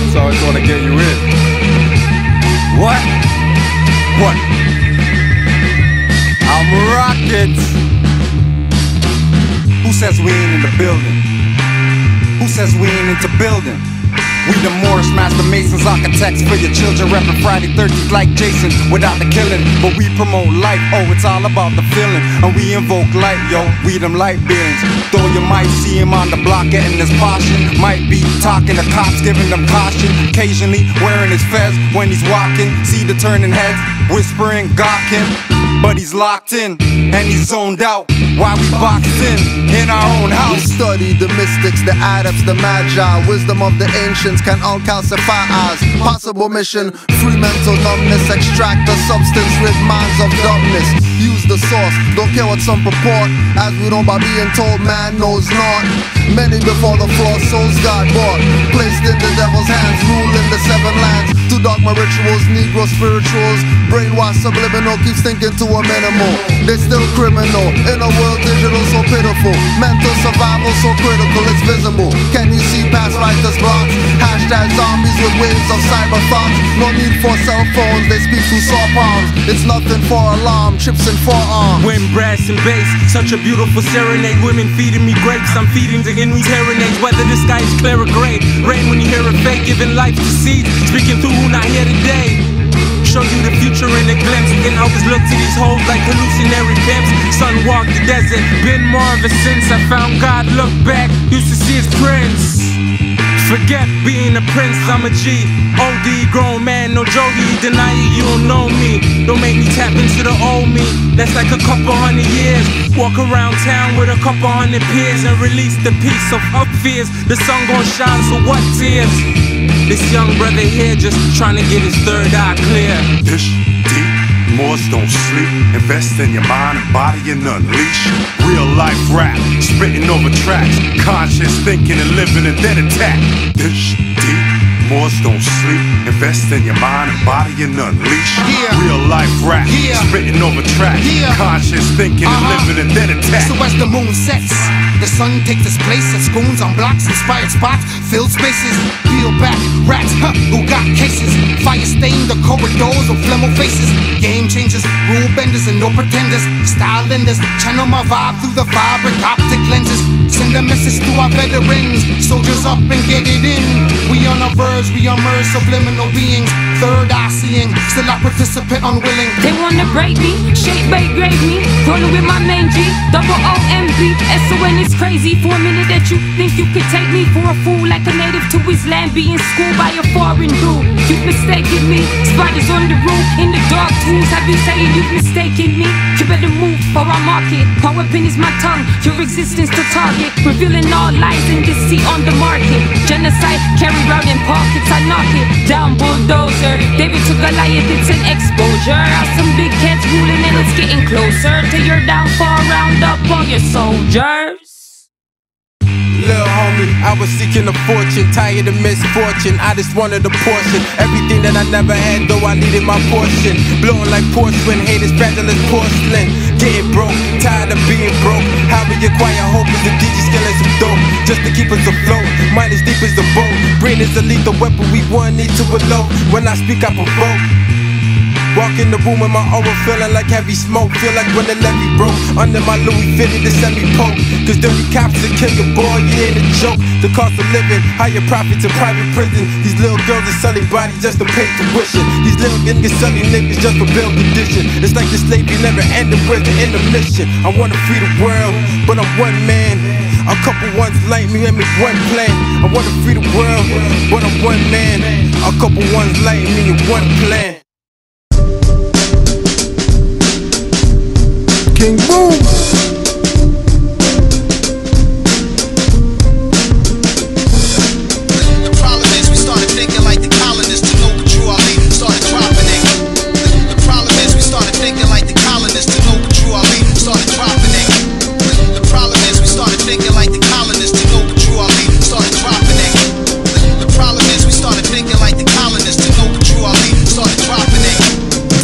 That's always gonna get you in. What? What? I'm rockets. Who says we ain't in the building? Who says we ain't into building? We the Moorish master masons, architects for your children, reppin' Friday 13th like Jason without the killing. But we promote life, oh it's all about the feeling. And we invoke light, yo, we them light beings. Though you might see him on the block getting his portion, might be talking to cops, giving them caution. Occasionally wearing his fez when he's walking. See the turning heads, whispering, gawking. But he's locked in, and he's zoned out while we boxed in our own house. We study the mystics, the adepts, the magi. Wisdom of the ancients can uncalcify eyes. Possible mission, free mental numbness. Extract the substance, rid minds of dumbness. Use the source, don't care what some purport. As we don't by being told man knows not. Many before the floor, souls got bought. Placed in the devil's hands, ruling the seven lands. To dogma rituals, negro spirituals. Brainwash subliminal, keeps thinking to a minimal. They still criminal, in a world digital so pitiful. Mental survival so critical, it's visible. Can you see past writers' blocks? Hashtag zombies with waves of cyber thoughts. No need for cell phones, they speak through saw palms. It's nothing for alarm, chips and forearms. Wind, brass and bass, such a beautiful serenade. Women feeding me grapes, I'm feeding the new serenades. Whether the sky is clear or gray, rain when you hear a fake, giving life to seeds. Speaking through who not here today. Show you the future in a glimpse. And always look to these hoes like hallucinatory pimps. Sun walked the desert, been more ever since I found God. Look back, used to see his prince. Forget being a prince, I'm a G. OD, grown man, no Jody. Deny it, you don't know me. Don't make me tap into the old me. That's like a couple hundred years. Walk around town with a couple hundred peers and release the peace of up fears. The sun gon' shine, so what tears? This young brother here just trying to get his third eye clear. This deep, Moors don't sleep. Invest in your mind and body and unleash. Real life rap, spitting over tracks. Conscious thinking and living and then attack. This deep, Moors don't sleep. Invest in your mind and body and unleash. Real life rap, spitting over tracks. Conscious thinking and living and then attack. So as the moon sets, the sun takes its place at schoons on blocks, inspired spots, filled spaces. Peel back, rats, who got cases. Fire stain the corridors of flemmo faces. Game changers, rule benders and no pretenders. Style lenders, channel my vibe through the vibrant optic lenses. Send a message to our veterans, soldiers up and get it in. We on our verge, we emerge subliminal beings. Third eye seeing, still a participant unwilling. They wanna break me, shape, bait, grade me. Rolling with my main G, double O-M-B. S-O-N is crazy. For a minute that you think you could take me for a fool, like a native to his land, being schooled by a foreign dude. You've mistaken me, spiders on the roof, in the dark tools. Have been saying you've mistaken me. You better move or I mark it. Power pin is my tongue, your existence to target. Revealing all lies and deceit on the market. Genocide carried out in pockets, I knock it down, bulldozer. David to Goliath, it's an exposure. Some big cats ruling and it's getting closer to your downfall. Round up all your soldiers. Little homie, I was seeking a fortune, tired of misfortune. I just wanted a portion, everything that I never had, though I needed my portion. Blowing like porcelain, haters fragile as porcelain. Getting broke, tired of being broke. How we acquire hope is the DJ skill and some dope, just to keep us afloat. Mind as deep as the boat, brain is a lethal weapon. We one need to elope. When I speak, I provoke. Walk in the room with my aura feeling like heavy smoke. Feel like when the levee broke under my Louis fitted the semi-poke. Cause dirty cops will kill your boy, you ain't a joke. The cost of living, higher profits in private prison. These little girls are selling bodies just to pay tuition. These little niggas selling niggas just for bail condition. It's like the slavery never ended, where's the intermission? I wanna free the world, but I'm one man. A couple ones like me and make one plan. I wanna free the world, but I'm one man. A couple ones like me and one plan. King Boom. The problem is we started thinking like the colonists to know what true Ali started dropping it. The problem is we started thinking like the colonists to know what true Ali started dropping it. The problem is we started thinking like the colonists to know what true Ali started dropping it. The problem is we started thinking like the colonists to know what true Ali started dropping it.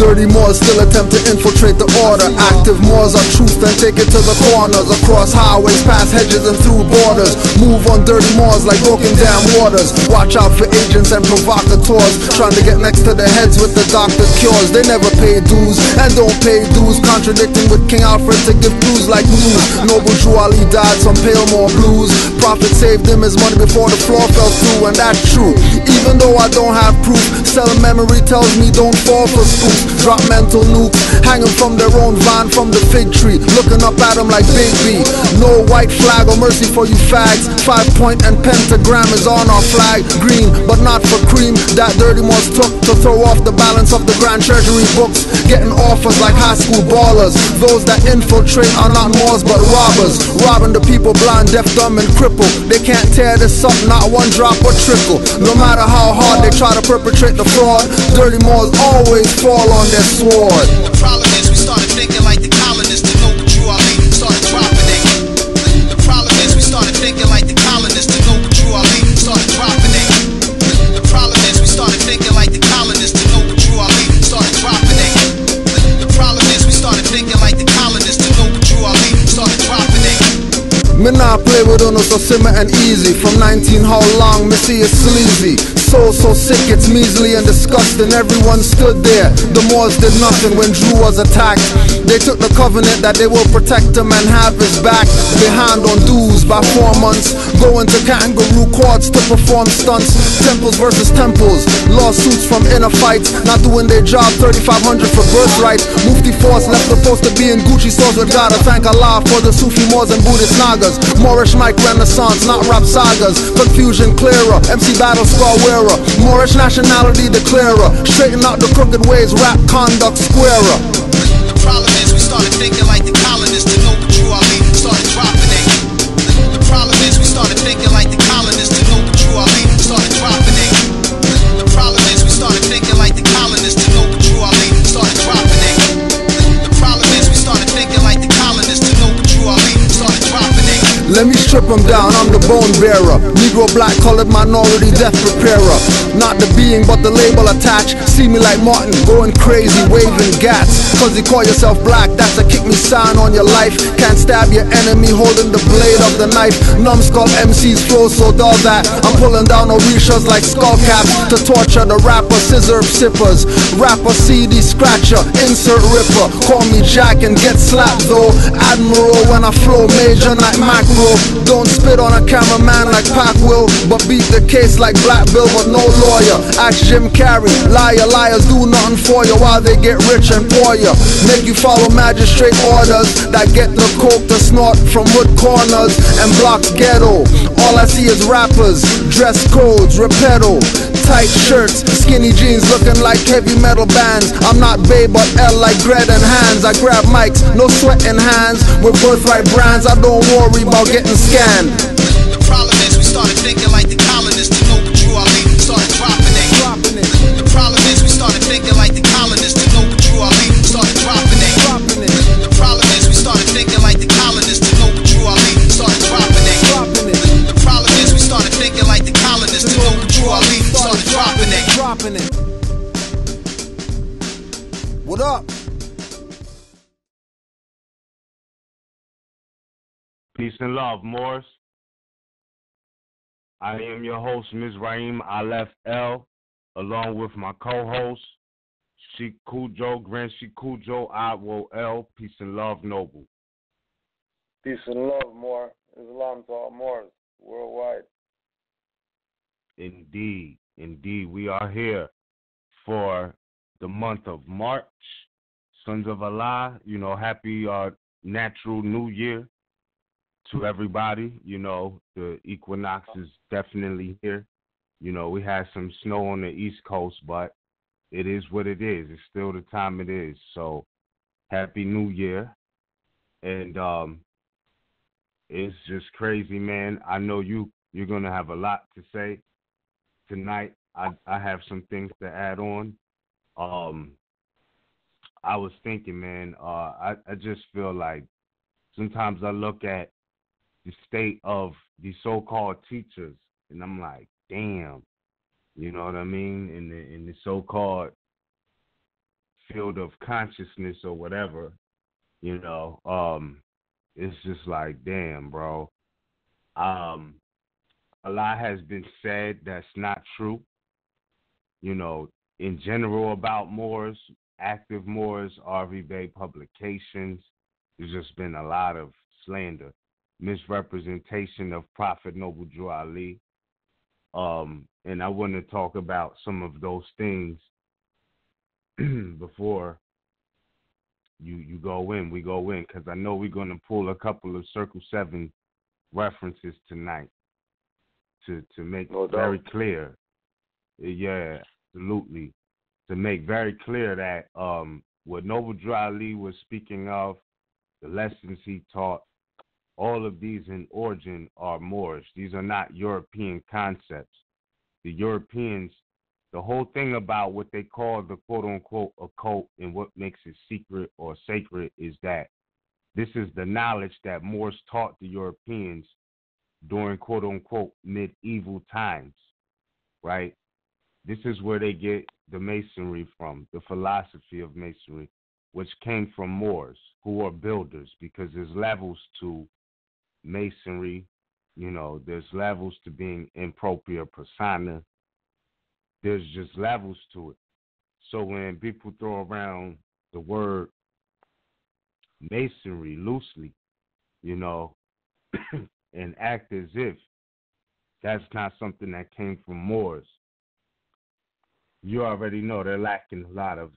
Dirty Moors still attempt to infiltrate the order. Active Moors are truth and take it to the corners. Across highways, past hedges and through borders. Move on dirty Moors like broken dam waters. Watch out for agents and provocateurs trying to get next to the heads with the doctor's cures. They never pay dues and don't pay dues, contradicting with King Alfred to give clues like news. Noble Drew Ali died some Palemore blues. Prophet saved him his money before the floor fell through, and that's true. Even though I don't have proof, selling memory tells me don't fall for spooks. Drop mental nukes, hanging from their own vine from the fig tree, looking up at them like Big B. No white flag or mercy for you fags. 5-point and pentagram is on our flag. Green, but not for cream. That Dirty Moors took to throw off the balance of the Grand Treasury books. Getting offers like high school ballers. Those that infiltrate are not Moors but robbers. Robbing the people blind, deaf, dumb and crippled. They can't tear this up, not one drop or trickle. No matter how hard they try to perpetrate the fraud, Dirty Moors always fall on their sword. The problem is we started thinking like the colonists. To know what Drew Ali started dropping it. The problem is we started thinking like the colonists. To know what Drew Ali started dropping it. The problem is we started thinking like the colonists. To know what Drew Ali started dropping it. The problem is we started thinking like the colonists. To know what Drew Ali started dropping it. Me nah play with uno so simmer and easy. From 19 how long, me see it's sleazy. So sick it's measly and disgusting. Everyone stood there, the Moors did nothing when Drew was attacked. They took the covenant that they will protect him and have his back. Behind on dues by 4 months, going to kangaroo courts to perform stunts. Temples versus temples, lawsuits from inner fights. Not doing their job, 3,500 for birthright. Mufti Force left the post to be in Gucci stores with God. I thank Allah for the Sufi Moors and Buddhist Nagas. Moorish mic renaissance, not rap sagas. Confusion clearer, MC battle scar wearer. Moorish nationality declarer. Straighten out the crooked ways, rap conduct squarer. The problem is we started thinking like the colonists. To know what Drew Ali started dropping it. The problem is we started thinking like the colonists. To know what Drew Ali started dropping it. The problem is we started thinking like the colonists. To know what Drew Ali started dropping it. The problem is we started thinking like the colonists. To know what Drew Ali started dropping it. Let me strip them down, I'm the bone bearer. Negro, black, colored, minority, death preparer. Not the being, but the label attached. See me like Martin, going crazy, waving gats. Cause you call yourself black, that's a kick me sign on your life. Can't stab your enemy holding the blade of the knife. Numbskull MCs flow so dull that I'm pulling down Orishas like skull caps to torture the rapper, scissor sippers. Rapper, CD scratcher, insert ripper. Call me Jack and get slapped though. Admiral when I flow, major like macro. Don't spit on a cameraman like Pac will, but beat the case like Black Bill but no lawyer. Ask Jim Carrey, liars do nothing for you while they get rich and poor you. Make you follow magistrate orders that get the coke to snort from wood corners and blocks ghetto. All I see is rappers, dress codes, repetto, tight shirts, skinny jeans looking like heavy metal bands. I'm not Bay but L like Gred and Hands. I grab mics, no sweat in hands. With birthright brands, I don't worry about getting scanned. The problem is we started thinking like the colonists. To know what Drew Ali started dropping it. The problem is we started thinking like the colonists. To know what Drew Ali started dropping it. The problem is we started thinking like the colonists. To know what Drew Ali started dropping it. The problem is we started thinking like the colonists. To know what Drew Ali started dropping it. What up? Peace and love, Moors. I am your host, Mizraim Aleph L, along with my co-host, Shikujo, Grand Shikujo Awo L. Peace and love, Noble. Peace and love, Moor. Islam to all Moors worldwide. Indeed, indeed. We are here for the month of March. Sons of Allah, happy natural new year to everybody. The equinox is definitely here. We had some snow on the East Coast, but it is what it is. It's still the time it is. So happy new year. And it's just crazy, man. I know you're going to have a lot to say tonight. I have some things to add on. I was thinking, man, I just feel like sometimes I look at the state of the so-called teachers, and I'm like, damn, you know what I mean? In the so-called field of consciousness or whatever, you know, it's just like, damn, bro. A lot has been said that's not true, you know, in general about Moors, active Moors, RVBey publications. There's just been a lot of slander, misrepresentation of Prophet Noble Drew Ali. And I want to talk about some of those things before we go in, because I know we're going to pull a couple of Circle 7 references tonight to make very clear. Yeah, absolutely. To make very clear that what Noble Drew Ali was speaking of, the lessons he taught, all of these in origin are Moorish. These are not European concepts. The Europeans, the whole thing about what they call the quote-unquote occult and what makes it secret or sacred is that this is the knowledge that Moors taught the Europeans during quote-unquote medieval times, right? This is where they get the masonry from, the philosophy of masonry, which came from Moors, who are builders, because there's levels to masonry, you know, there's levels to being impropria persona. There's just levels to it. So when people throw around the word masonry loosely, you know, and act as if that's not something that came from Moors, you already know they're lacking a lot of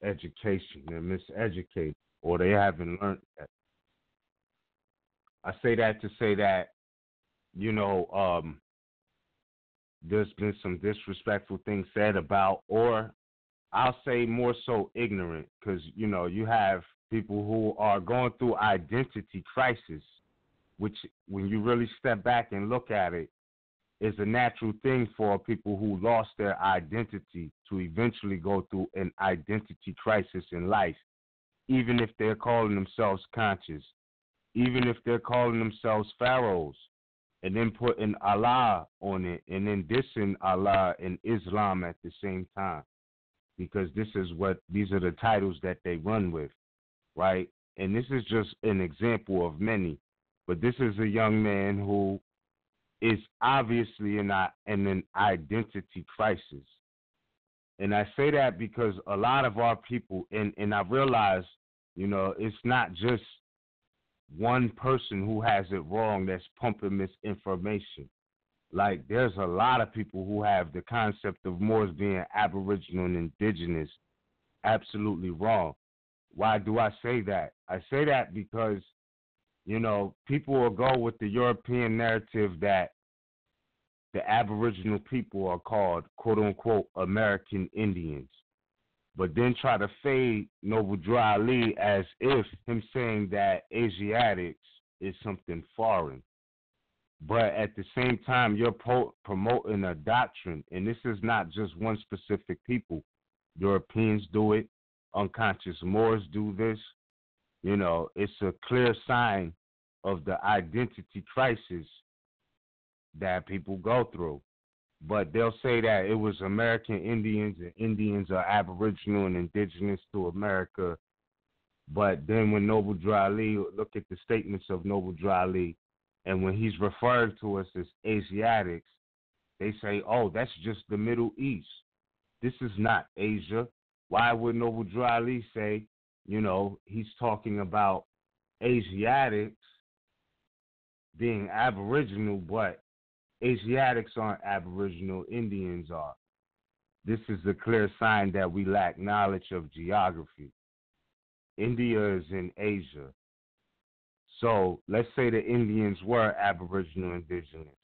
education. They're miseducated, or they haven't learned that. I say that to say that, you know, there's been some disrespectful things said about, or I'll say more so ignorant, because, you know, you have people who are going through identity crisis, which when you really step back and look at it, is a natural thing for people who lost their identity to eventually go through an identity crisis in life, even if they're calling themselves conscious, even if they're calling themselves pharaohs, and then putting Allah on it, and then dissing Allah and Islam at the same time, because these are the titles that they run with, right? And this is just an example of many, but this is a young man who is obviously in an identity crisis. And I say that because a lot of our people, and I realize, you know, it's not just one person who has it wrong that's pumping misinformation. Like, there's a lot of people who have the concept of Moors being Aboriginal and indigenous absolutely wrong. Why do I say that? I say that because, you know, people will go with the European narrative that the Aboriginal people are called, quote-unquote, American Indians, but then try to fade Noble Drew Ali as if him saying that Asiatics is something foreign. But at the same time, you're promoting a doctrine, and this is not just one specific people. Europeans do it. Unconscious Moors do this. You know, it's a clear sign of the identity crisis that people go through. But they'll say that it was American Indians, and Indians are Aboriginal and indigenous to America. But then when Noble Drew Ali, look at the statements of Noble Drew Ali, and when he's referred to us as Asiatics, they say, oh, that's just the Middle East. This is not Asia. Why would Noble Drew Ali say, you know, he's talking about Asiatics being Aboriginal, but Asiatics aren't Aboriginal, Indians are. This is a clear sign that we lack knowledge of geography. India is in Asia. So let's say the Indians were Aboriginal indigenous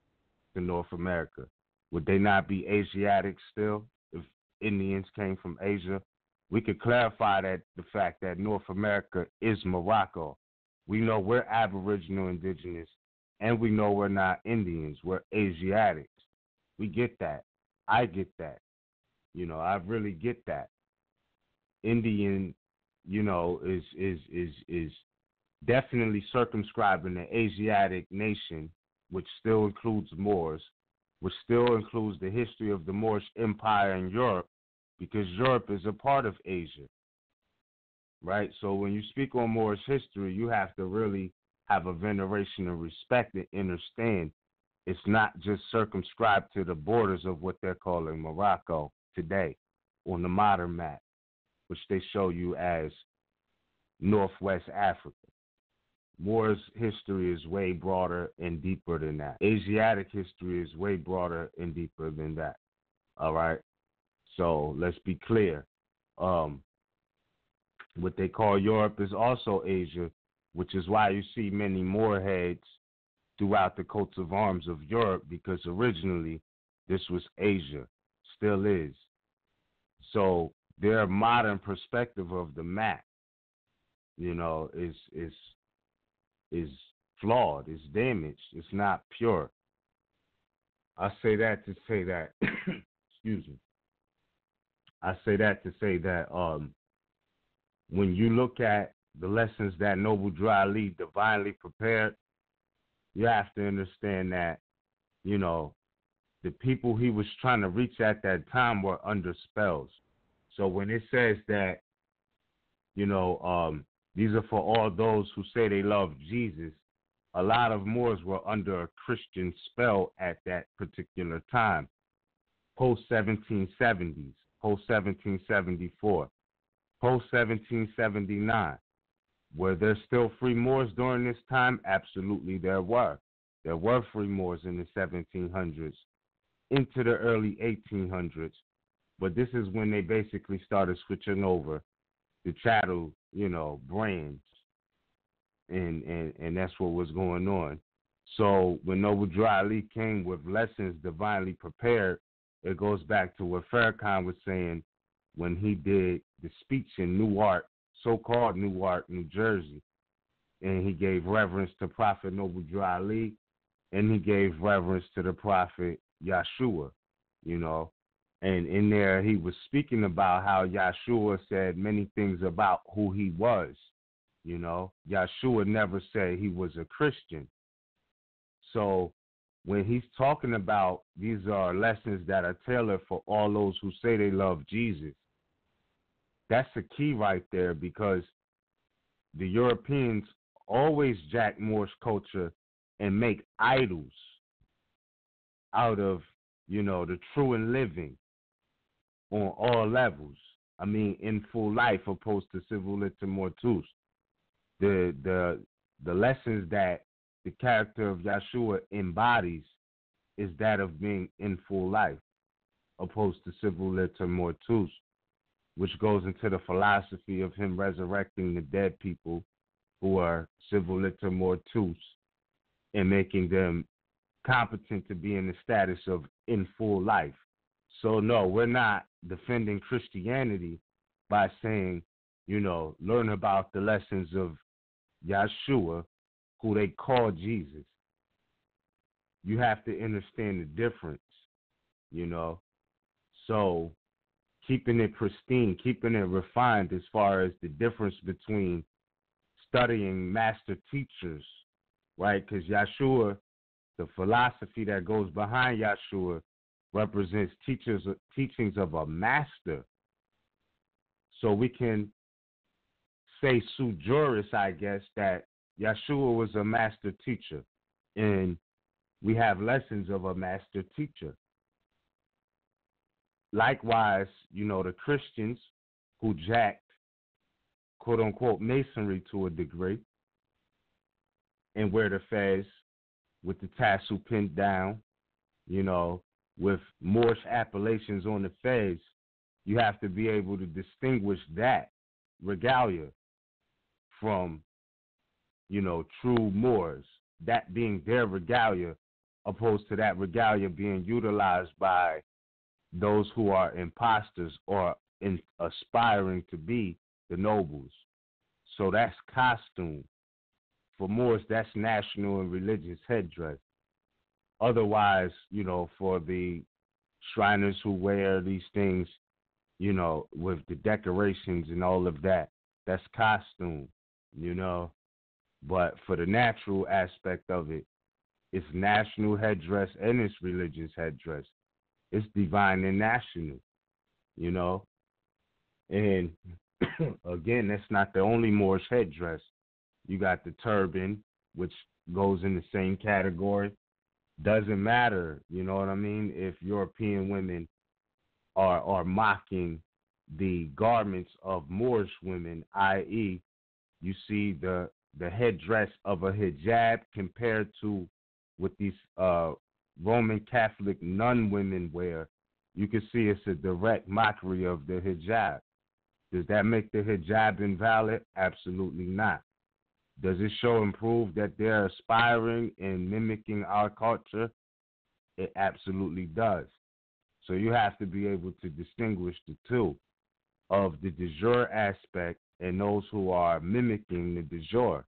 to North America. Would they not be Asiatics still if Indians came from Asia? We could clarify that the fact that North America is Morocco. We know we're Aboriginal indigenous, and we know we're not Indians. We're Asiatics. We get that. I get that. You know, I really get that. Indian, you know, is definitely circumscribing the Asiatic nation, which still includes Moors, which still includes the history of the Moorish Empire in Europe, because Europe is a part of Asia. right? So when you speak on Moorish history, you have to really have a veneration and respect and understand it's not just circumscribed to the borders of what they're calling Morocco today on the modern map, which they show you as Northwest Africa. Moor's history is way broader and deeper than that. Asiatic history is way broader and deeper than that. All right? So let's be clear. What they call Europe is also Asia, which is why you see many Moorheads throughout the coats of arms of Europe, because originally this was Asia, still is. So their modern perspective of the map, you know, is flawed, is damaged, it's not pure. I say that to say that, excuse me. I say that to say that when you look at the lessons that Noble Drew Ali divinely prepared, you have to understand that, you know, the people he was trying to reach at that time were under spells. So when it says that, you know, these are for all those who say they love Jesus, a lot of Moors were under a Christian spell at that particular time, post-1770s, post-1774, post-1779. Were there still free Moors during this time? Absolutely there were. There were free Moors in the 1700s into the early 1800s, but this is when they basically started switching over the chattel, you know, brands, and that's what was going on. So when Noble Drew Ali came with lessons divinely prepared, it goes back to what Farrakhan was saying when he did the speech in Newark, so-called Newark, New Jersey, and he gave reverence to Prophet Noble Drew Ali, and he gave reverence to the Prophet Yahshua, you know. And in there, he was speaking about how Yahshua said many things about who he was, you know. Yahshua never said he was a Christian. So when he's talking about these are lessons that are tailored for all those who say they love Jesus, that's the key right there, because the Europeans always jack Moorish culture and make idols out of, you know, the true and living on all levels. I mean, in full life, opposed to civil liter mortus. The lessons that the character of Yahshua embodies is that of being in full life, opposed to civil liter mortus, which goes into the philosophy of him resurrecting the dead people who are civil liter mortus and making them competent to be in the status of in full life. So no, we're not defending Christianity by saying, you know, learn about the lessons of Yahshua, who they call Jesus. You have to understand the difference, you know. So keeping it pristine, keeping it refined as far as the difference between studying master teachers, right? Because Yahshua, the philosophy that goes behind Yahshua, represents teachings of a master. So we can say sui juris, I guess, that Yahshua was a master teacher, and we have lessons of a master teacher. Likewise, you know, the Christians who jacked, quote-unquote, masonry to a degree and wear the fez with the tassel pinned down, you know, with Moorish appellations on the fez, you have to be able to distinguish that regalia from, you know, true Moors, that being their regalia, opposed to that regalia being utilized by those who are imposters or aspiring to be the nobles. So that's costume. For Moors, that's national and religious headdress. Otherwise, you know, for the Shriners who wear these things, you know, with the decorations and all of that, that's costume, you know. But for the natural aspect of it, it's national headdress and it's religious headdress. It's divine and national, you know. And Again, that's not the only Moorish headdress. You got the turban, which goes in the same category. Doesn't matter, you know what I mean? If European women are mocking the garments of Moorish women, i.e., you see the headdress of a hijab compared to what these Roman Catholic nun women wear, you can see it's a direct mockery of the hijab. Does that make the hijab invalid? Absolutely not. Does it show and prove that they're aspiring and mimicking our culture? It absolutely does. So you have to be able to distinguish the two of the de jure aspect and those who are mimicking the de jure.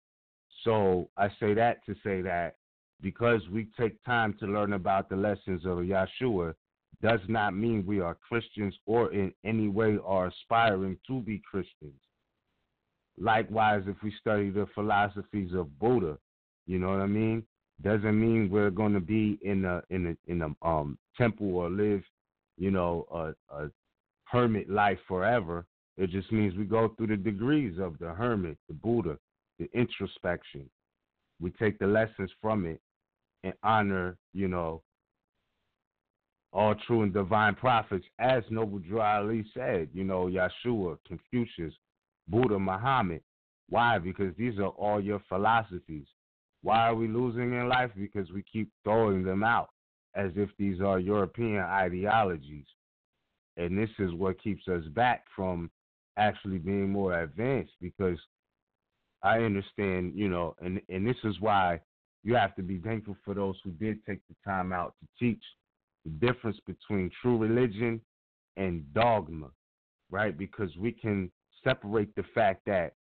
So I say that to say that because we take time to learn about the lessons of Yahshua does not mean we are Christians or in any way are aspiring to be Christians. Likewise, if we study the philosophies of Buddha, you know what I mean? Doesn't mean we're going to be in a temple or live, you know, a hermit life forever. It just means we go through the degrees of the hermit, the Buddha, the introspection. We take the lessons from it and honor, you know, all true and divine prophets, as Noble Drew Ali said, you know, Yahshua, Confucius, Buddha, Muhammad. Why? Because these are all your philosophies. Why are we losing in life? Because we keep throwing them out as if these are European ideologies. And this is what keeps us back from actually being more advanced, because I understand, you know, and this is why you have to be thankful for those who did take the time out to teach the difference between true religion and dogma, right? Because we can separate the fact that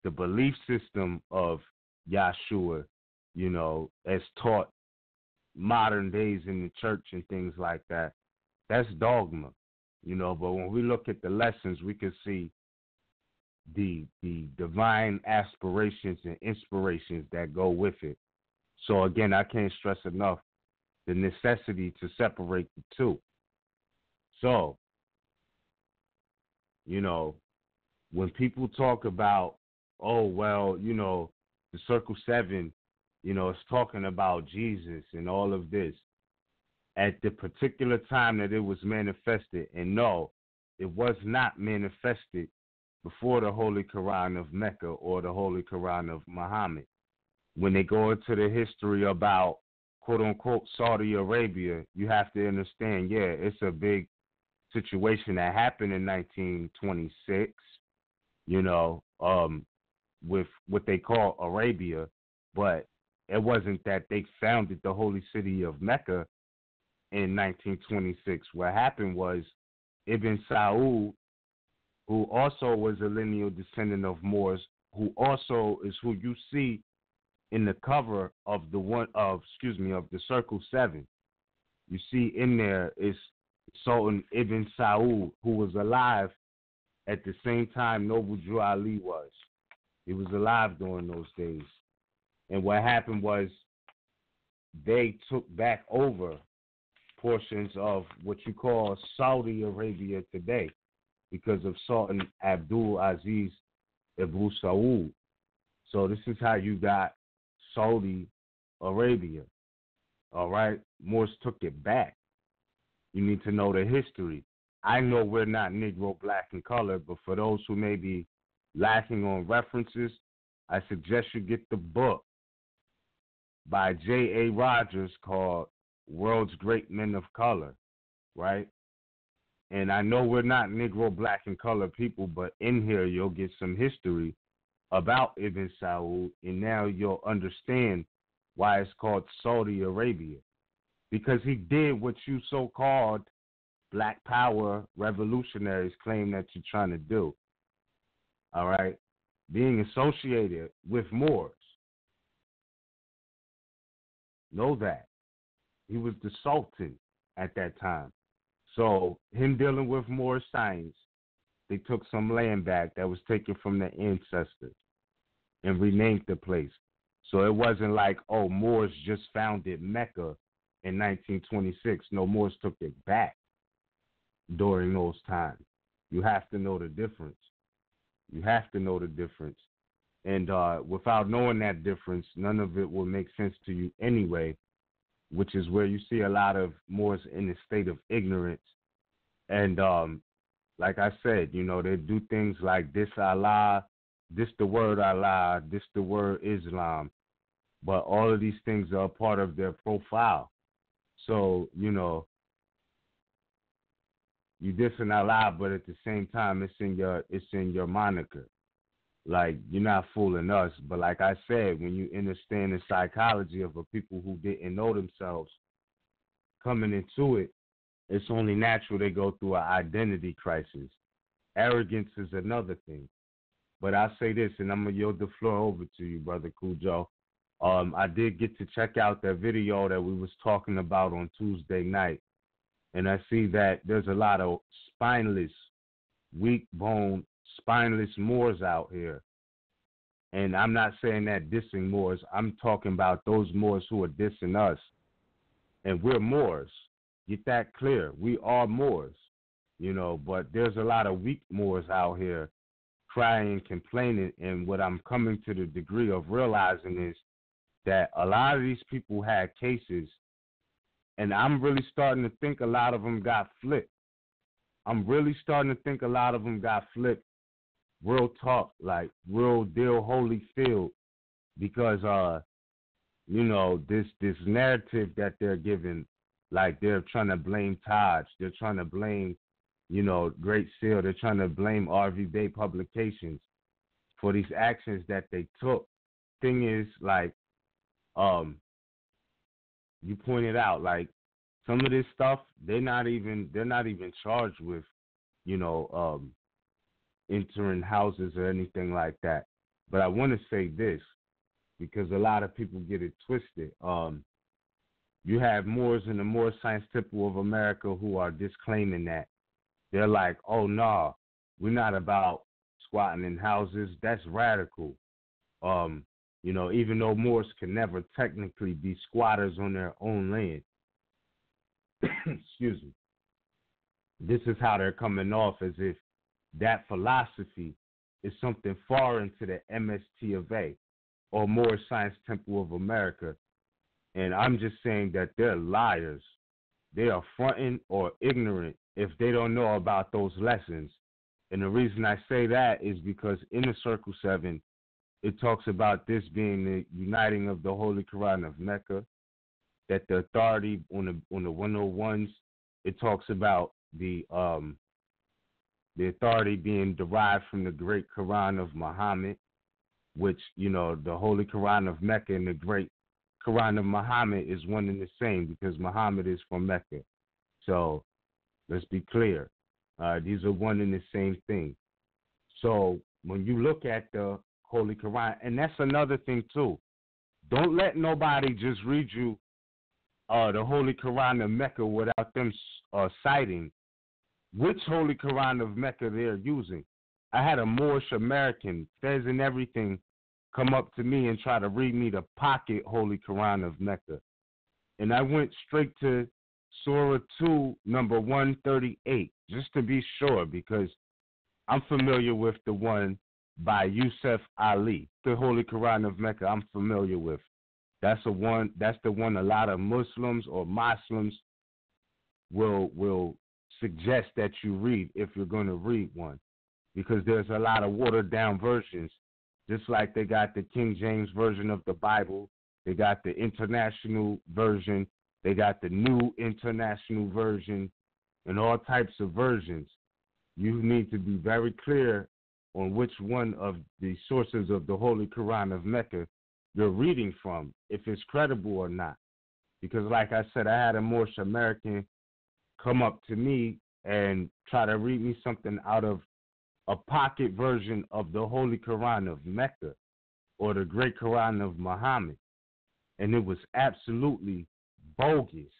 the belief system of Yahshua, you know, as taught modern days in the church and things like that, that's dogma, you know. But when we look at the lessons, we can see the divine aspirations and inspirations that go with it. So again, I can't stress enough the necessity to separate the two. So, you know, when people talk about, oh, well, you know, the Circle 7, you know, it's talking about Jesus and all of this, at the particular time that it was manifested, and no, it was not manifested before the Holy Quran of Mecca or the Holy Quran of Muhammad. When they go into the history about, quote-unquote, Saudi Arabia, you have to understand, yeah, it's a big situation that happened in 1926, you know, with what they call Arabia, but it wasn't that they founded the holy city of Mecca in 1926. What happened was Ibn Saud, who also was a lineal descendant of Moors, who also is who you see in the cover of the Circle 7. You see in there is Sultan Ibn Saud, who was alive at the same time Noble Drew Ali was. He was alive during those days. And what happened was they took back over portions of what you call Saudi Arabia today because of Sultan Abdul Aziz Ibn Saud. So this is how you got Saudi Arabia. All right? Moors took it back. You need to know the history. I know we're not Negro, black, and color, but for those who may be lacking on references, I suggest you get the book by J.A. Rogers called World's Great Men of Color, right? And I know we're not Negro, black, and color people, but in here you'll get some history about Ibn Saud, and now you'll understand why it's called Saudi Arabia. Because he did what you so-called black power revolutionaries claim that you're trying to do. All right? Being associated with Moors. Know that. He was the Sultan at that time. So him dealing with Moorish science, they took some land back that was taken from their ancestors and renamed the place. So it wasn't like, oh, Moors just founded Mecca in 1926. No, Moors took it back during those times. You have to know the difference. You have to know the difference. And without knowing that difference, none of it will make sense to you anyway, which is where you see a lot of Moors in a state of ignorance. And like I said, you know, they do things like this Allah, this the word Allah, this the word Islam. But all of these things are a part of their profile. So, you know, you dissing Allah, but at the same time, it's in your moniker. Like, you're not fooling us. But like I said, when you understand the psychology of a people who didn't know themselves coming into it, it's only natural they go through an identity crisis. Arrogance is another thing. But I'll say this, and I'm going to yield the floor over to you, Brother Cujo. I did get to check out that video that we was talking about on Tuesday night. And I see that there's a lot of spineless, weak-boned, spineless Moors out here. And I'm not saying that dissing Moors. I'm talking about those Moors who are dissing us. And we're Moors. Get that clear. We are Moors, you know, but there's a lot of weak Moors out here crying, complaining. And what I'm coming to the degree of realizing is that a lot of these people had cases, and I'm really starting to think a lot of them got flipped. I'm really starting to think a lot of them got flipped. Real talk, like real deal, Holyfield, because you know, this narrative that they're giving, like they're trying to blame Taj, they're trying to blame, you know, Great Seal, they're trying to blame RVBey Publications for these actions that they took. Thing is, like, you pointed out, like, some of this stuff they're not even charged with, you know, entering houses or anything like that. But I want to say this, because a lot of people get it twisted. You have Moors in the Moor Science Temple of America who are disclaiming that. They're like, oh, no, we're not about squatting in houses. That's radical. You know, even though Moors can never technically be squatters on their own land. Excuse me. This is how they're coming off, as if that philosophy is something foreign to the MST of A or Moor Science Temple of America. And I'm just saying that they're liars. They are fronting or ignorant if they don't know about those lessons. And the reason I say that is because in the Circle 7, it talks about this being the uniting of the Holy Quran of Mecca, that the authority on the 101s, it talks about the authority being derived from the great Quran of Muhammad, which, you know, the Holy Quran of Mecca and the great Quran of Muhammad is one and the same, because Muhammad is from Mecca. So let's be clear. These are one and the same thing. So when you look at the Holy Quran, and that's another thing too, don't let nobody just read you the Holy Quran of Mecca without them citing which Holy Quran of Mecca they're using. I had a Moorish American, Fez and everything, come up to me and try to read me the pocket Holy Quran of Mecca. And I went straight to Surah 2, number 138, just to be sure, because I'm familiar with the one by Yusuf Ali, the Holy Quran of Mecca I'm familiar with. That's the one a lot of Muslims or Muslims will suggest that you read if you're going to read one, because there's a lot of watered down versions. Just like they got the King James version of the Bible, they got the international version, they got the new international version, and all types of versions. You need to be very clear on which one of the sources of the Holy Quran of Mecca you're reading from, if it's credible or not. Because like I said, I had a Moorish American come up to me and try to read me something out of a pocket version of the Holy Quran of Mecca or the Great Quran of Muhammad. And it was absolutely bogus.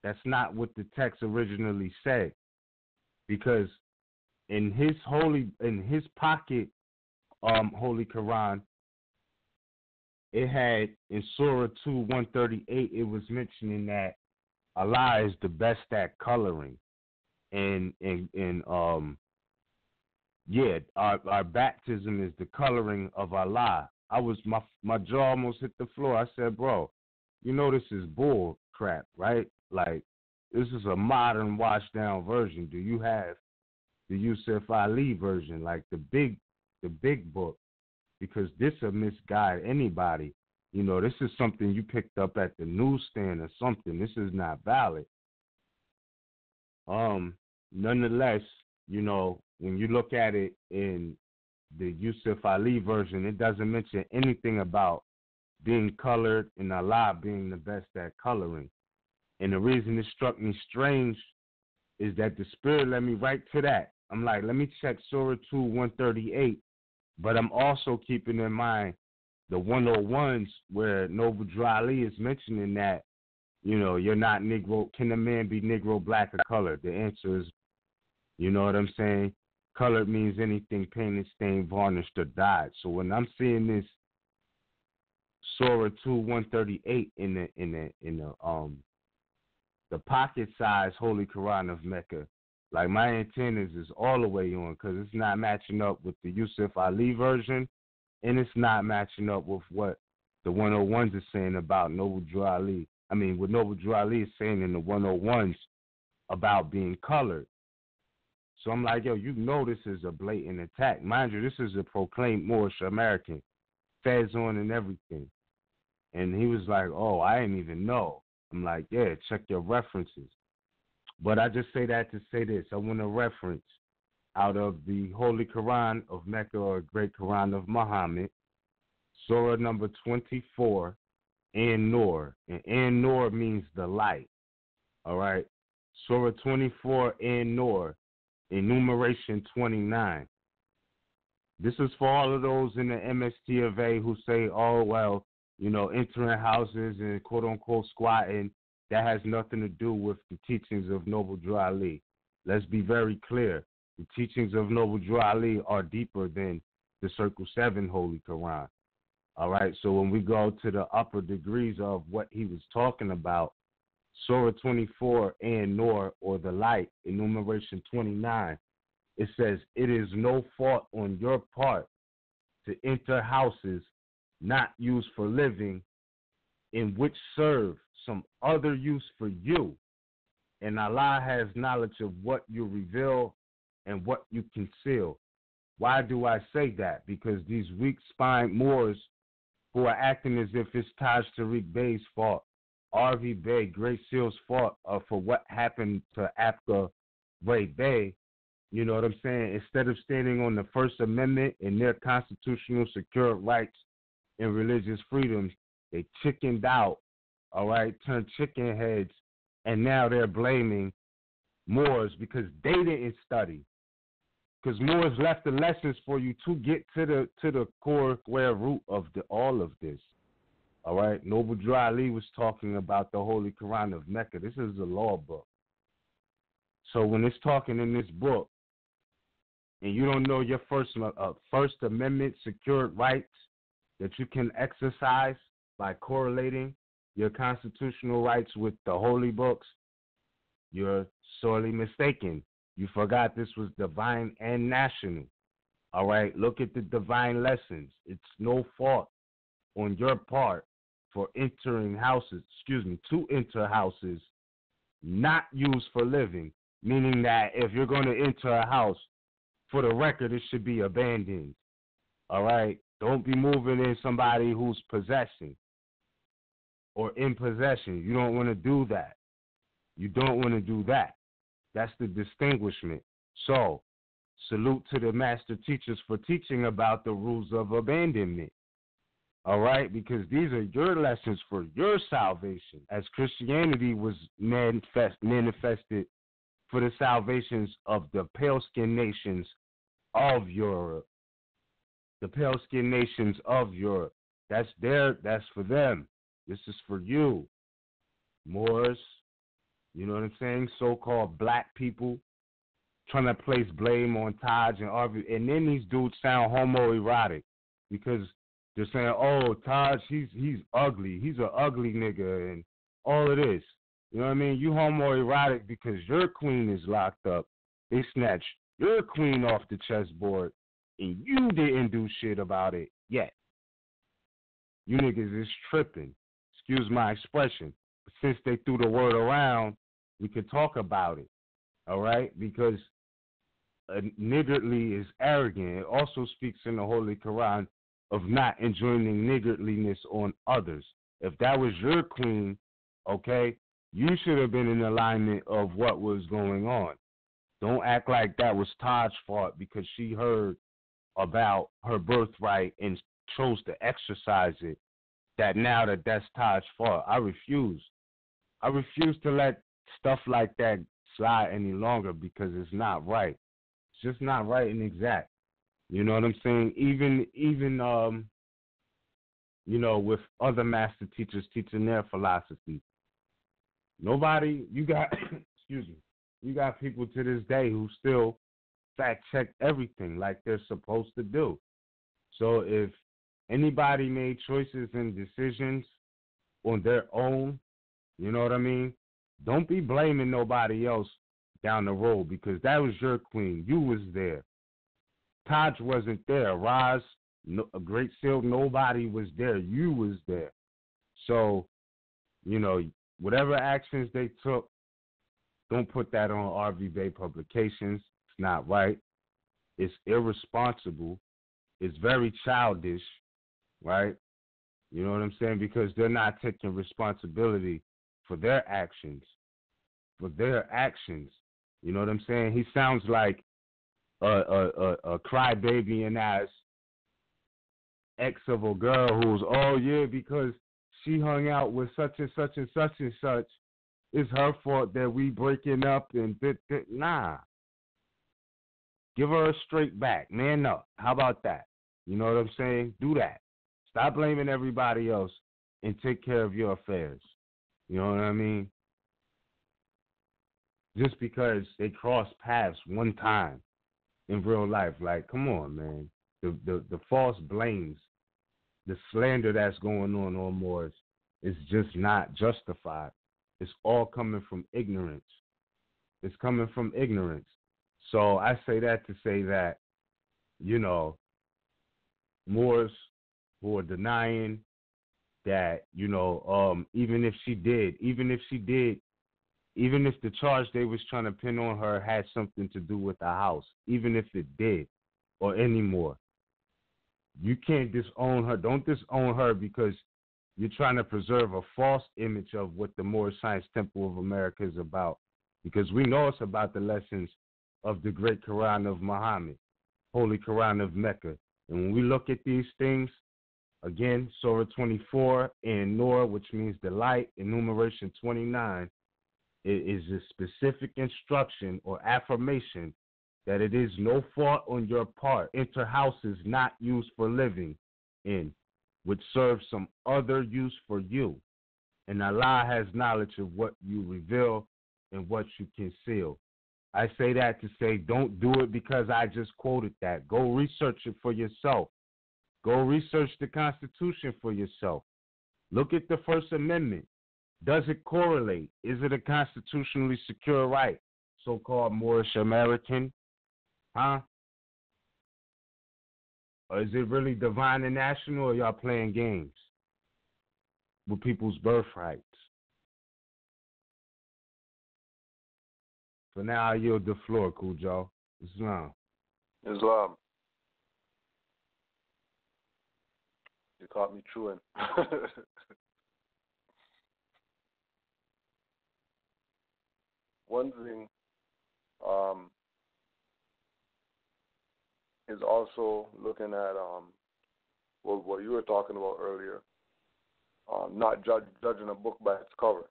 That's not what the text originally said. Because in his pocket Holy Quran, it had in Surah 2, 138, it was mentioning that Allah is the best at coloring. And yeah, our baptism is the coloring of Allah. My jaw almost hit the floor. I said, bro, you know this is bull crap, right? Like, this is a modern washed down version. Do you have the Yusuf Ali version, like the big book? Because this will misguide anybody. You know, this is something you picked up at the newsstand or something. This is not valid. Nonetheless, you know, when you look at it in the Yusuf Ali version, it doesn't mention anything about being colored and Allah being the best at coloring. And the reason it struck me strange is that the Spirit led me right to that. I'm like, let me check Surah 2, 138, but I'm also keeping in mind the 101s where Noble Drew Ali is mentioning that, you know, you're not Negro. Can a man be Negro, black, or colored? The answer is, you know what I'm saying? Colored means anything painted, stained, varnished, or dyed. So when I'm seeing this Surah 2, 138 in the pocket-sized Holy Quran of Mecca, like my antennas is all the way on because it's not matching up with the Yusuf Ali version, and it's not matching up with what the 101s are saying about Noble Drew Ali. I mean, what Noble Drew Ali is saying in the 101s about being colored. So I'm like, yo, you know this is a blatant attack. Mind you, this is a proclaimed Moorish American, feds on and everything. And he was like, oh, I didn't even know. I'm like, yeah, check your references. But I just say that to say this. I want to reference out of the Holy Quran of Mecca or Great Quran of Muhammad, Surah number 24, An-Nur. And An-Nur means the light. All right? Surah 24, An-Nur, enumeration 29. This is for all of those in the MST of A who say, oh, well, you know, entering houses and quote-unquote squatting, that has nothing to do with the teachings of Noble Drew Ali. Let's be very clear. The teachings of Noble Drew Ali are deeper than the Circle 7 Holy Quran. All right, so when we go to the upper degrees of what he was talking about, Surah 24 and Nur, or the light, enumeration 29, it says, it is no fault on your part to enter houses not used for living, in which serve some other use for you. And Allah has knowledge of what you reveal and what you conceal. Why do I say that? Because these weak-spined Moors who are acting as if it's Taj Tariq Bey's fault, RVBey, Great Seal's fault for what happened to RVBey, you know what I'm saying? Instead of standing on the First Amendment and their constitutional secured rights and religious freedoms, they chickened out, all right, turned chicken heads, and now they're blaming Moors because they didn't study. Because Moors left the lessons for you to get to the core square root of all of this. All right, Noble Drew Ali was talking about the Holy Quran of Mecca. This is a law book. So when it's talking in this book, and you don't know your First Amendment secured rights that you can exercise by correlating your constitutional rights with the holy books, you're sorely mistaken. You forgot this was divine and national. All right, look at the divine lessons. It's no fault on your part for entering houses, to enter houses not used for living, meaning that if you're going to enter a house, for the record, it should be abandoned. All right? Don't be moving in somebody who's possessing or in possession. You don't want to do that. You don't want to do that. That's the distinguishment. So, salute to the master teachers for teaching about the rules of abandonment. All right? Because these are your lessons for your salvation, as Christianity was manifested for the salvations of the pale-skinned nations of Europe. The pale-skinned nations of Europe. That's for them. This is for you. Moors, you know what I'm saying? So-called black people trying to place blame on Taj and RV. And then these dudes sound homoerotic because they're saying, oh, Taj, he's ugly. He's an ugly nigga and all of this. You know what I mean? You homoerotic because your queen is locked up. They snatched You're queen off the chessboard, and you didn't do shit about it yet. You niggas is tripping. Excuse my expression. But since they threw the word around, we could talk about it. All right? Because niggardly is arrogant. It also speaks in the Holy Quran of not enjoining niggardliness on others. If that was your queen, okay, you should have been in alignment of what was going on. Don't act like that was Todd's fault because she heard about her birthright and chose to exercise it, that now that's Todd's fault. I refuse. I refuse to let stuff like that slide any longer because it's not right. It's just not right and exact. You know what I'm saying? Even you know, with other master teachers teaching their philosophy. Nobody, you got, excuse me, you got people to this day who still fact check everything like they're supposed to do. So if anybody made choices and decisions on their own, you know what I mean? Don't be blaming nobody else down the road because that was your queen. You was there. Taj wasn't there. Roz, a Great Seal, nobody was there. You was there. So, you know, whatever actions they took, don't put that on RVBey Publications. It's not right. It's irresponsible. It's very childish, right? You know what I'm saying? Because they're not taking responsibility for their actions. For their actions. You know what I'm saying? He sounds like a crybaby and ass ex of a girl who's, oh yeah, because she hung out with such and such and such and such. It's her fault that we breaking up and nah. Give her a straight back. Man up. How about that? You know what I'm saying? Do that. Stop blaming everybody else and take care of your affairs. You know what I mean? Just because they cross paths one time in real life. Like, come on, man. The false blames, the slander that's going on Moors is just not justified. It's all coming from ignorance. It's coming from ignorance. So I say that to say that, you know, Moors who are denying that, you know, even if the charge they was trying to pin on her had something to do with the house, even if it did, or any more, you can't disown her. Don't disown her because you're trying to preserve a false image of what the Moorish Science Temple of America is about. Because we know it's about the lessons of the great Quran of Muhammad, Holy Quran of Mecca. And when we look at these things, again, Surah 24 and Noor, which means the light, enumeration 29, it is a specific instruction or affirmation that it is no fault on your part. Enter houses not used for living in, which serve some other use for you. And Allah has knowledge of what you reveal and what you conceal. I say that to say don't do it because I just quoted that. Go research it for yourself. Go research the Constitution for yourself. Look at the First Amendment. Does it correlate? Is it a constitutionally secure right? So-called Moorish American? Huh? Or is it really divine and national, or y'all playing games with people's birthrights? For now, I yield the floor, Cujo. Islam. Islam. You caught me chewing. One thing is also looking at what you were talking about earlier, not judging a book by its cover.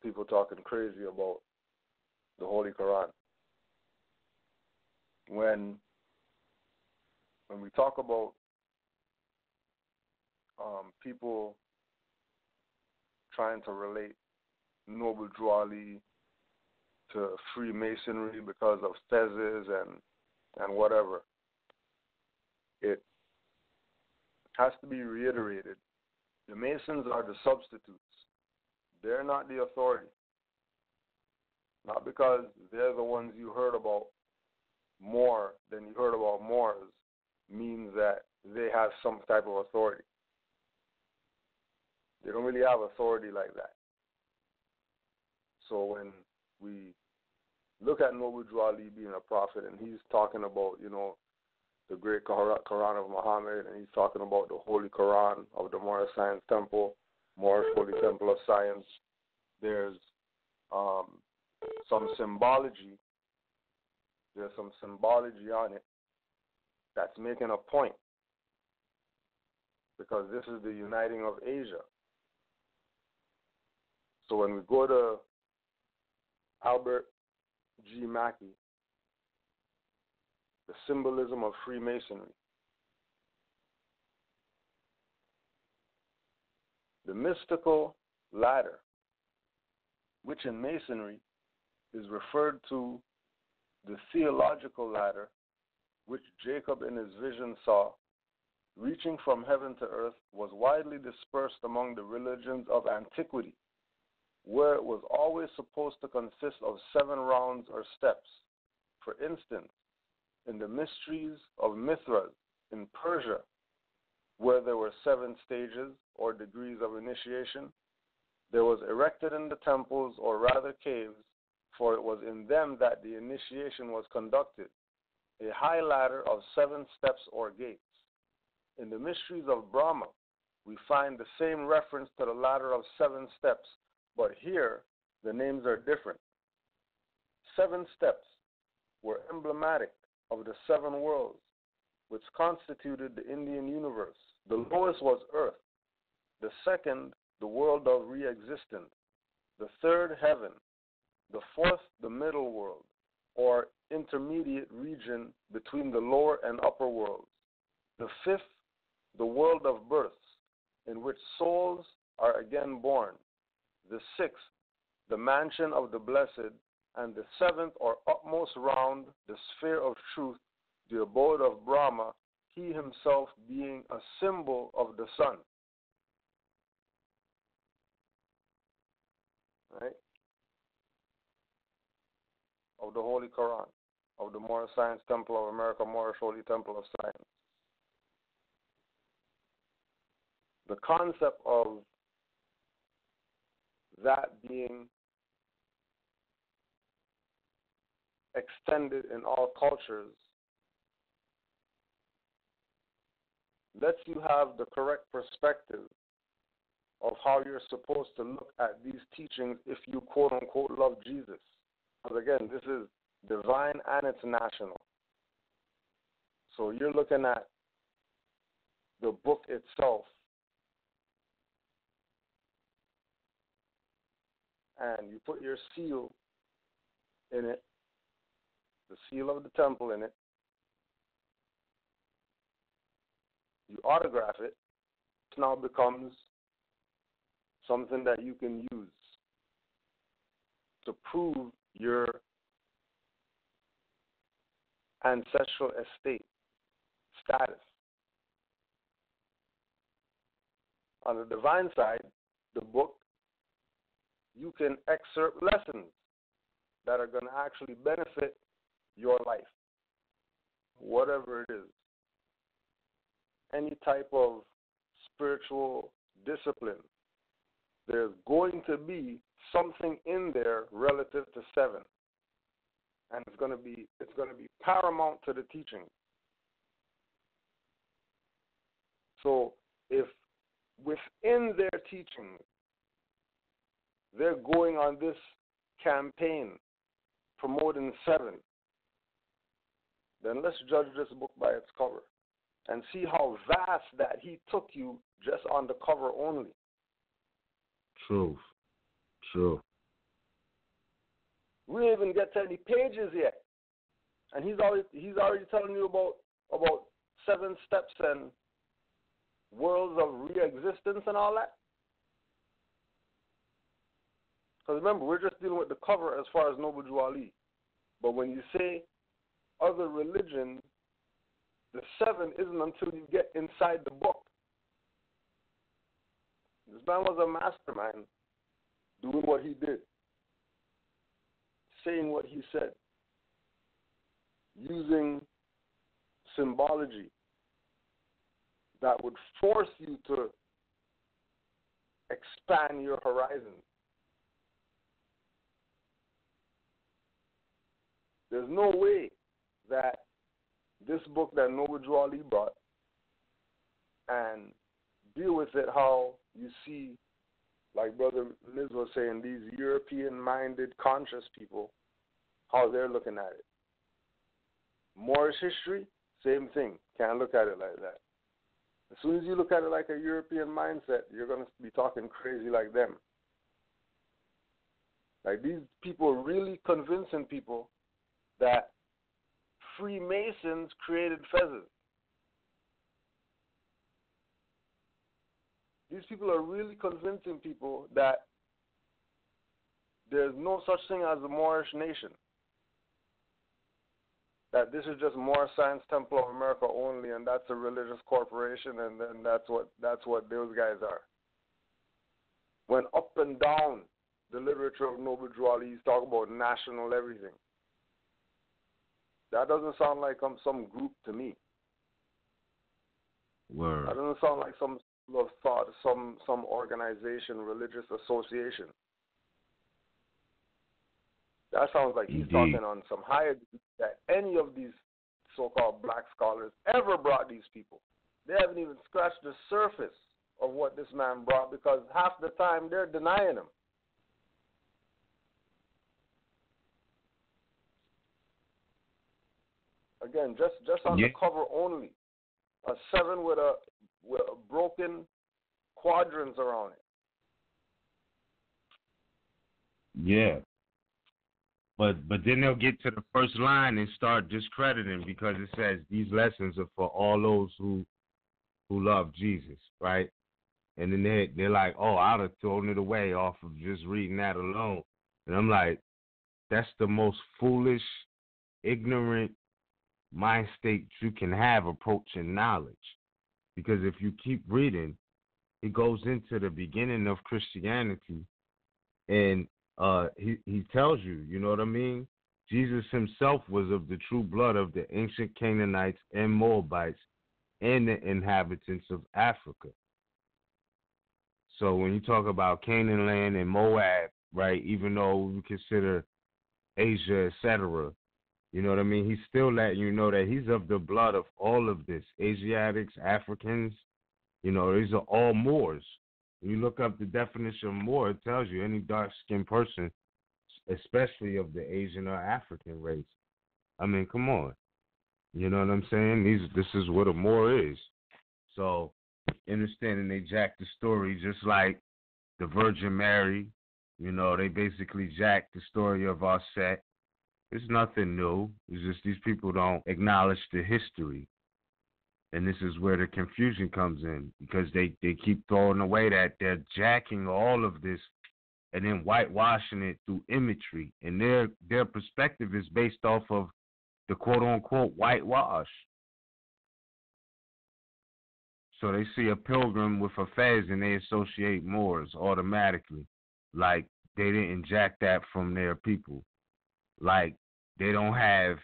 People talking crazy about the Holy Quran. When we talk about people trying to relate Noble Drew Ali to Freemasonry because of theses and whatever, it has to be reiterated. The Masons are the substitutes. They're not the authority. Not because they're the ones you heard about Moor, then you heard about Moors, means that they have some type of authority. They don't really have authority like that. So when we look at Noble Drew Ali being a prophet, and he's talking about, the great Quran of Muhammad, and he's talking about the Holy Quran of the Moorish Science Temple, Moorish Holy Temple of Science, there's some symbology. There's some symbology on it that's making a point, because this is the uniting of Asia. So when we go to Albert G. Mackey, the symbolism of Freemasonry, the mystical ladder, which in Masonry is referred to the theological ladder, which Jacob in his vision saw, reaching from heaven to earth, was widely dispersed among the religions of antiquity, where it was always supposed to consist of 7 rounds or steps. For instance, in the mysteries of Mithras in Persia, where there were 7 stages or degrees of initiation, there was erected in the temples, or rather caves, for it was in them that the initiation was conducted, a high ladder of 7 steps or gates. In the mysteries of Brahma, we find the same reference to the ladder of 7 steps, but here the names are different. 7 steps were emblematic of the 7 worlds, which constituted the Indian universe. The lowest was earth, the second the world of re-existence, the third heaven, the fourth the middle world, or intermediate region between the lower and upper worlds, the fifth the world of births, in which souls are again born, the sixth the mansion of the blessed, and the 7th or utmost round, the sphere of truth, the abode of Brahma, he himself being a symbol of the sun. Right? Of the Holy Quran, of the Moorish Science Temple of America, Moorish Holy Temple of Science. The concept of that being extended in all cultures lets you have the correct perspective of how you're supposed to look at these teachings if you quote-unquote love Jesus. Because again, this is divine and it's national. So you're looking at the book itself, and you put your seal in it, the seal of the temple in it, you autograph it, it now becomes something that you can use to prove your ancestral estate status. On the divine side, the book, you can excerpt lessons that are going to actually benefit your life, whatever it is. Any type of spiritual discipline, there's going to be something in there relative to 7, and it's going to be paramount to the teaching. So if within their teaching they're going on this campaign promoting 7, then let's judge this book by its cover and see how vast that he took you just on the cover only. Truth. True. We didn't even get to any pages yet, and he's already telling you about 7 steps and worlds of re-existence and all that. Because remember, we're just dealing with the cover as far as Noble Drew Ali. But when you say other religions, the 7 isn't until you get inside the book. This man was a mastermind doing what he did, saying what he said. using symbology that would force you to expand your horizons. There's no way that this book that Noble Drew Ali brought and deal with it how you see, like Brother Liz was saying, these European-minded, conscious people, how they're looking at it. Moorish history, same thing. Can't look at it like that. As soon as you look at it like a European mindset, you're going to be talking crazy like them. Like these people are really convincing people that Freemasons created fezzes. These people are really convincing people that there's no such thing as a Moorish nation. That this is just Moorish Science Temple of America only, and that's a religious corporation, and then that's what those guys are. When up and down the literature of Noble Drew Ali, he's talking about national everything. That doesn't sound like some group to me. Word. That doesn't sound like some of thought, some organization, religious association. That sounds like he's talking on some higher that any of these so-called black scholars ever brought these people. They haven't even scratched the surface of what this man brought, because half the time they're denying him. Again, just on the cover only, a 7 with a broken quadrants around it. Yeah. But then they'll get to the first line and start discrediting, because it says these lessons are for all those who love Jesus, right? And then they're like, oh, I'd have thrown it away off of just reading that alone. And I'm like, that's the most foolish, ignorant mind state you can have approaching knowledge. Because if you keep reading, it goes into the beginning of Christianity, and he tells you, you know what I mean? Jesus himself was of the true blood of the ancient Canaanites and Moabites and the inhabitants of Africa. So when you talk about Canaan land and Moab, right, even though we consider Asia, etc., you know what I mean? He's still letting you know that he's of the blood of all of this. Asiatics, Africans, you know, these are all Moors. When you look up the definition of Moor, it tells you any dark-skinned person, especially of the Asian or African race. I mean, come on. You know what I'm saying? This is what a Moor is. So, understanding they jacked the story just like the Virgin Mary. You know, they basically jacked the story of our set. It's nothing new. It's just these people don't acknowledge the history. And this is where the confusion comes in, because they keep throwing away that they're jacking all of this and then whitewashing it through imagery. And their perspective is based off of the quote-unquote whitewash. So they see a pilgrim with a fez and they associate Moors automatically. Like they didn't jack that from their people. Like they don't have,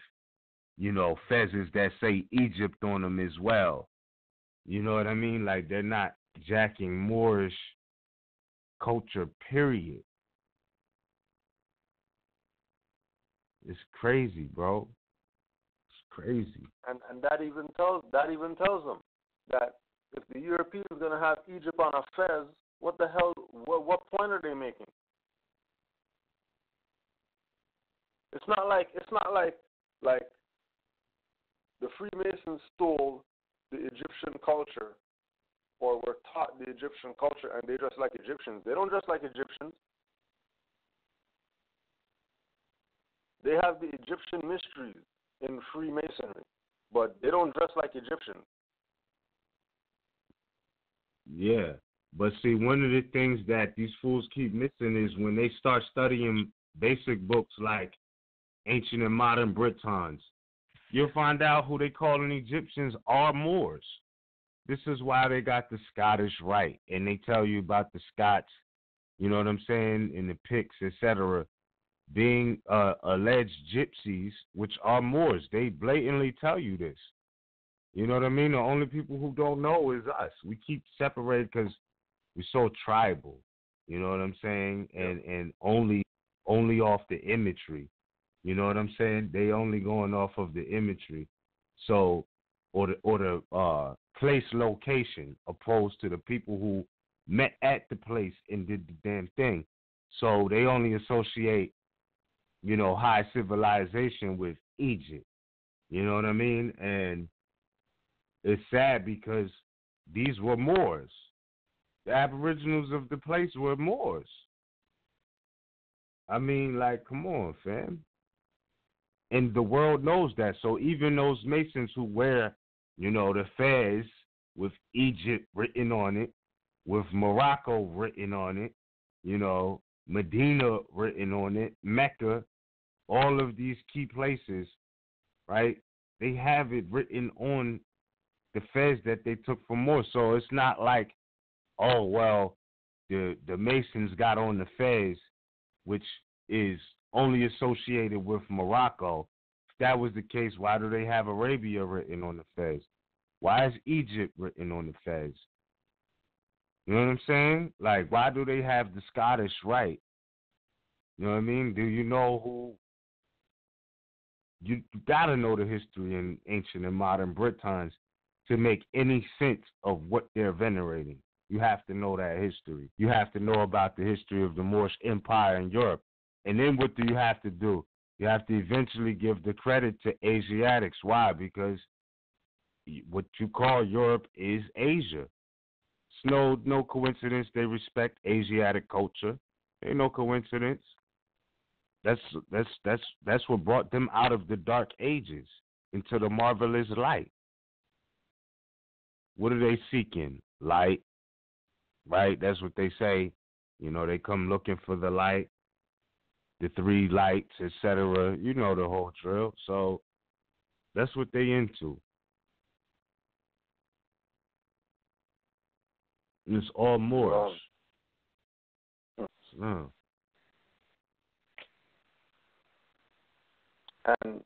you know, fezzes that say Egypt on them as well. You know what I mean? Like they're not jacking Moorish culture, period. It's crazy, bro. It's crazy. And that even tells them that if the Europeans are gonna have Egypt on a fez, what the hell? What point are they making? It's not like the Freemasons stole the Egyptian culture, or were taught the Egyptian culture, and they dress like Egyptians. They don't dress like Egyptians. They have the Egyptian mysteries in Freemasonry, but they don't dress like Egyptians. Yeah, but see, one of the things that these fools keep missing is when they start studying basic books like Ancient and Modern Britons, you'll find out who they calling Egyptians are Moors. This is why they got the Scottish right, and they tell you about the Scots, you know what I'm saying, and the Picts, etc. being alleged gypsies, which are Moors. They blatantly tell you this. You know what I mean? The only people who don't know is us. We keep separated because we're so tribal. You know what I'm saying? And only off the imagery. You know what I'm saying? They only going off of the imagery. So or the place location opposed to the people who met at the place and did the damn thing. So they only associate, you know, high civilization with Egypt. You know what I mean? And it's sad because these were Moors. The aboriginals of the place were Moors. I mean, like, come on, fam. And the world knows that. So even those Masons who wear, you know, the fez with Egypt written on it, with Morocco written on it, you know, Medina written on it, Mecca, all of these key places, right? They have it written on the fez that they took from Moor. So it's not like, oh, well, the Masons got on the fez, which is only associated with Morocco. If that was the case, why do they have Arabia written on the fez? Why is Egypt written on the fez? You know what I'm saying? Like, why do they have the Scottish Rite? You know what I mean? Do you know who? You gotta know the history in ancient and modern Britons to make any sense of what they're venerating. You have to know that history. You have to know about the history of the Moorish Empire in Europe. And then what do you have to do? You have to eventually give the credit to Asiatics. Why? Because what you call Europe is Asia. It's no coincidence they respect Asiatic culture. Ain't no coincidence. That's what brought them out of the dark ages into the marvelous light. What are they seeking? Light. Right? That's what they say. You know, they come looking for the light, the three lights, etc. You know the whole drill. So that's what they into. And it's all Moorish. And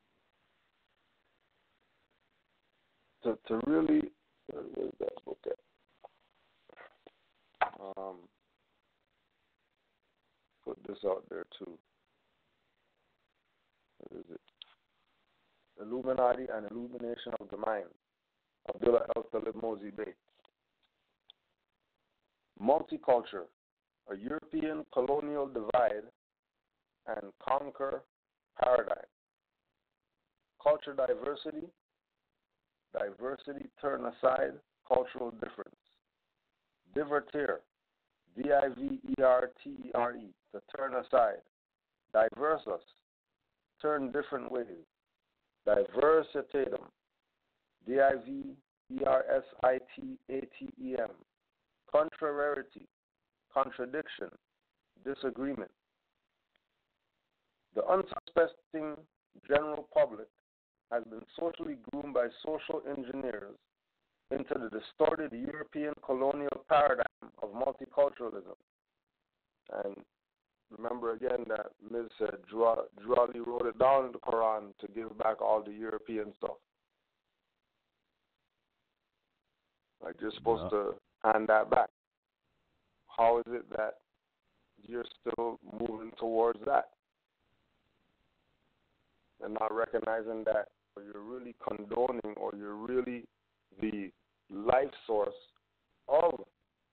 to really, where's that book at? Put this out there too. What is it? Illuminati and Illumination of the Mind. Abdullah El-Talib Mozi-Bey. Multiculture, a European colonial divide and conquer paradigm. Culture diversity, diversity turn aside, cultural difference. Divertere, D-I-V-E-R-T-E-R-E, to turn aside. Diverse us, turn different ways. Diversitatum, D-I-V-E-R-S-I-T-A-T-E-M. Contrariety, contradiction, disagreement. The unsuspecting general public has been socially groomed by social engineers into the distorted European colonial paradigm of multiculturalism. And remember again that Liz said Jurali wrote it down in the Quran to give back all the European stuff. Like you're supposed to hand that back. How is it that you're still moving towards that and not recognizing that you're really condoning or you're really the life source of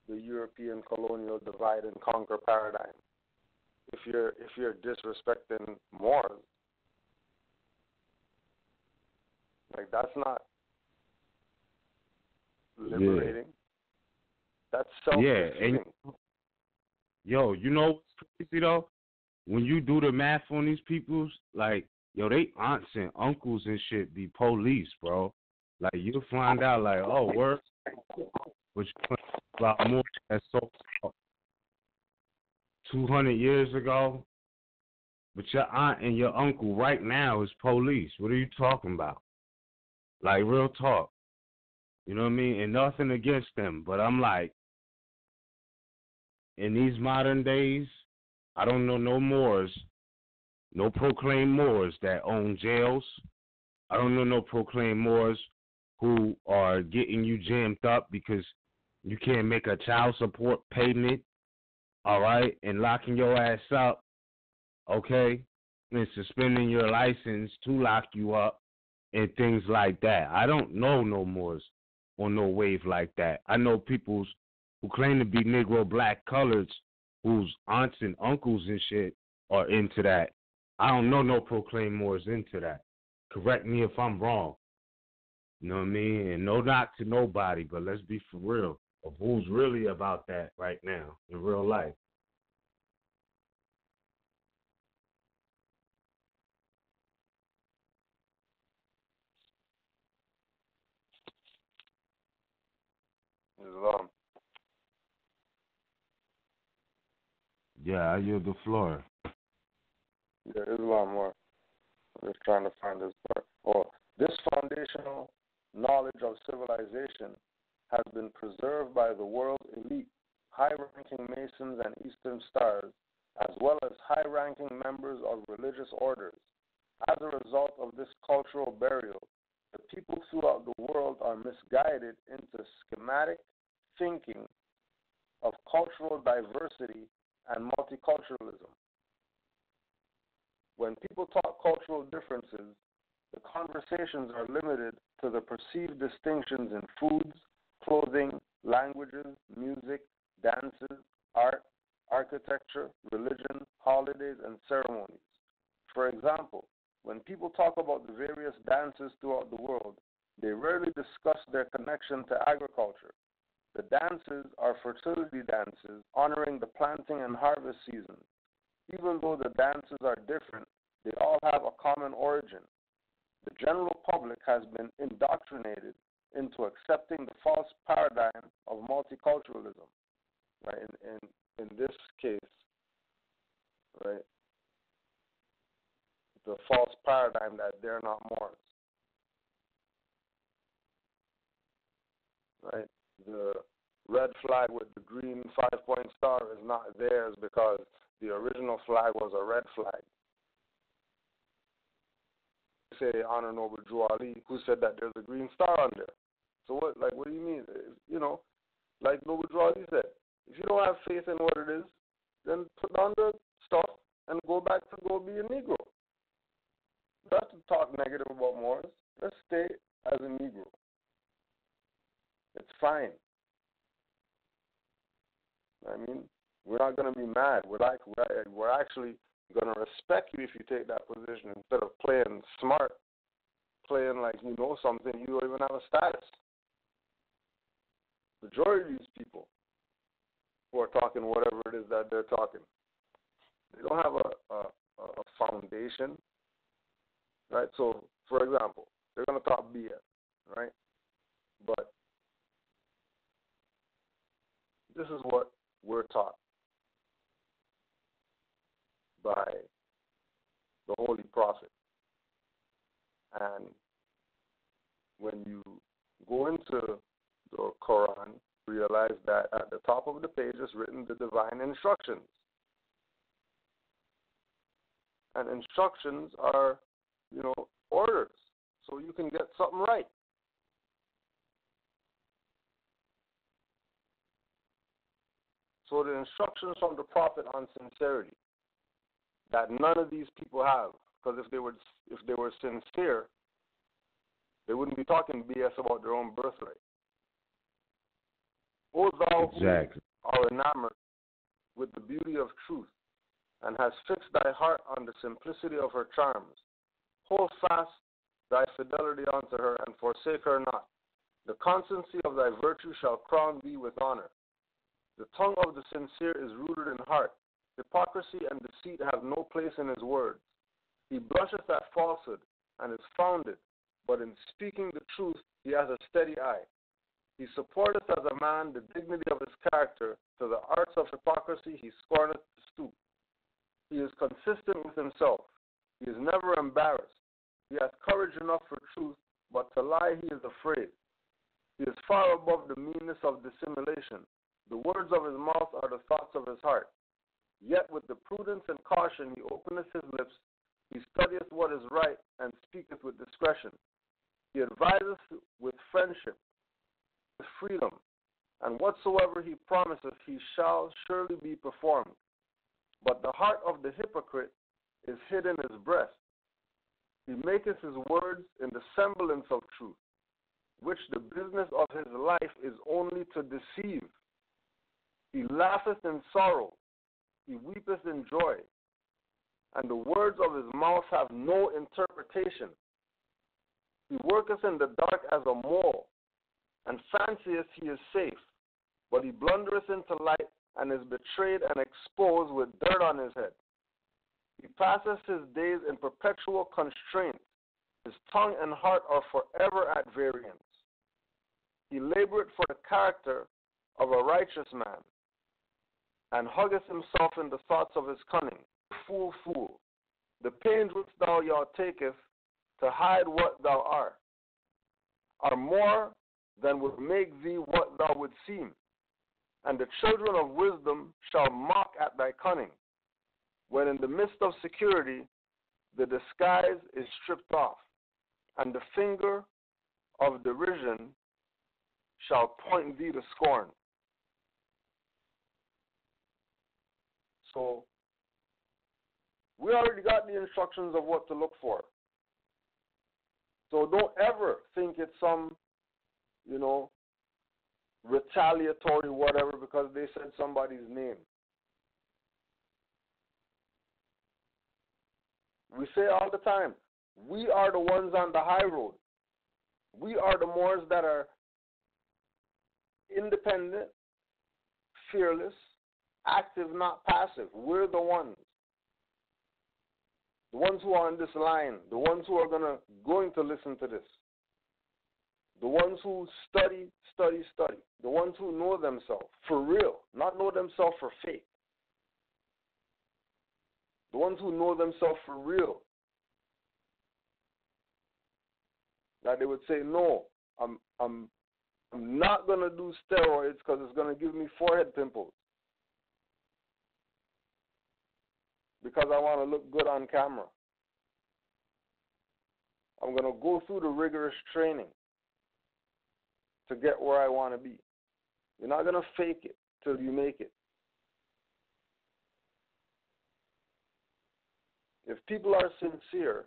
the European colonial divide and conquer paradigm? If you're disrespecting Moors, like that's not liberating. Yeah. That's self-defeating. Yeah, and yo, you know what's crazy though? When you do the math on these people's, like, yo, they aunts and uncles and shit be police, bro. Like, you'll find out, like, oh, word, which about more that's so 200 years ago, but your aunt and your uncle right now is police. What are you talking about? Like, real talk. You know what I mean? And nothing against them, but I'm like, in these modern days, I don't know no Moors no proclaimed Moors that own jails. I don't know no proclaimed Moors who are getting you jammed up because you can't make a child support payment, all right, and locking your ass up, okay, and suspending your license to lock you up and things like that. I don't know no Moors on no wave like that. I know people who claim to be Negro black coloreds whose aunts and uncles and shit are into that. I don't know no proclaimed Moors into that. Correct me if I'm wrong. You know what I mean? And no knock to nobody, but let's be for real of who's really about that right now in real life. Islam. Yeah, I yield the floor. Yeah, Islam more. I'm just trying to find this part. Oh, this foundational knowledge of civilization has been preserved by the world elite, high-ranking Masons and Eastern Stars, as well as high-ranking members of religious orders. As a result of this cultural burial, the people throughout the world are misguided into schematic thinking of cultural diversity and multiculturalism. When people talk cultural differences, the conversations are limited to the perceived distinctions in foods, clothing, languages, music, dances, art, architecture, religion, holidays, and ceremonies. For example, when people talk about the various dances throughout the world, they rarely discuss their connection to agriculture. The dances are fertility dances honoring the planting and harvest seasons. Even though the dances are different, they all have a common origin. The general public has been indoctrinated into accepting the false paradigm of multiculturalism. Right? In this case, right, the false paradigm that they're not Moors. Right? The red flag with the green 5-point star is not theirs because the original flag was a red flag. Say they honor Noble Drew Ali, who said that there's a green star on there. So what do you mean? You know, like Noble Drew Ali said, if you don't have faith in what it is, then put down the stuff and go back to go be a Negro. You don't have to talk negative about Moors. Just stay as a Negro. It's fine. I mean, we're not going to be mad. We're actually going to respect you if you take that position instead of playing smart, playing like you know something. You don't even have a status. Majority of these people who are talking whatever it is that they're talking, they don't have a foundation, right? So, for example, they're going to talk BS, right? But this is what we're taught by the Holy Prophet. And when you go into the Quran, realize that at the top of the page is written the divine instructions. And instructions are, orders. So you can get something right. So the instructions from the Prophet on sincerity that none of these people have, because if they were sincere, they wouldn't be talking BS about their own birthright. O thou who are enamored with the beauty of truth, and has fixed thy heart on the simplicity of her charms, hold fast thy fidelity unto her, and forsake her not. The constancy of thy virtue shall crown thee with honor. The tongue of the sincere is rooted in heart. Hypocrisy and deceit have no place in his words. He blusheth at falsehood and is founded, but in speaking the truth he has a steady eye. He supporteth as a man the dignity of his character. To the arts of hypocrisy he scorneth to stoop. He is consistent with himself. He is never embarrassed. He hath courage enough for truth, but to lie he is afraid. He is far above the meanness of dissimulation. The words of his mouth are the thoughts of his heart. Yet with the prudence and caution he openeth his lips, He studieth what is right and speaketh with discretion. He adviseth with friendship, with freedom, and whatsoever he promiseth, he shall surely be performed. But the heart of the hypocrite is hid in his breast. He maketh his words in the semblance of truth, which the business of his life is only to deceive. He laugheth in sorrow, he weepeth in joy, and the words of his mouth have no interpretation. He worketh in the dark as a mole, and fancieth he is safe, but he blundereth into light, and is betrayed and exposed with dirt on his head. He passeth his days in perpetual constraint. His tongue and heart are forever at variance. He laboreth for the character of a righteous man, and huggeth himself in the thoughts of his cunning. Fool, fool, the pains which thou takest to hide what thou art are more than would make thee what thou would seem. And the children of wisdom shall mock at thy cunning, when in the midst of security the disguise is stripped off, and the finger of derision shall point thee to scorn. So, we already got the instructions of what to look for. So don't ever think it's some, retaliatory whatever because they said somebody's name. We say all the time, we are the ones on the high road. We are the Moors that are independent, fearless, active, not passive. We're the ones. The ones who are on this line, the ones who are going to listen to this. The ones who study, the ones who know themselves for real, not know themselves for fake. The ones who know themselves for real. That they would say, no, I'm not going to do steroids because it's going to give me forehead pimples. Because I want to look good on camera. I'm going to go through the rigorous training to get where I want to be. You're not going to fake it till you make it. If people are sincere,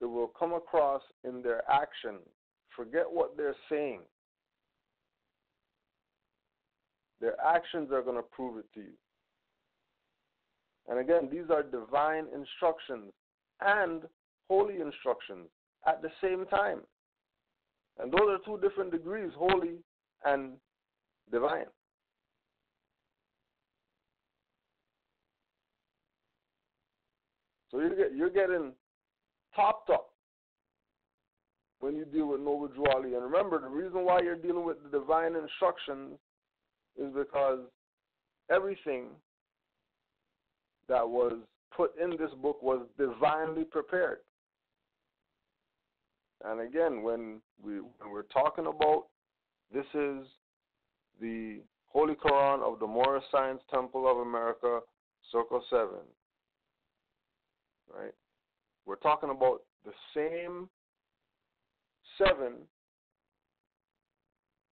it will come across in their action. Forget what they're saying. Their actions are going to prove it to you. And again, these are divine instructions and holy instructions at the same time. And those are two different degrees, holy and divine. So you're getting topped up when you deal with Noble Drew Ali. And remember, the reason why you're dealing with the divine instructions is because everything that was put in this book was divinely prepared. And again, when we're talking about this is the Holy Quran of the Moorish Science Temple of America, Circle 7, right? We're talking about the same 7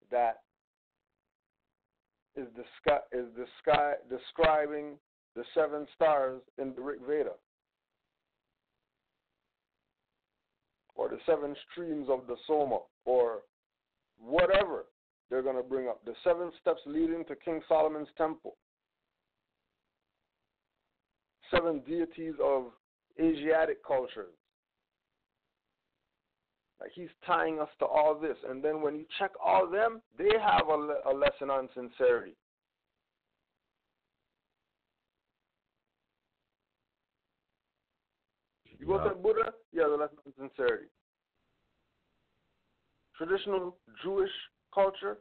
that is describing the 7 stars in the Rig Veda, or the 7 streams of the Soma, or whatever they're going to bring up. The 7 steps leading to King Solomon's temple. 7 deities of Asiatic cultures. Like he's tying us to all this. And then when you check all them, they have a lesson on sincerity. You go to the Buddha, he has a lesson on sincerity. Traditional Jewish culture,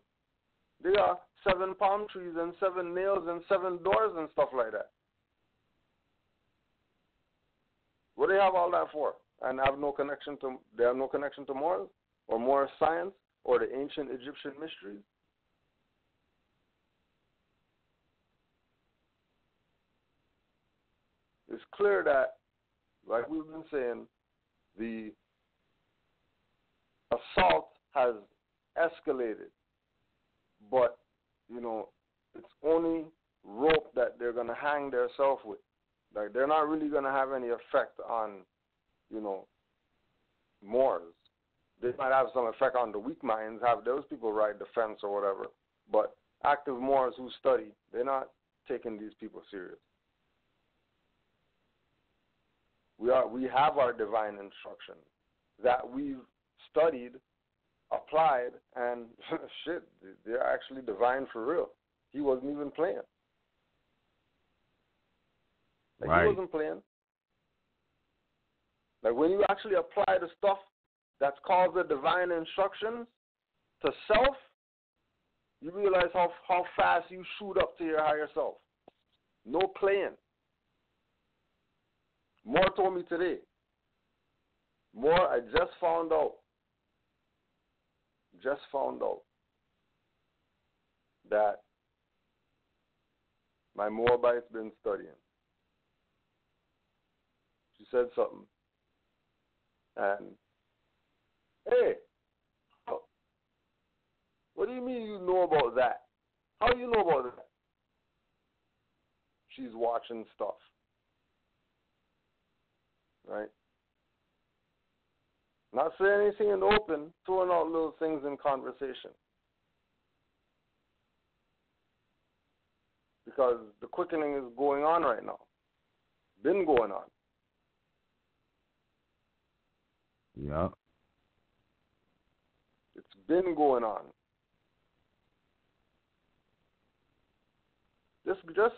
they got 7 palm trees and 7 nails and 7 doors and stuff like that. What do they have all that for? And have no connection to, they have no connection to Moors or Moorish science or the ancient Egyptian mysteries? It's clear that like we've been saying, the assault has escalated, but it's only rope that they're gonna hang themselves with. Like they're not really gonna have any effect on, Moors. They might have some effect on the weak minds, have those people ride the fence or whatever. But active Moors who study, they're not taking these people serious. We have our divine instruction that we've studied, applied, and shit, they're actually divine for real. He wasn't even playing. Right. He wasn't playing. Like when you actually apply the stuff that's called the divine instructions to self, you realize how fast you shoot up to your higher self. No playing. Moore told me today. Moore, I just found out that my Moabite's been studying. She said something. And, hey, what do you mean you know about that? How do you know about that? She's watching stuff. Right? Not saying anything in the open, throwing out little things in conversation. Because the quickening is going on right now. Been going on. Yeah. It's been going on. Just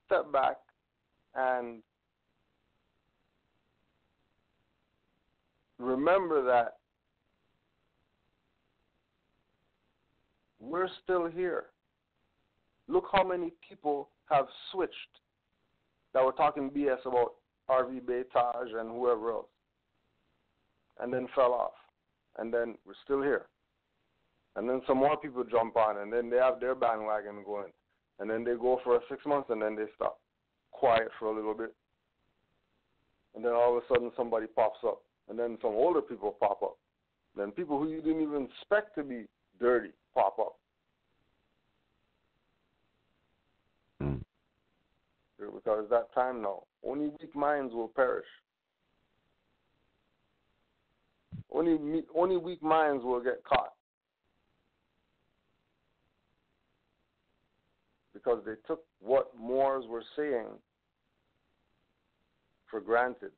step back and remember that we're still here. Look how many people have switched that were talking BS about RVBey, Taj, and whoever else, and then fell off. And then we're still here. And then some more people jump on, and then they have their bandwagon going. And then they go for 6 months, and then they stop. Quiet for a little bit. And then all of a sudden somebody pops up. And then some older people pop up. Then people who you didn't even expect to be dirty pop up. Mm. Because it's that time now. Only weak minds will perish. Only weak minds will get caught. Because they took what Moors were saying for granted.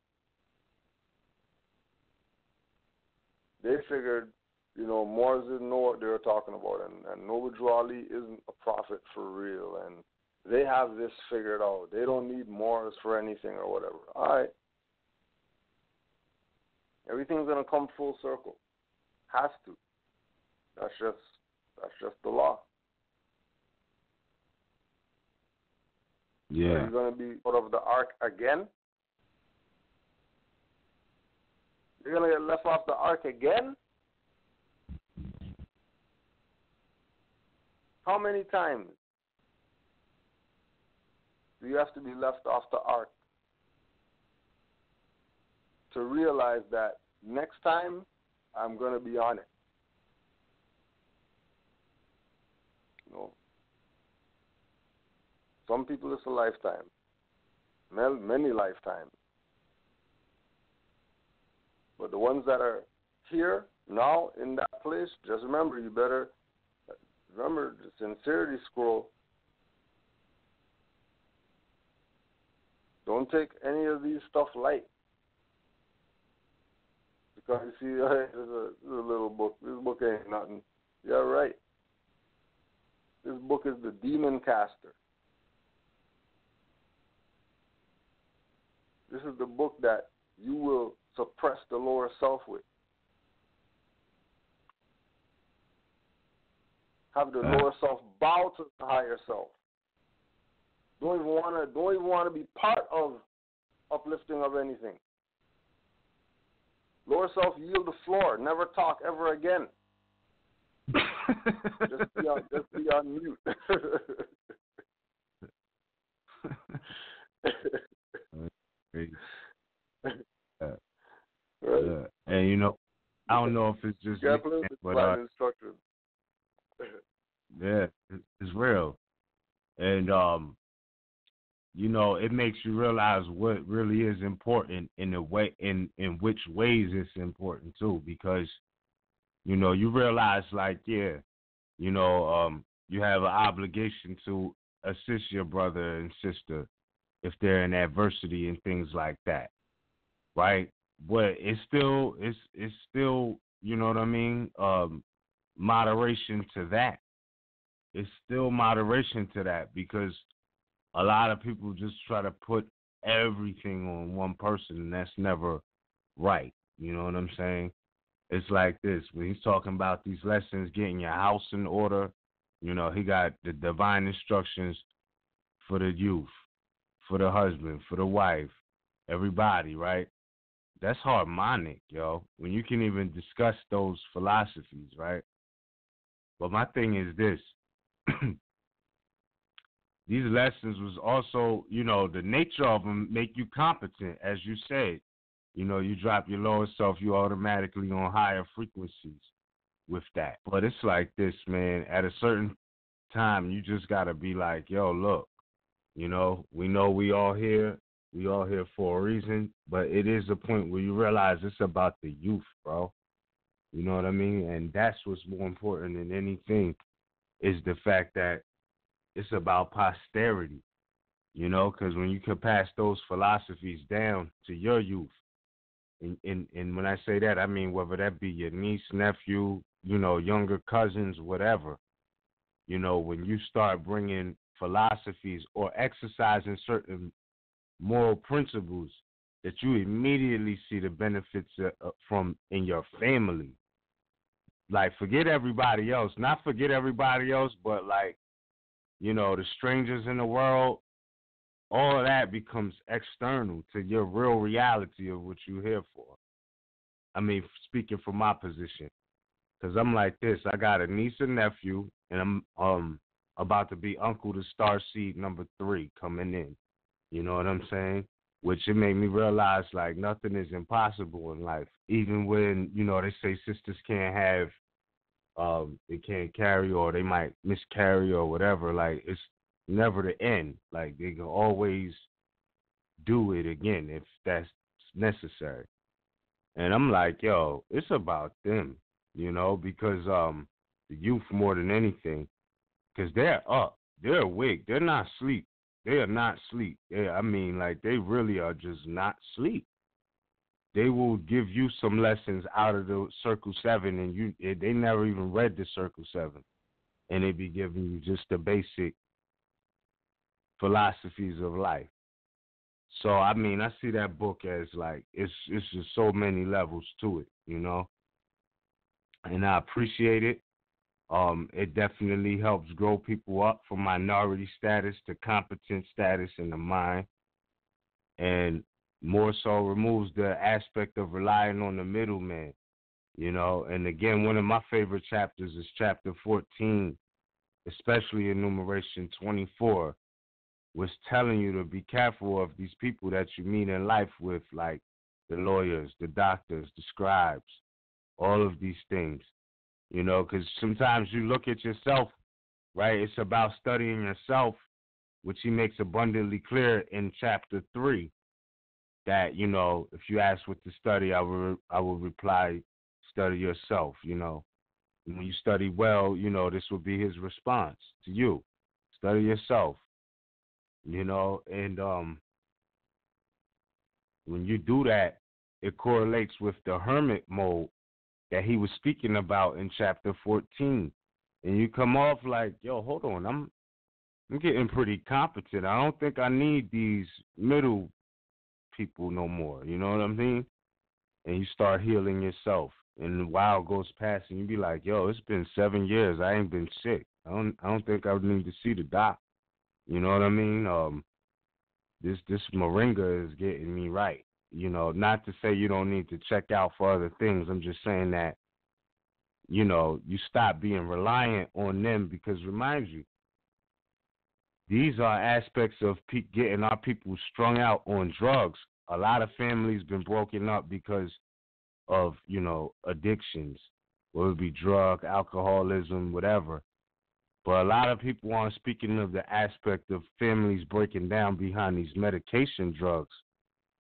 They figured, Moors didn't know what they were talking about, and Noble Drew Ali isn't a prophet for real, and they have this figured out. They don't need Moors for anything or whatever. All right. Everything's going to come full circle. Has to. That's just the law. Yeah. Are you going to be out of the ark again? You're going to get left off the ark again? How many times do you have to be left off the ark to realize that next time I'm going to be on it? Some people it's a lifetime, many lifetimes. But the ones that are here now in that place, just remember, you better remember the sincerity scroll. Don't take any of these stuff light. Because you see, there's a little book. This book ain't nothing. Yeah, right. This book is the Demon Caster. This is the book that you will suppress the lower self with. Have the lower self bow to the higher self. Don't even want to be part of uplifting of anything. Lower self, yield the floor. Never talk ever again. just be on mute. Right. Yeah. And you know, I don't know if it's just me, but instructions. yeah, it's real. And you know, it makes you realize what really is important in the way in which ways it's important too, because you know, you realize like, yeah, you know, you have an obligation to assist your brother and sister if they're in adversity and things like that, right? But it's still you know what I mean, moderation to that. It's still moderation to that, because a lot of people just try to put everything on one person, and that's never right. You know what I'm saying? It's like this. When he's talking about these lessons, getting your house in order, you know, he got the divine instructions for the youth, for the husband, for the wife, everybody, right? That's harmonic, yo. When you can even discuss those philosophies, right? But my thing is this. These lessons was also, you know, the nature of them make you competent, as you said. You know, you drop your lower self, you automatically on higher frequencies with that. But it's like this, man. At a certain time, you just got to be like, yo, look, you know we all here. We all here for a reason. But it is a point where you realize it's about the youth, bro. You know what I mean? And that's what's more important than anything, is the fact that it's about posterity, you know, because when you can pass those philosophies down to your youth, and when I say that, I mean whether that be your niece, nephew, you know, younger cousins, whatever, you know, when you start bringing philosophies or exercising certain moral principles that you immediately see the benefits from in your family. Like, forget everybody else. Not forget everybody else, but like, you know, the strangers in the world, all of that becomes external to your real reality of what you're here for. I mean, speaking from my position, because I'm like this. I got a niece and nephew, and I'm about to be uncle to Starseed number 3 coming in. You know what I'm saying? Which it made me realize, like, nothing is impossible in life. Even when, you know, they say sisters can't have they can't carry, or they might miscarry or whatever. Like, it's never the end. Like, they can always do it again if that's necessary. And I'm like, yo, it's about them, you know, because the youth more than anything, because they're up, they're awake, they're not asleep. They are not asleep. I mean, like, they really are just not asleep. They will give you some lessons out of the Circle 7, and they never even read the Circle 7. And they be giving you just the basic philosophies of life. So, I mean, I see that book as, like, it's just so many levels to it, you know? And I appreciate it. It definitely helps grow people up from minority status to competent status in the mind. And more so removes the aspect of relying on the middleman, you know. And again, one of my favorite chapters is chapter 14, especially enumeration 24, was telling you to be careful of these people that you meet in life with, like the lawyers, the doctors, the scribes, all of these things, you know, because sometimes you look at yourself, right? It's about studying yourself, which he makes abundantly clear in chapter 3. That, you know, if you ask what to study, I will reply, study yourself, you know. And when you study well, you know, this will be his response to you. Study yourself, you know, and when you do that, it correlates with the hermit mode that he was speaking about in chapter 14. And you come off like, yo, hold on, I'm getting pretty competent. I don't think I need these middle people no more, you know what I mean? And you start healing yourself, and a while goes past, and you be like, yo, it's been 7 years, I ain't been sick. I don't think I would need to see the doc. You know what I mean? This moringa is getting me right. You know, not to say you don't need to check out for other things. I'm just saying that, you know, you stop being reliant on them, because remind you, these are aspects of getting our people strung out on drugs. A lot of families been broken up because of, addictions, whether it be drug, alcoholism, whatever. But a lot of people aren't speaking of the aspect of families breaking down behind these medication drugs.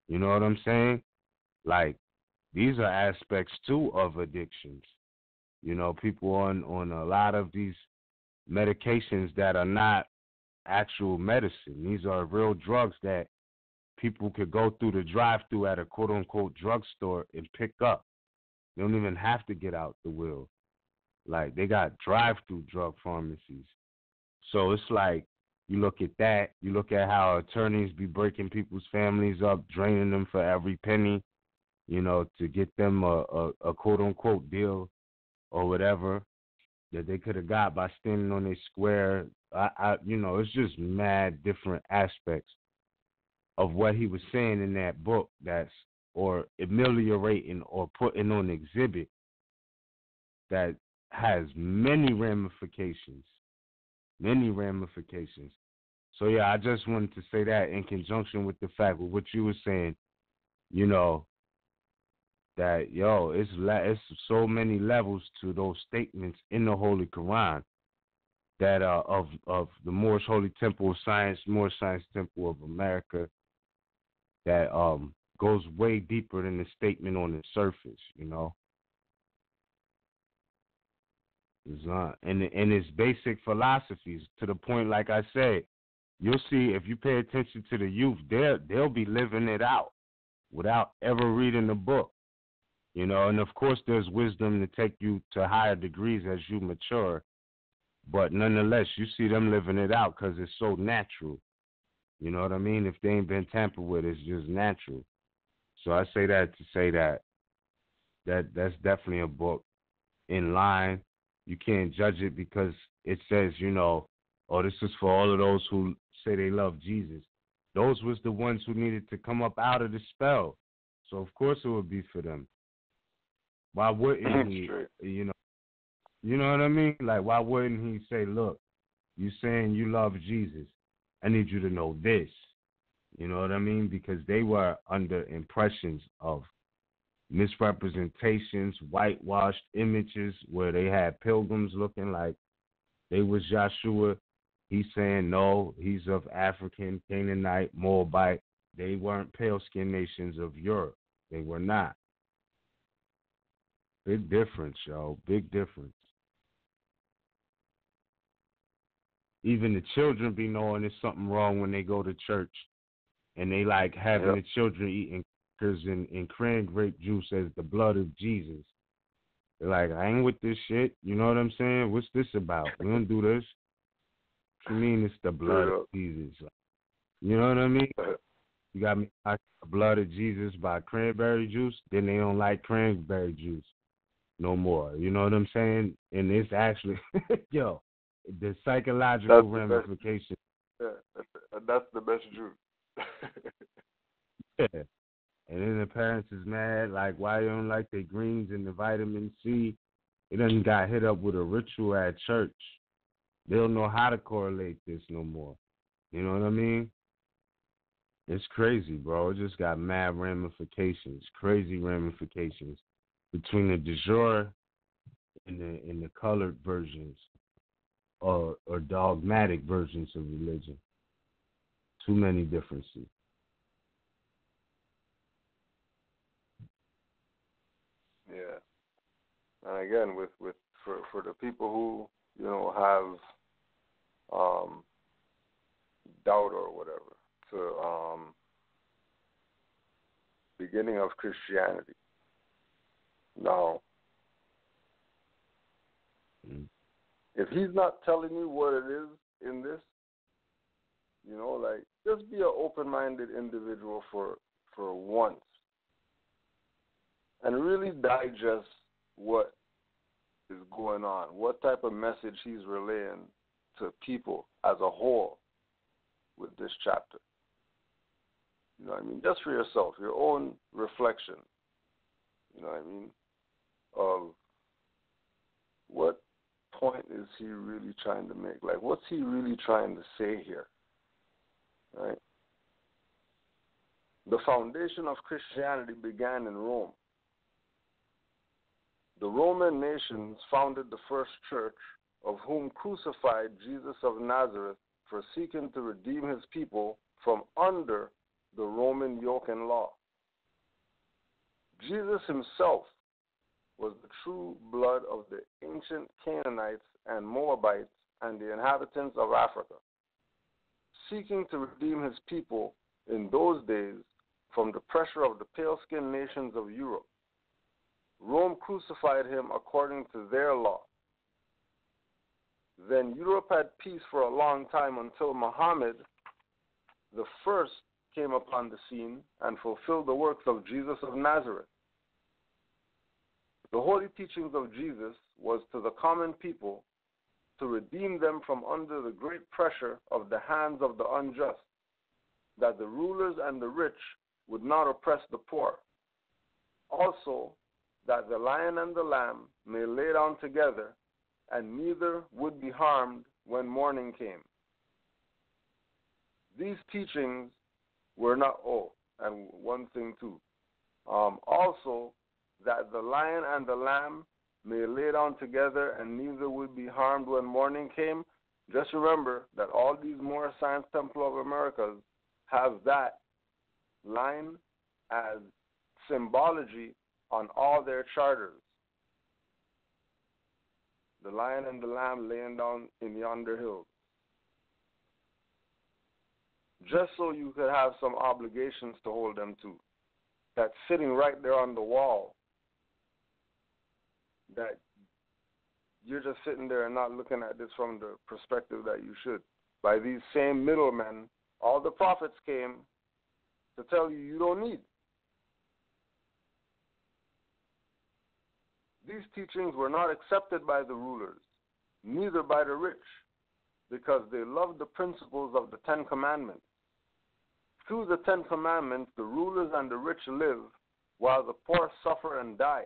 You know what I'm saying? Like, these are aspects, too, of addictions. People on a lot of these medications that are not actual medicine. These are real drugs that people could go through the drive-through at a quote-unquote drugstore and pick up. They don't even have to get out the wheel. Like, they got drive-through drug pharmacies. So it's like, you look at that, you look at how attorneys be breaking people's families up, draining them for every penny, to get them a quote-unquote deal or whatever that they could have got by standing on their square. It's just mad different aspects of what he was saying in that book or ameliorating or putting on exhibit that has many ramifications. So, yeah, I just wanted to say that in conjunction with the fact of what you were saying, that, it's so many levels to those statements in the Holy Quran that of the Moorish Holy Temple of Science, Moorish Science Temple of America, that goes way deeper than the statement on the surface, It's not, and it's basic philosophies to the point, like I said, you'll see if you pay attention to the youth, they'll be living it out without ever reading the book, And of course, there's wisdom to take you to higher degrees as you mature, but nonetheless, you see them living it out because it's so natural. You know what I mean? If they ain't been tampered with, it's just natural. So I say that to say that's definitely a book in line. You can't judge it because it says, this is for all of those who say they love Jesus. Those was the ones who needed to come up out of the spell. So of course it would be for them. Why wouldn't he? You know what I mean? Like, why wouldn't he say, look, you saying you love Jesus? I need you to know this. You know what I mean? Because they were under impressions of misrepresentations, whitewashed images where they had pilgrims looking like they was Joshua. He's saying, no, he's of African, Canaanite, Moabite. They weren't pale-skinned nations of Europe. They were not. Big difference, yo. Big difference. Even the children be knowing there's something wrong when they go to church. And they like having the children eating crackers and cranberry juice as the blood of Jesus. They're like, I ain't with this shit. You know what I'm saying? What's this about? We don't do this. What you mean it's the blood of Jesus? You know what I mean? You got me like the blood of Jesus by cranberry juice, then they don't like cranberry juice no more. You know what I'm saying? And it's actually, the psychological ramifications. That's the best juice. Yeah. And then the parents is mad, like, why you don't like the greens and the vitamin C? It done got hit up with a ritual at church. They don't know how to correlate this no more. You know what I mean? It's crazy, bro. It just got mad ramifications, crazy ramifications between the de jure and the colored versions or dogmatic versions of religion. Too many differences. Yeah. And again, for the people who, have doubt or whatever to beginning of Christianity. Now, if he's not telling you what it is in this, just be an open-minded individual for once and really digest what is going on, what type of message he's relaying to people as a whole with this chapter. You know what I mean? Just for yourself, your own reflection, of what point is he really trying to make? Like, what's he really trying to say here? Right? The foundation of Christianity began in Rome. The Roman nations founded the first church, of whom crucified Jesus of Nazareth for seeking to redeem his people from under the Roman yoke and law. Jesus himself was the true blood of the ancient Canaanites and Moabites and the inhabitants of Africa, seeking to redeem his people in those days from the pressure of the pale-skinned nations of Europe. Rome crucified him according to their law. Then Europe had peace for a long time until Muhammad the first came upon the scene and fulfilled the works of Jesus of Nazareth. The holy teachings of Jesus was to the common people to redeem them from under the great pressure of the hands of the unjust, that the rulers and the rich would not oppress the poor. Also, that the lion and the lamb may lay down together, and neither would be harmed when morning came. These teachings were not, and one thing too, also that the lion and the lamb may lay down together and neither would be harmed when morning came. Just remember that all these Moor Science Temple of Americas have that line as symbology on all their charters. The lion and the lamb laying down in yonder hill. Just so you could have some obligations to hold them to. That's sitting right there on the wall. That you're just sitting there and not looking at this from the perspective that you should. By these same middlemen, all the prophets came to tell you you don't need. These teachings were not accepted by the rulers, neither by the rich, because they loved the principles of the Ten Commandments. Through the Ten Commandments, the rulers and the rich live, while the poor suffer and die.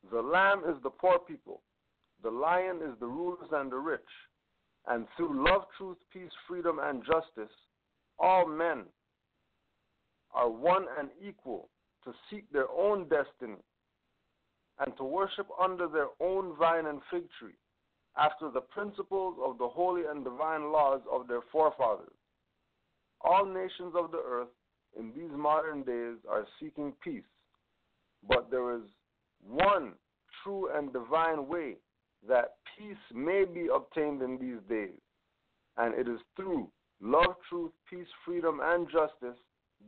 The lamb is the poor people. The lion is the rulers and the rich. And through love, truth, peace, freedom, and justice, all men are one and equal to seek their own destiny and to worship under their own vine and fig tree, after the principles of the holy and divine laws of their forefathers. All nations of the earth in these modern days are seeking peace, but there is one true and divine way that peace may be obtained in these days, and it is through love, truth, peace, freedom, and justice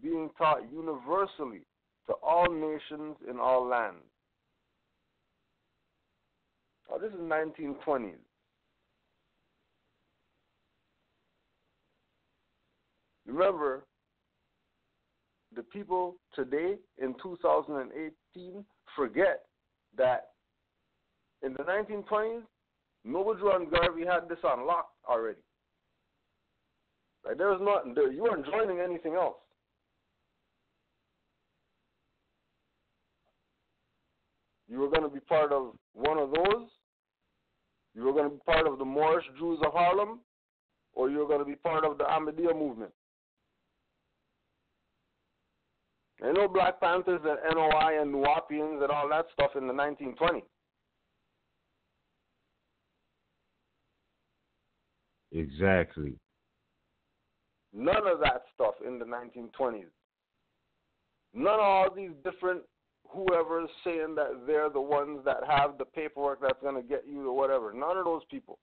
being taught universally to all nations in all lands. Now, this is 1920s. Remember, the people today in 2018 forget that in the 1920s, Noble Drew and Garvey had this on lock already. Like you weren't joining anything else. You were going to be part of one of those. You were going to be part of the Moorish Jews of Harlem, or you were going to be part of the Ahmadiyya movement. I know Black Panthers and NOI and Nuwapians and all that stuff in the 1920s. Exactly. None of that stuff in the 1920s. None of all these different whoever's saying that they're the ones that have the paperwork that's going to get you to whatever. None of those people.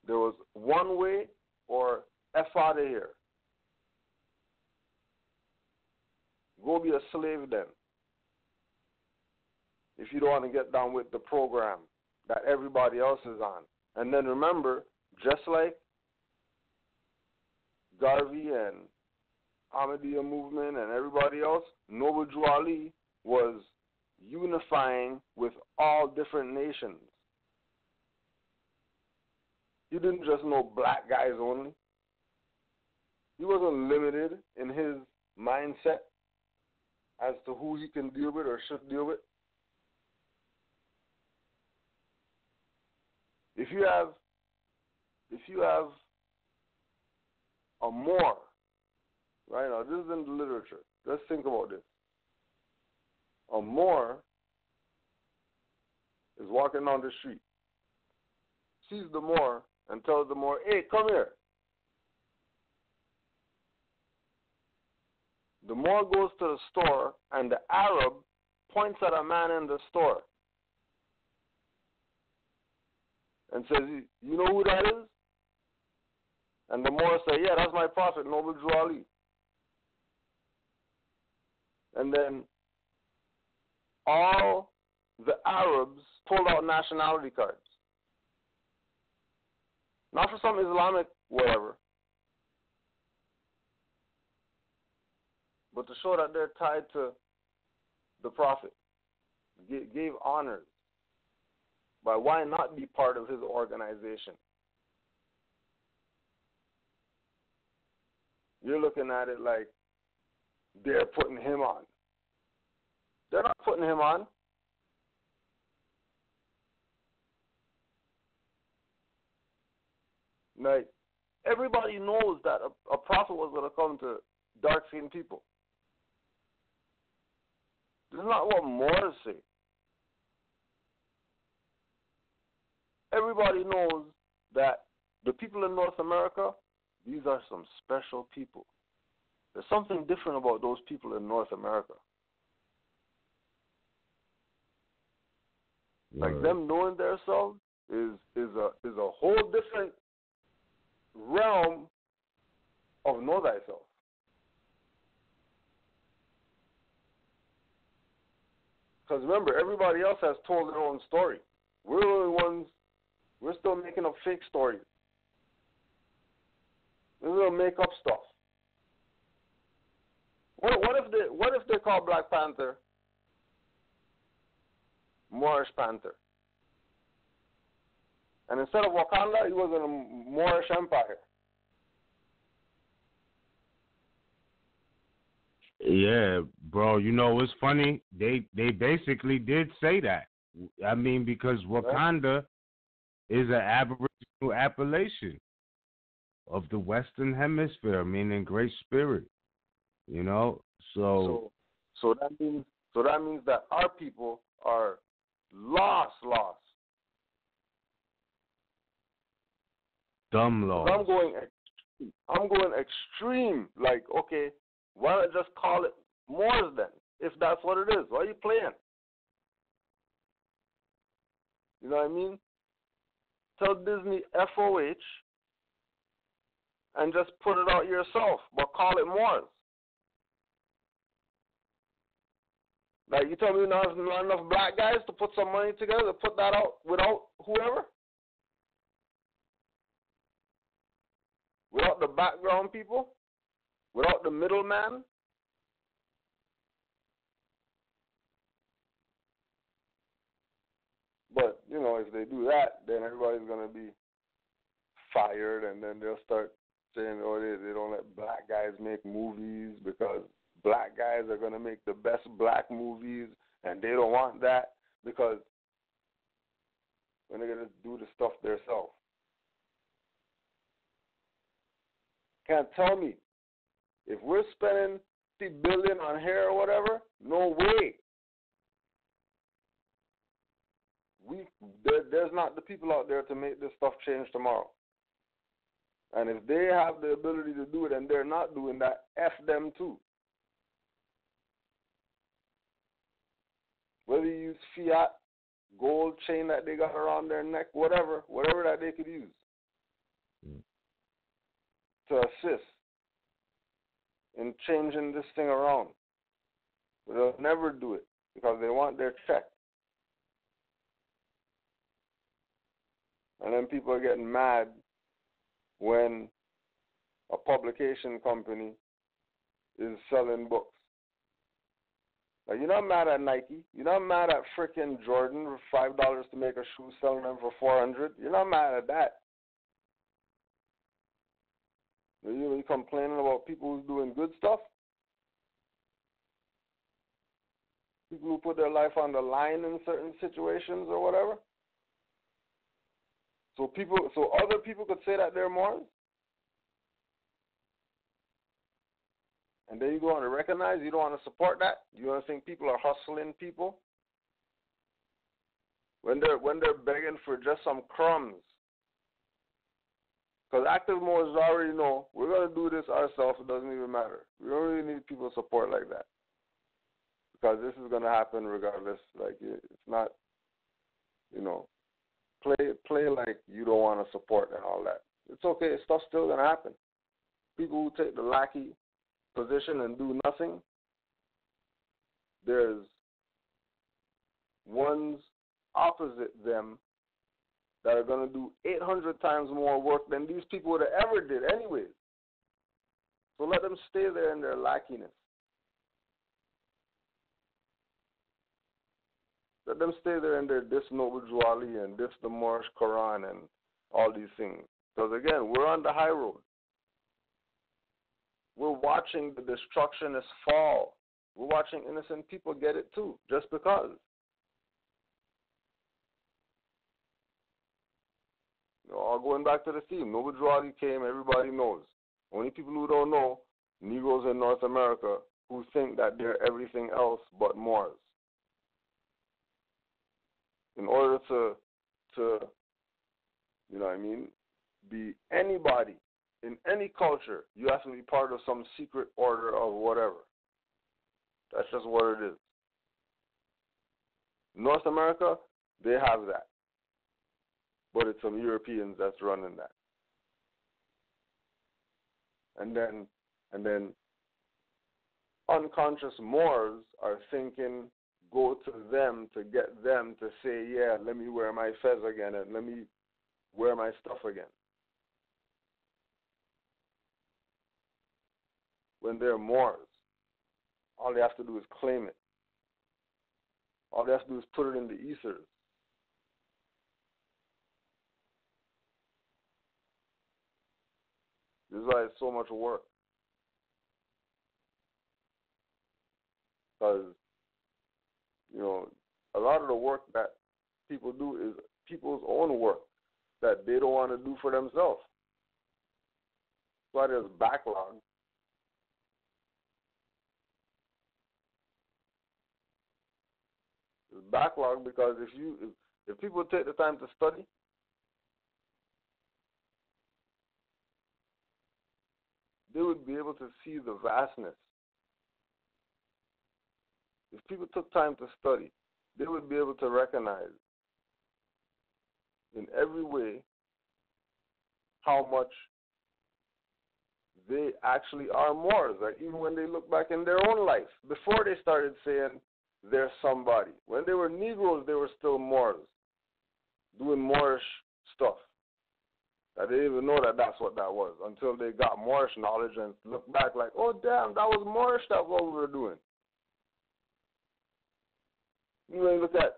There was one way or F out of here. Go be a slave then. If you don't want to get down with the program that everybody else is on. And then remember, just like Garvey and Ahmadiyya movement and everybody else, Noble Drew Ali was unifying with all different nations. He didn't just know black guys only. He wasn't limited in his mindset as to who he can deal with or should deal with. If you have a Moor Right now, this is in the literature. Let's think about this. A Moor is walking down the street, sees the Moor, and tells the Moor, "Hey, come here." The Moor goes to the store, and the Arab points at a man in the store and says, "You know who that is?" And the Moor says, "Yeah, that's my prophet, Noble Drew Ali." And then all the Arabs pulled out nationality cards. Not for some Islamic whatever, but to show that they're tied to the Prophet. Gave honors by why not be part of his organization. You're looking at it like they're putting him on. They're not putting him on. Like, everybody knows that a prophet was going to come to dark-skinned people. This is not what Moors say. Everybody knows that the people in North America, these are some special people. There's something different about those people in North America. Like, them knowing themselves is a whole different realm of know thyself. Because remember, everybody else has told their own story. We're the only ones, we're still making up fake stories. We're going to make up stuff. What if they call Black Panther Moorish Panther? And instead of Wakanda, he was in a Moorish Empire. Yeah, bro. You know what's funny? They basically did say that. I mean, because Wakanda is an Aboriginal appellation of the Western Hemisphere, meaning Great Spirit. You know, so that means that our people are lost. Dumb lost. I'm going extreme. Like, okay, why not just call it Moors then? If that's what it is, why are you playing? You know what I mean? Tell Disney FOH and just put it out yourself, but call it Moors. Like, you tell me not enough black guys to put some money together to put that out without whoever? Without the background people? Without the middleman? But, you know, if they do that, then everybody's going to be fired, and then they'll start saying, oh, they don't let black guys make movies because black guys are going to make the best black movies, and they don't want that because when they're going to do the stuff themselves. Can't tell me. If we're spending $50 billion on hair or whatever, no way. There's not the people out there to make this stuff change tomorrow. And if they have the ability to do it and they're not doing that, F them too. Whether you use fiat, gold chain that they got around their neck, whatever that they could use to assist in changing this thing around. But they'll never do it because they want their check. And then people are getting mad when a publication company is selling books. Like, you're not mad at Nike. You're not mad at freaking Jordan for $5 to make a shoe, selling them for $400. You're not mad at that. You're complaining about people who's doing good stuff. People who put their life on the line in certain situations or whatever. So other people could say that they're Moors. And then you don't want to recognize, you don't want to support that. You don't think people are hustling people when they're begging for just some crumbs. Because active Moors already know we're gonna do this ourselves. It doesn't even matter. We don't really need people's support like that, because this is gonna happen regardless. Like, it's not, play like you don't want to support and all that. It's okay. Stuff's still gonna happen. People who take the lackey position and do nothing, there's ones opposite them that are going to do 800 times more work than these people would have ever did anyways. So let them stay there in their lackiness. Let them stay there in their dis noble Juali and dis the Moorish Quran and all these things. Because again, we're on the high road. We're watching the destructionists fall. We're watching innocent people get it too, just because. All going back to the theme. Noble Juali came, everybody knows. Only people who don't know, Negroes in North America who think that they're everything else but Moors. In order to be anybody in any culture, you have to be part of some secret order of whatever. That's just what it is. North America, they have that. But it's some Europeans that's running that. And then unconscious Moors are thinking, go to them to get them to say, yeah, let me wear my fez again and let me wear my stuff again. When they're Moors, all they have to do is claim it. All they have to do is put it in the ethers. This is why it's so much work. Because, a lot of the work that people do is people's own work that they don't want to do for themselves. That's why there's backlog. There's backlog because if people take the time to study, they would be able to see the vastness. If people took time to study, they would be able to recognize in every way how much they actually are Moors. Like, even when they look back in their own life, before they started saying they're somebody. When they were Negroes, they were still Moors, doing Moorish stuff. I didn't even know that that's what that was until they got Moorish knowledge and looked back like, oh, damn, that was Moorish, that's what we were doing. You know, you look at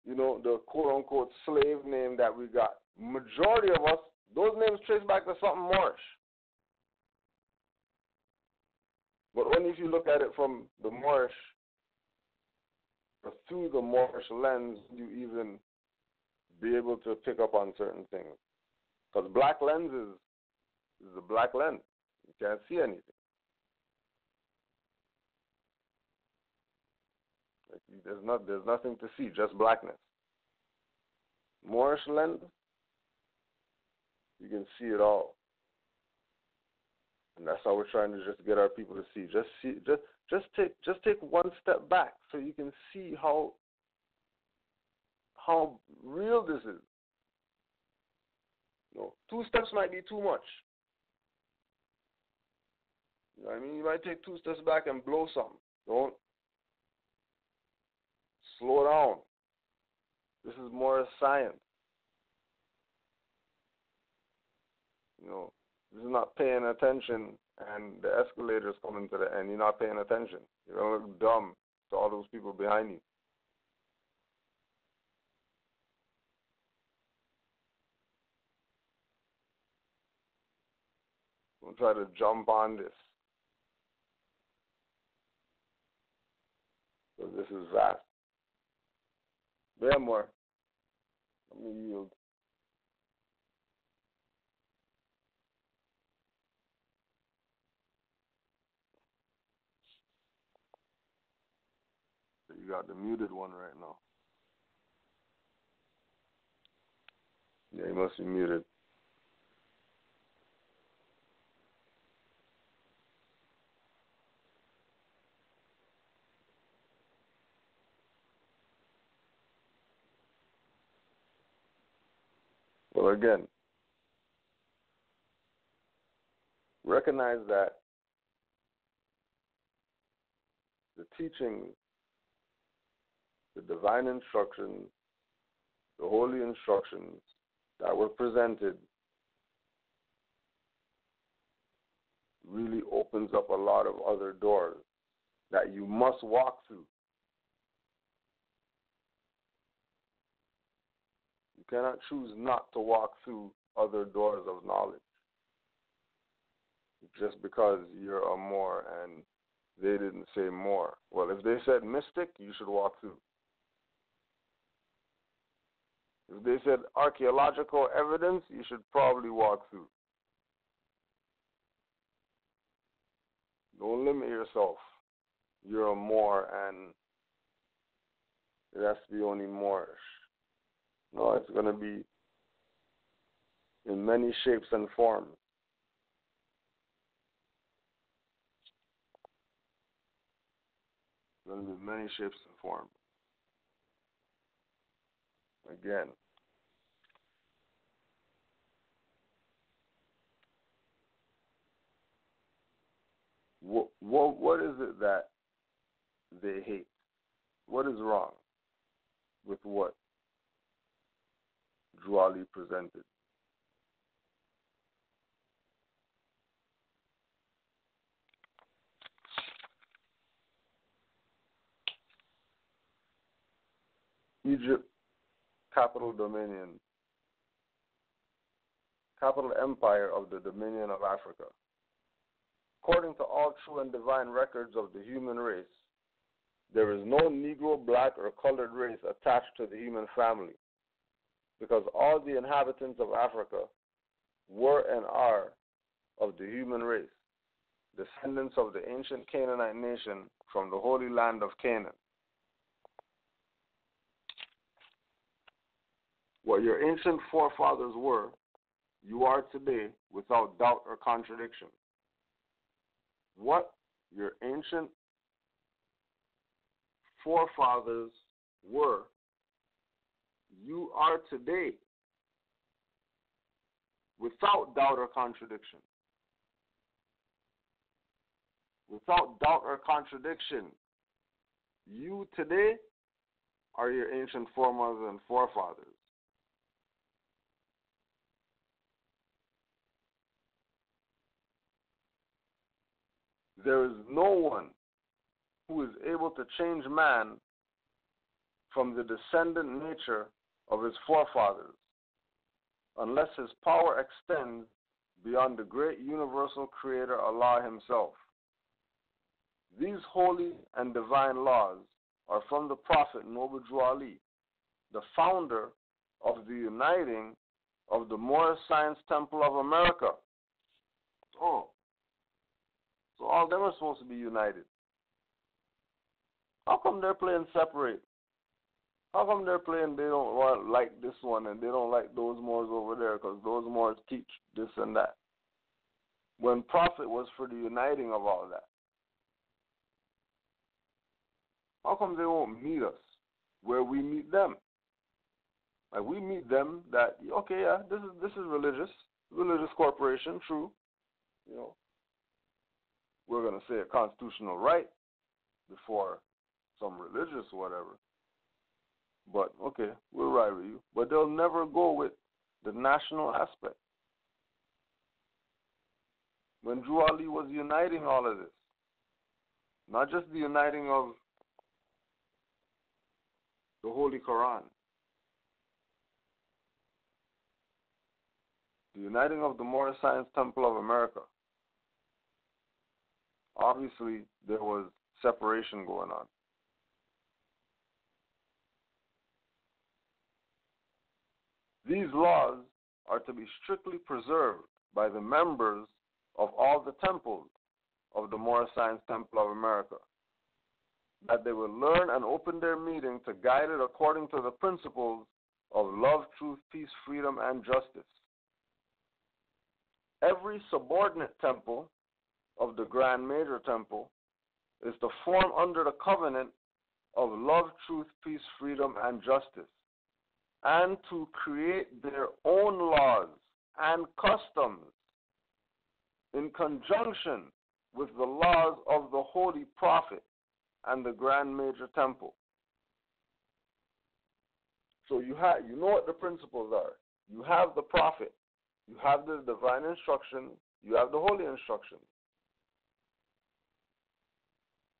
the quote-unquote slave name that we got. Majority of us, those names trace back to something Moorish. But only if you look at it from the Moorish, or through the Moorish lens, you even be able to pick up on certain things. Because black lens is a black lens. You can't see anything. Like, there's nothing to see, just blackness. Moorish lens, you can see it all. And that's how we're trying to just get our people to see. Just take one step back so you can see how real this is. 2 steps might be too much. You know what I mean? You might take 2 steps back and blow something. Don't slow down. This is more science. This is not paying attention and the escalator's coming to the end. You're not paying attention. You're going to look dumb to all those people behind you. Don't try to jump on this. Because this is vast. There more. Let me yield. got the muted one right now. Yeah, he must be muted. Well, again, recognize that the teaching, the divine instructions, the holy instructions that were presented really opens up a lot of other doors that you must walk through. You cannot choose not to walk through other doors of knowledge just because you're a Moor and they didn't say Moor. Well, if they said mystic, you should walk through. If they said archaeological evidence, you should probably walk through. Don't limit yourself. You're a Moor and it has to be only Moorish. No, it's going to be in many shapes and forms. It's going to be many shapes and forms. Again, what is it that they hate? What is wrong with what Drew Ali presented? Egypt, capital dominion, capital empire of the dominion of Africa. According to all true and divine records of the human race, there is no Negro, black, or colored race attached to the human family, because all the inhabitants of Africa were and are of the human race, descendants of the ancient Canaanite nation from the holy land of Canaan. What your ancient forefathers were, you are today without doubt or contradiction. What your ancient forefathers were, you are today without doubt or contradiction. Without doubt or contradiction, you today are your ancient foremothers and forefathers. There is no one who is able to change man from the descendant nature of his forefathers unless his power extends beyond the great universal creator Allah himself. These holy and divine laws are from the Prophet Noble Drew Ali, the founder of the uniting of the Moorish Science Temple of America. Oh. So all them are supposed to be united. How come they're playing separate? How come they're playing they don't like this one and they don't like those Moors over there because those Moors teach this and that? When Prophet was for the uniting of all that. How come they won't meet us where we meet them? Like we meet them that, okay, yeah, this is religious corporation, true. You know, we're going to say a constitutional right before some religious whatever. But, okay, we'll ride with you. But they'll never go with the national aspect. When Drew Ali was uniting all of this, not just the uniting of the Holy Quran, the uniting of the Moorish Science Temple of America, obviously there was separation going on. These laws are to be strictly preserved by the members of all the temples of the Moorish Science Temple of America. that they will learn and open their meeting to guide it according to the principles of love, truth, peace, freedom, and justice. Every subordinate temple of the Grand Major Temple is to form under the covenant of love, truth, peace, freedom, and justice, and to create their own laws and customs in conjunction with the laws of the Holy Prophet and the Grand Major Temple. So you know what the principles are. You have the Prophet, you have the divine instruction, you have the holy instruction.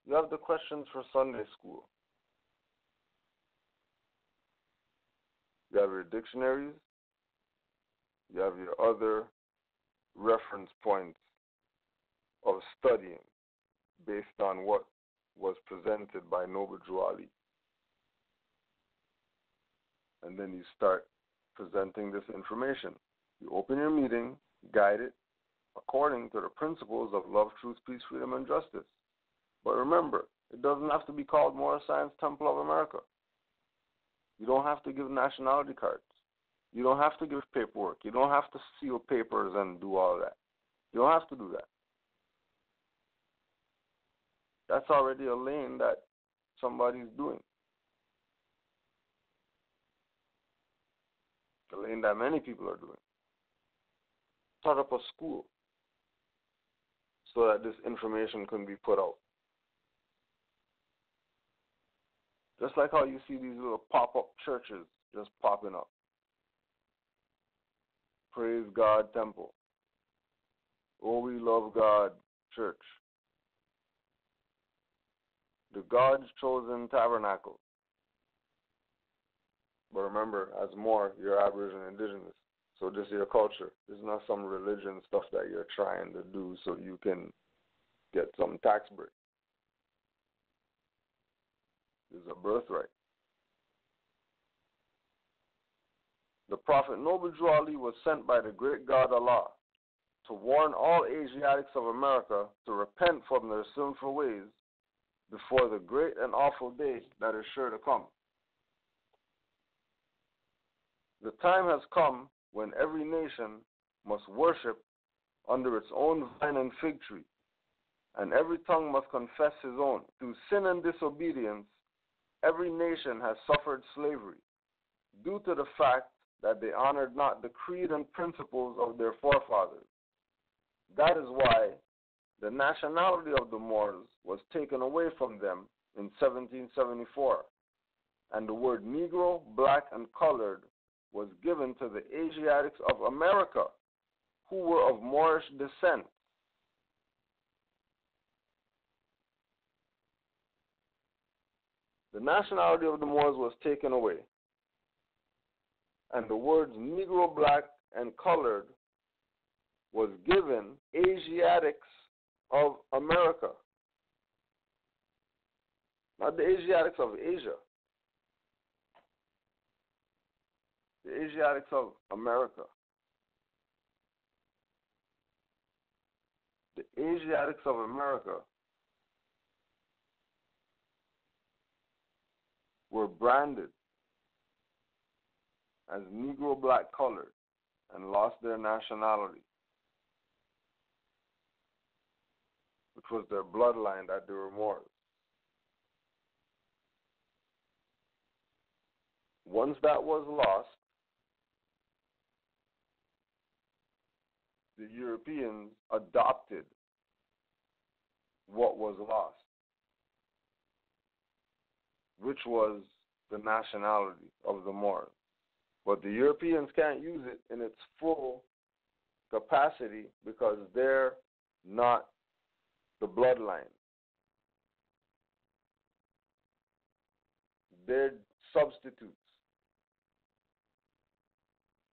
You have the questions for Sunday school. You have your dictionaries. You have your other reference points of studying based on what was presented by Noble Drew Ali. And then you start presenting this information. You open your meeting, guide it according to the principles of love, truth, peace, freedom, and justice. But remember, it doesn't have to be called Moorish Science Temple of America. You don't have to give nationality cards. You don't have to give paperwork. You don't have to seal papers and do all that. You don't have to do that. That's already a lane that somebody's doing. The lane that many people are doing. Start up a school so that this information can be put out. Just like how you see these little pop-up churches just popping up. Praise God Temple. Oh, we love God Church. The God's Chosen Tabernacle. But remember, as Moor, you're Aboriginal Indigenous. So this is your culture. This is not some religion stuff that you're trying to do so you can get some tax break. This is a birthright. The Prophet Noble Drew Ali was sent by the great God Allah to warn all Asiatics of America to repent from their sinful ways before the great and awful day that is sure to come. The time has come when every nation must worship under its own vine and fig tree, and every tongue must confess his own. Through sin and disobedience, every nation has suffered slavery due to the fact that they honored not the creed and principles of their forefathers. That is why the nationality of the Moors was taken away from them in 1774, and the word Negro, black, and colored was given to the Asiatics of America, who were of Moorish descent. The nationality of the Moors was taken away, and the words Negro, black, and colored was given Asiatics of America. Not the Asiatics of Asia. The Asiatics of America. The Asiatics of America were branded as Negro, black, colored and lost their nationality, which was their bloodline that they were Moors. Once that was lost, the Europeans adopted what was lost, which was the nationality of the Moors. But the Europeans can't use it in its full capacity because they're not the bloodline. They're substitutes.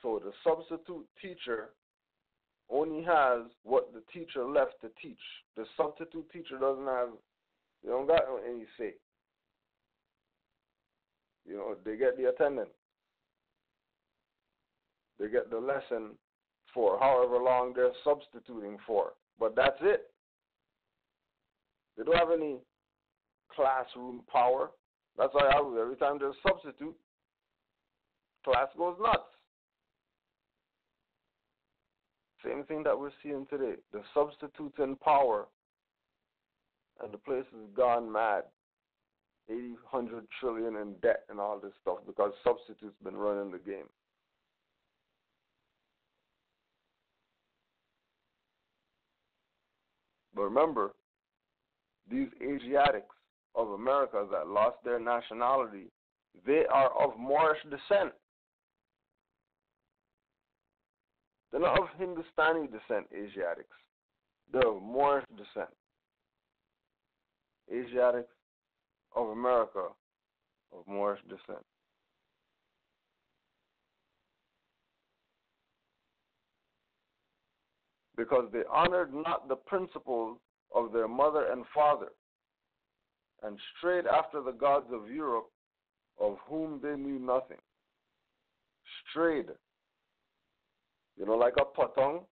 So the substitute teacher only has what the teacher left to teach. The substitute teacher doesn't have, they don't got any say. You know, they get the attendance. They get the lesson for however long they're substituting for. But that's it. They don't have any classroom power. That's why every time there's a substitute, class goes nuts. Same thing that we're seeing today. The substitutes in power, and the place has gone mad. 80, 100 trillion in debt and all this stuff because substitutes been running the game. But remember, these Asiatics of America that lost their nationality, they are of Moorish descent. They're not of Hindustani descent, Asiatics. They're of Moorish descent. Asiatics of America of Moorish descent. Because they honored not the principles of their mother and father, and strayed after the gods of Europe, of whom they knew nothing. Strayed. You know, like a potong.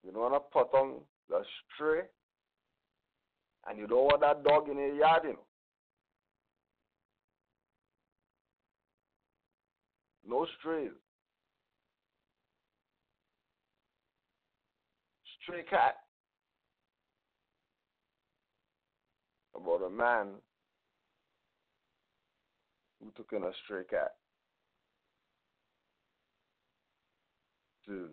You know, when a potong, the stray, and you don't want that dog in your yard, you know. No strays. Stray cat. About a man who took in a stray cat to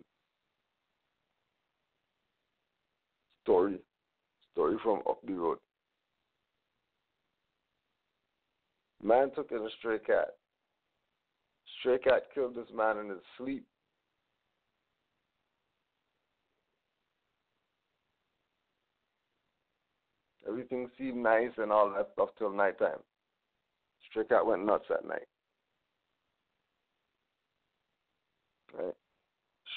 story from up the road. Man took in a stray cat. Stray cat killed this man in his sleep. Everything seemed nice and all that stuff till nighttime. Stray cat went nuts at night. Right?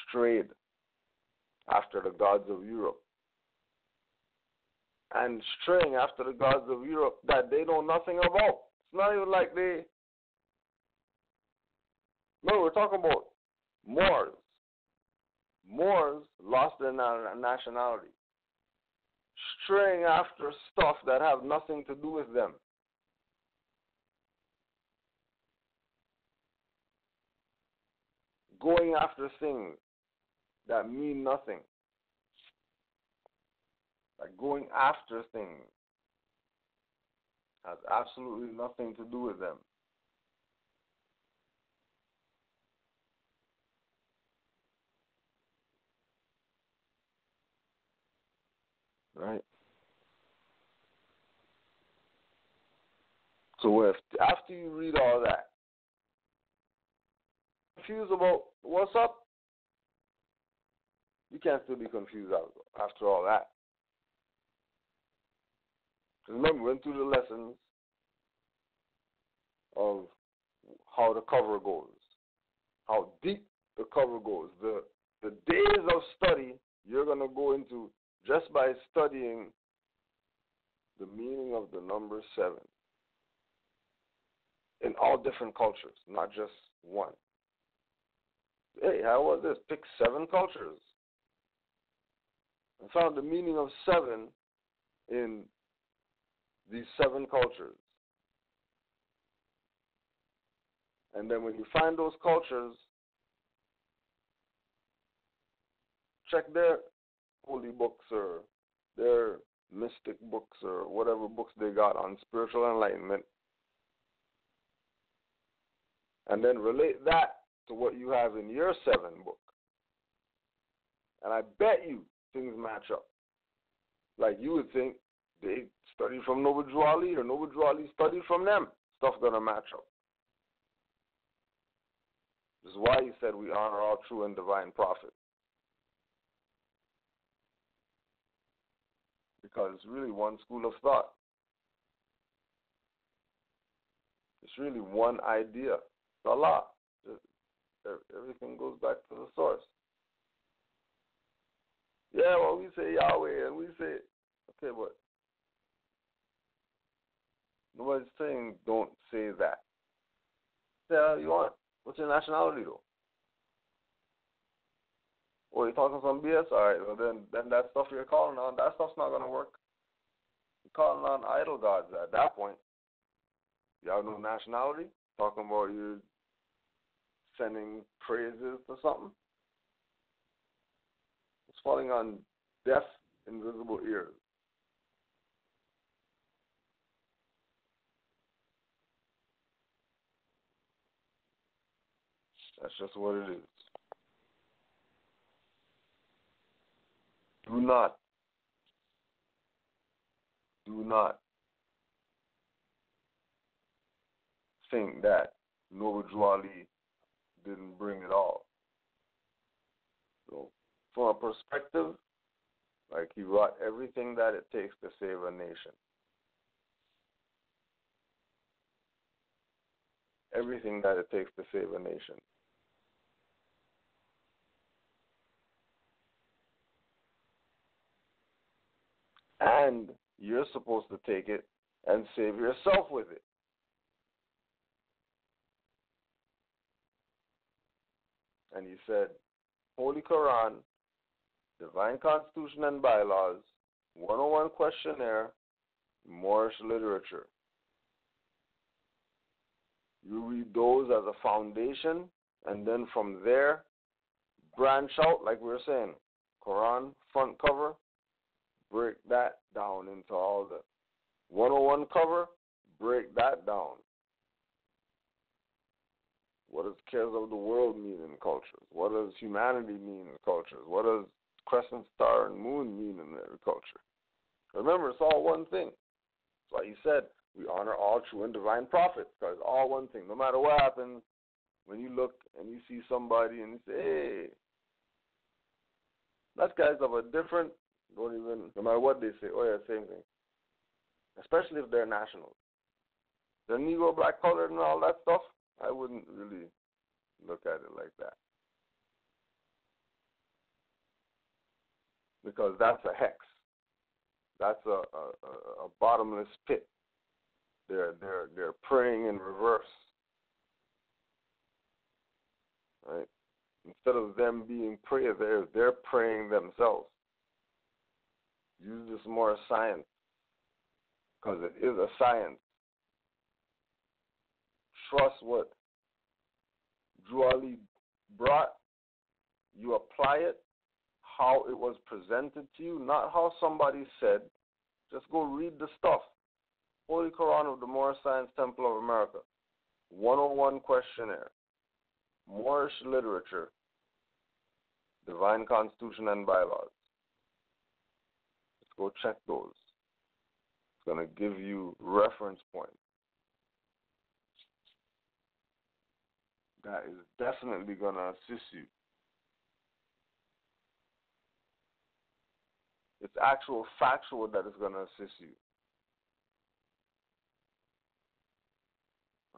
Strayed after the gods of Europe. And straying after the gods of Europe that they know nothing about. It's not even like they... No, we're talking about Moors. Moors lost their nationality. Straying after stuff that have nothing to do with them. Going after things that mean nothing. Like going after things has absolutely nothing to do with them. Right? So if after you read all that, confused about what's up, you can't still be confused after all that. Remember, we went through the lessons of how the cover goes, how deep the cover goes. The days of study you're going to go into just by studying the meaning of the number 7 in all different cultures, not just one. Hey, how was this? Pick 7 cultures. I found the meaning of 7 in these 7 cultures. And then when you find those cultures, check their holy books or their mystic books or whatever books they got on spiritual enlightenment. And then relate that to what you have in your 7 book. And I bet you things match up. Like you would think they studied from Noble Drew Ali or Noble Drew Ali studied from them. Stuff's going to match up. This is why he said we honor all true and divine prophets. Because it's really one school of thought. It's really one idea. It's Allah. Everything goes back to the source. Yeah, well, we say Yahweh and we say, okay, but nobody's saying don't say that. Yeah, you want? What's your nationality, though? Or you're talking some BS? All right, well, then that stuff you're calling on, that stuff's not going to work. You're calling on idol gods at that point. You have no nationality? Talking about you sending praises to something? It's falling on deaf, invisible ears. That's just what it is. Do not think that Noble Drew Ali didn't bring it all. So, from a perspective, like he brought everything that it takes to save a nation. Everything that it takes to save a nation. And you're supposed to take it and save yourself with it. And he said, Holy Quran, Divine Constitution and Bylaws, 101 Questionnaire, Moorish Literature. You read those as a foundation, and then from there, branch out, like we were saying, Quran, front cover, break that down into all the 101 cover, break that down. What does cares of the world mean in cultures? What does humanity mean in cultures? What does crescent star and moon mean in every culture? Remember, it's all one thing. That's why he said we honor all true and divine prophets, because it's all one thing. No matter what happens, when you look and you see somebody and you say, hey, that guy's of a different, don't even, no matter what they say, oh yeah, same thing. Especially if they're nationals. They're Negro, black, colored, and all that stuff. I wouldn't really look at it like that. Because that's a hex. That's a bottomless pit. They're praying in reverse. Right? Instead of them being prayers, they're praying themselves. Use this more as science. Because it is a science. Trust what Drew Ali brought. You apply it how it was presented to you, not how somebody said. Just go read the stuff. Holy Quran of the Moorish Science Temple of America. 101 Questionnaire. Moorish Literature. Divine Constitution and Bylaws. Let's go check those. It's going to give you reference points. That is definitely going to assist you. It's actual factual that is going to assist you.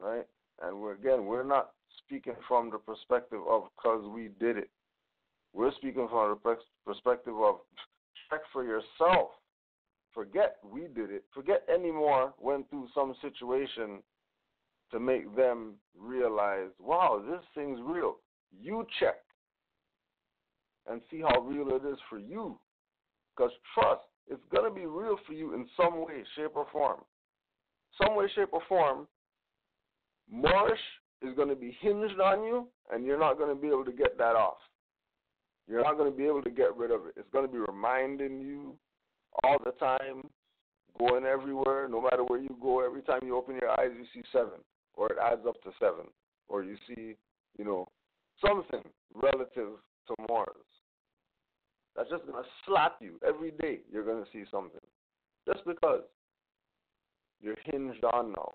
Right? And we're not speaking from the perspective of because we did it. We're speaking from the perspective of check for yourself. Forget we did it. Forget anymore went through some situation to make them realize, wow, this thing's real. You check and see how real it is for you. Because trust, it's going to be real for you in some way, shape, or form. Some way, shape, or form, Moorish is going to be hinged on you, and you're not going to be able to get that off. You're not going to be able to get rid of it. It's going to be reminding you all the time, going everywhere, no matter where you go. Every time you open your eyes, you see 7, or it adds up to 7, or you see, something relative to Moors. That's just going to slap you every day. You're going to see something. Just because you're hinged on now.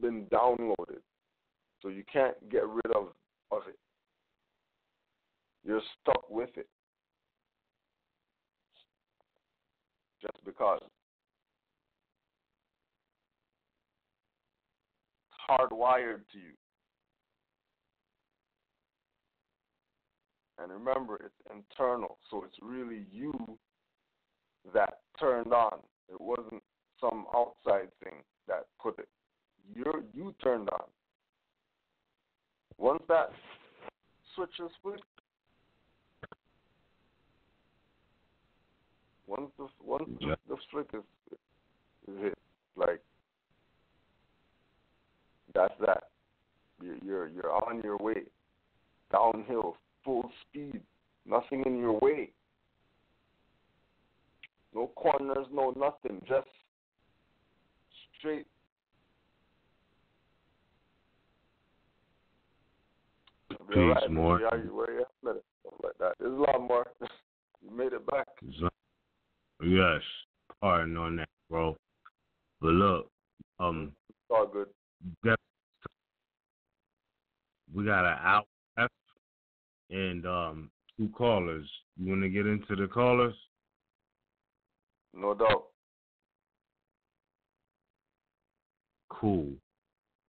Been downloaded. So you can't get rid of it. You're stuck with it. Just because. It's hardwired to you. And remember, it's internal, so it's really you that turned on. It wasn't some outside thing that put it. You turned on. Once that switch is flipped, once the flick is hit, like on your way. Downhill, full speed, nothing in your way. No corners, no nothing, just straight. Peace, Moor. Yeah, where you at? Something like that. Islam, Moor. You made it back. Yes. Pardon on that, bro. But look, it's all good. We got an out left and 2 callers. You want to get into the callers? No doubt. Cool.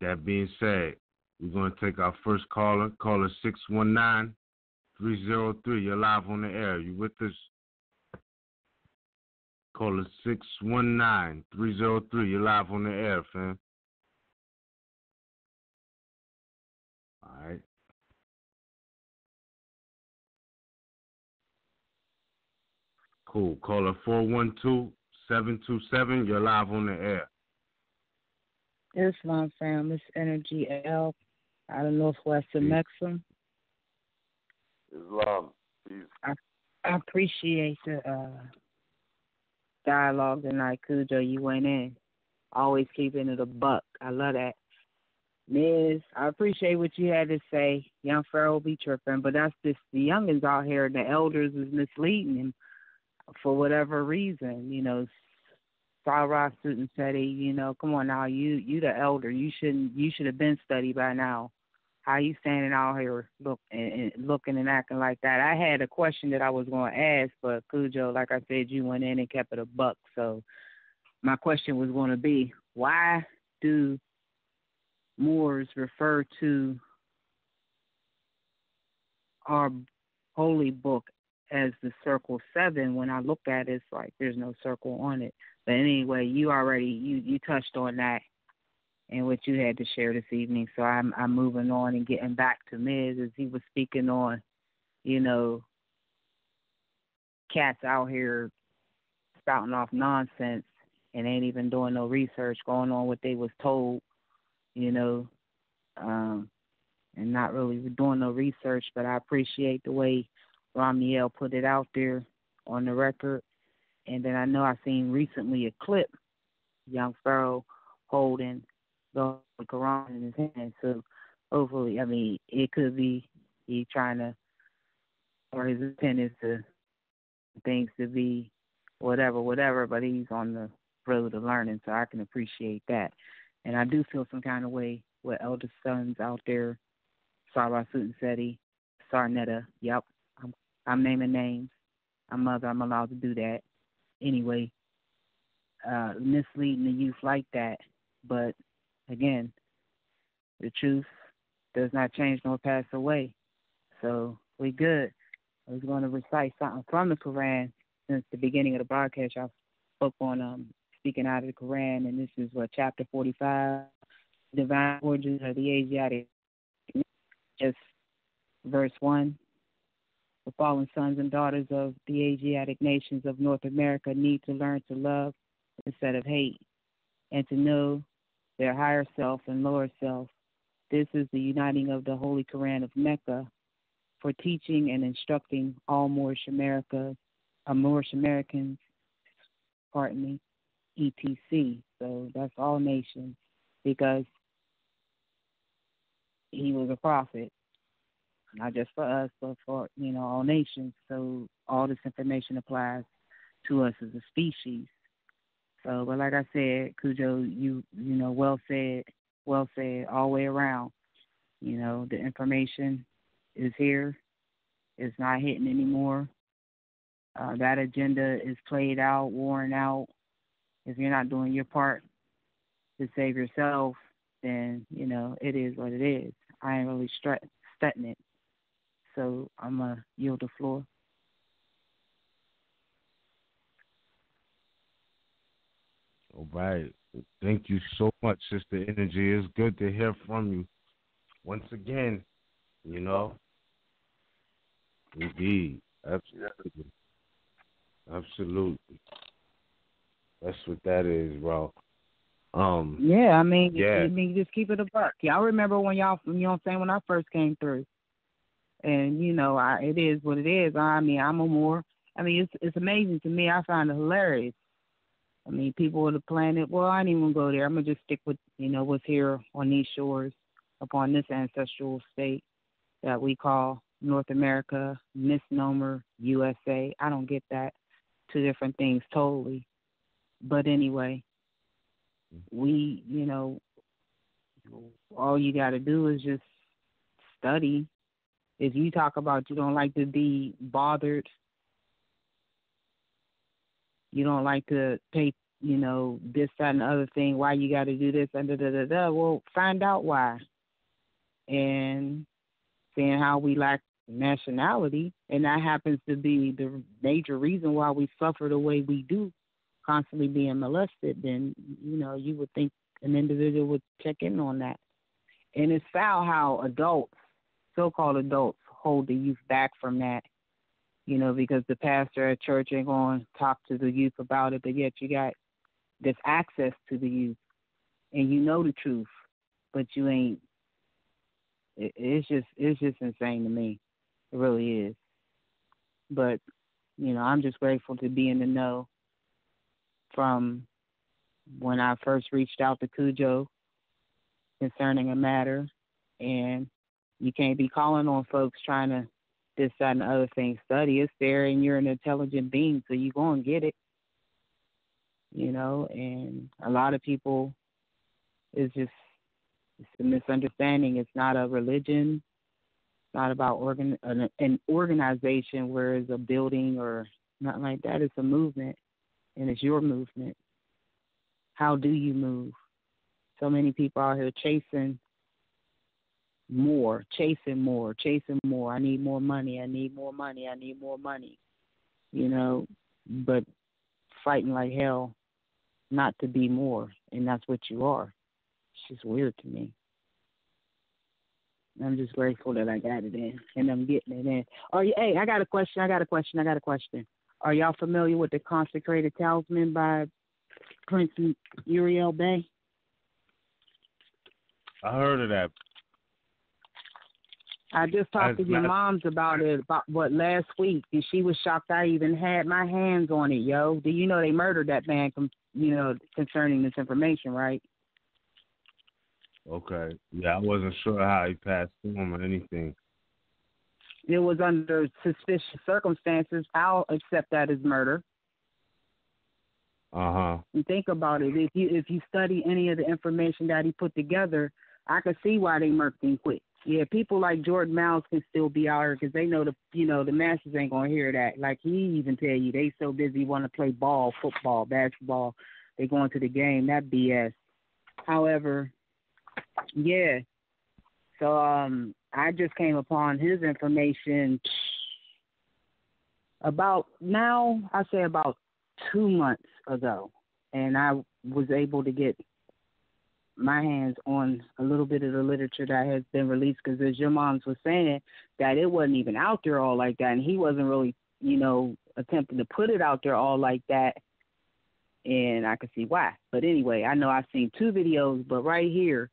That being said, we're going to take our first caller. Caller 619-303. You're live on the air. You with us? Caller 619-303. You're live on the air, fam. All right. Cool. Caller 412-727. You're live on the air. Islam fam, it's Energy L out of Northwestern Mexham. Islam, please. I appreciate the dialogue tonight, Cujo. You went in. Always keeping it a buck. I love that. Miz, I appreciate what you had to say. Young Pharaoh be tripping, but that's just the youngins out here. The elders is misleading him for whatever reason. You know, Sarah Sutton said, you know, come on now, you the elder. You should have been studied by now. How you standing out here looking and acting like that? I had a question that I was going to ask, but Cujo, like I said, you went in and kept it a buck. So my question was going to be, why do Moors refer to our holy book as the Circle 7? When I look at it, it's like there's no circle on it. But anyway, you touched on that and what you had to share this evening. So I'm moving on and getting back to Miz as he was speaking on, you know, cats out here spouting off nonsense and ain't even doing no research, going on what they was told, you know, and not really doing no research. But I appreciate the way Ramiel put it out there on the record. And then I know I seen recently a clip, young Pharaoh holding the Quran in his hand. So hopefully, I mean, it could be he trying to, or his intent is to things to be whatever, but he's on the road to learning, so I can appreciate that. And I do feel some kind of way with elder sons out there, Sarah Sutton, Sarnetta, yep, I'm naming names. I'm allowed to do that. Anyway, misleading the youth like that. But again, the truth does not change nor pass away. So we good. I was going to recite something from the Quran since the beginning of the broadcast. I spoke on speaking out of the Quran, and this is chapter 45, Divine Origins of the Asiatic. Just verse 1. The fallen sons and daughters of the Asiatic nations of North America need to learn to love instead of hate and to know their higher self and lower self. This is the uniting of the Holy Quran of Mecca for teaching and instructing all Moorish Americans, etc. So that's all nations, because he was a prophet, not just for us, but for, all nations. So all this information applies to us as a species. So, but like I said, Cujo, you well said, all the way around. The information is here. It's not hitting anymore. That agenda is played out, worn out. If you're not doing your part to save yourself, then, it is what it is. I ain't really studying it. So I'm going to yield the floor. All right. Thank you so much, Sister Energy. It's good to hear from you. Once again, Indeed. Absolutely. Absolutely. That's what that is, bro. Yeah, I mean, yeah. just keep it a buck. Y'all remember when y'all, you know what I'm saying, when I first came through. And, you know, it is what it is. I mean, I'm a Moor. I mean, it's amazing to me. I find it hilarious. I mean, people of the planet, well, I didn't even go there. I'm going to just stick with, you know, what's here on these shores, upon this ancestral state that we call North America, misnomer, USA. I don't get that. Two different things totally. But anyway, we, you know, all you got to do is just study. If you talk about you don't like to be bothered, you don't like to pay, you know, this, that, and the other thing, why you got to do this, and da-da-da-da, well, find out why. And seeing how we lack nationality, and that happens to be the major reason why we suffer the way we do, constantly being molested, then, you know, you would think an individual would check in on that. And it's foul how adults, so-called adults, hold the youth back from that, you know, because the pastor at church ain't going to talk to the youth about it, but yet you got this access to the youth, and you know the truth, but you ain't. It's just insane to me. It really is. But, you know, I'm just grateful to be in the know from when I first reached out to Cujo concerning a matter, and you can't be calling on folks trying to this, that, and the other thing study. It's there, and you're an intelligent being, so you go and get it. You know, and a lot of people, it's a misunderstanding. It's not a religion. It's not about an organization where it's a building or nothing like that. It's a movement, and it's your movement. How do you move? So many people out here chasing more. I need more money. You know, but fighting like hell not to be more, and that's what you are. It's just weird to me. I'm just grateful that I got it in, and I'm getting it in. Hey, I got a question. Are y'all familiar with the Consecrated Talisman by Prince RVBey? I heard of that. I just talked to your moms about it, last week, and she was shocked I even had my hands on it, yo. Do you know they murdered that man, concerning this information, right? Okay. Yeah, I wasn't sure how he passed through him or anything. It was under suspicious circumstances. I'll accept that as murder. And think about it. If you study any of the information that he put together, I can see why they murked him quick. Yeah, people like Jordan Miles can still be out here because they know the masses ain't gonna hear that. Like he even tell you, they so busy want to play ball, football, basketball, they going to the game. That BS. However, yeah. So I just came upon his information about 2 months ago, and I was able to get my hands on a little bit of the literature that has been released, because as your moms was saying, that it wasn't even out there all like that, and he wasn't really, attempting to put it out there all like that, and I could see why. But anyway, I know I've seen 2 videos, but right here,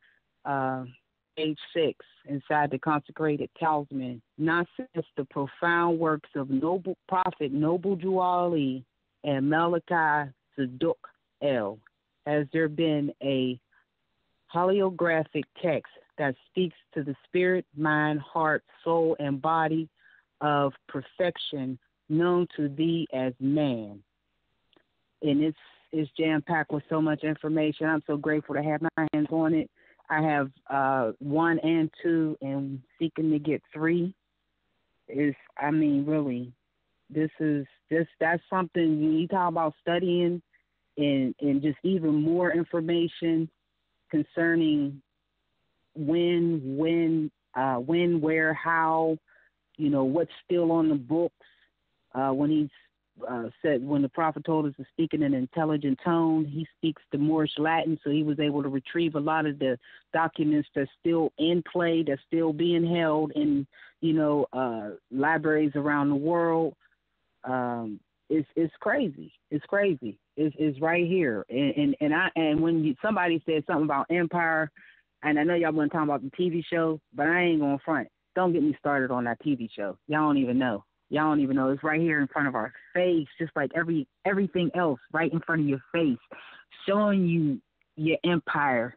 page 6, inside the Consecrated Talisman, nonsense, the profound works of noble prophet Noble Drew Ali and Malachi Zadok El. Has there been a holographic text that speaks to the spirit, mind, heart, soul, and body of perfection known to thee as man? And it's jam-packed with so much information. I'm so grateful to have my hands on it. I have 1 and 2 and seeking to get 3. Really, that's something you talk about studying and just even more information concerning when, where, how, what's still on the books. When he's said, when the prophet told us to speak in an intelligent tone, he speaks the Moorish Latin, so he was able to retrieve a lot of the documents that's still in play, that's still being held in, libraries around the world. It's crazy. It's crazy. It's right here. And when somebody said something about Empire, and I know y'all wasn't talking about the TV show, but I ain't going to front. Don't get me started on that TV show. Y'all don't even know. It's right here in front of our face, just like everything else right in front of your face, showing you your empire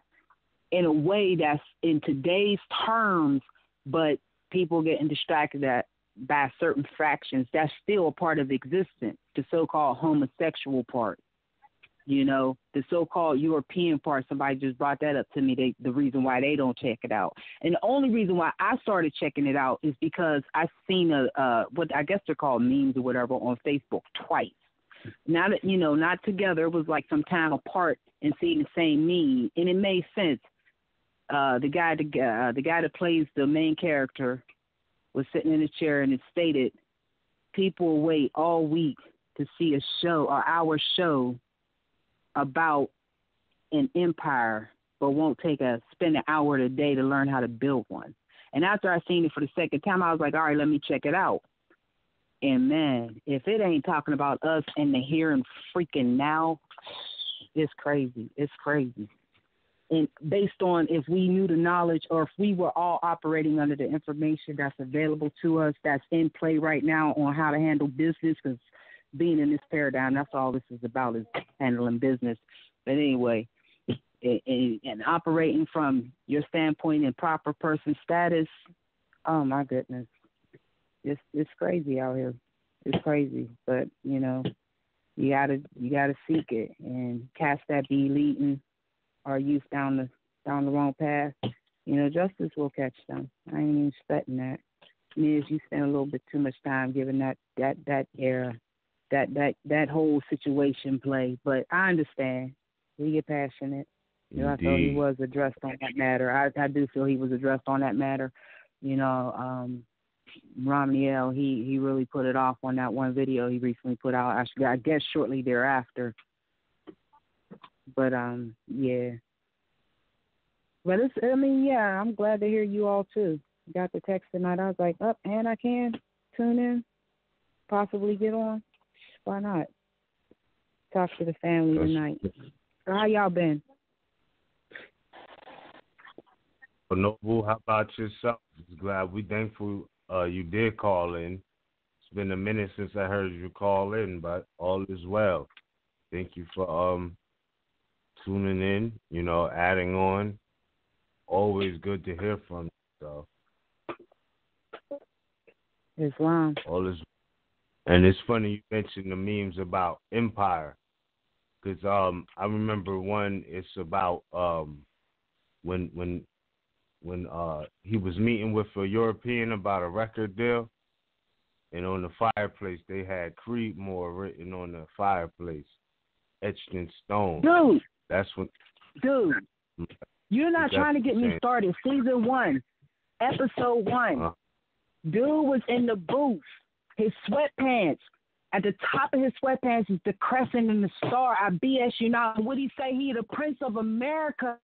in a way that's in today's terms, but people getting distracted by certain fractions. That's still a part of existence, the so-called homosexual part. The so-called European part, somebody just brought that up to me, the reason why they don't check it out. And the only reason why I started checking it out is because I seen what I guess they're called memes or whatever on Facebook twice. Now that, not together, it was like some time apart and seeing the same meme, and it made sense. The guy that plays the main character was sitting in a chair, and it stated, people wait all week to see our show about an empire, but won't spend an hour a day to learn how to build one. And after I seen it for the second time, I was like, all right, let me check it out. And man, if it ain't talking about us in the here and freaking now, it's crazy. It's crazy. And based on if we knew the knowledge, or if we were all operating under the information that's available to us, that's in play right now on how to handle business, because being in this paradigm, that's all this is about, is handling business. But anyway, and operating from your standpoint in proper person status, oh my goodness, it's crazy out here. It's crazy, but you gotta seek it, and cats that be leading our youth down the wrong path. Justice will catch them. I ain't even expecting that. Miz, you spend a little bit too much time giving that era, that whole situation play. But I understand. We get passionate. I thought he was addressed on that matter. I do feel he was addressed on that matter. Romney L, he really put it off on that one video he recently put out. Actually, I guess shortly thereafter. But yeah. But I'm glad to hear you all too. Got the text tonight. I was like, and I can tune in, possibly get on. Why not? Talk to the family tonight. So how y'all been? Well, Noble, how about yourself? We thankful you did call in. It's been a minute since I heard you call in, but all is well. Thank you for tuning in, adding on. Always good to hear from you. So. Islam. All is. And it's funny you mentioned the memes about empire, because I remember one. It's about when he was meeting with a European about a record deal, and on the fireplace they had Creed Moor written on the fireplace, etched in stone. Dude. That's when. Dude, you're not trying to get me started. Season 1, episode 1. Dude was in the booth. His sweatpants. At the top of his sweatpants is the crescent and the star. I BS you not. What he say? He the Prince of America.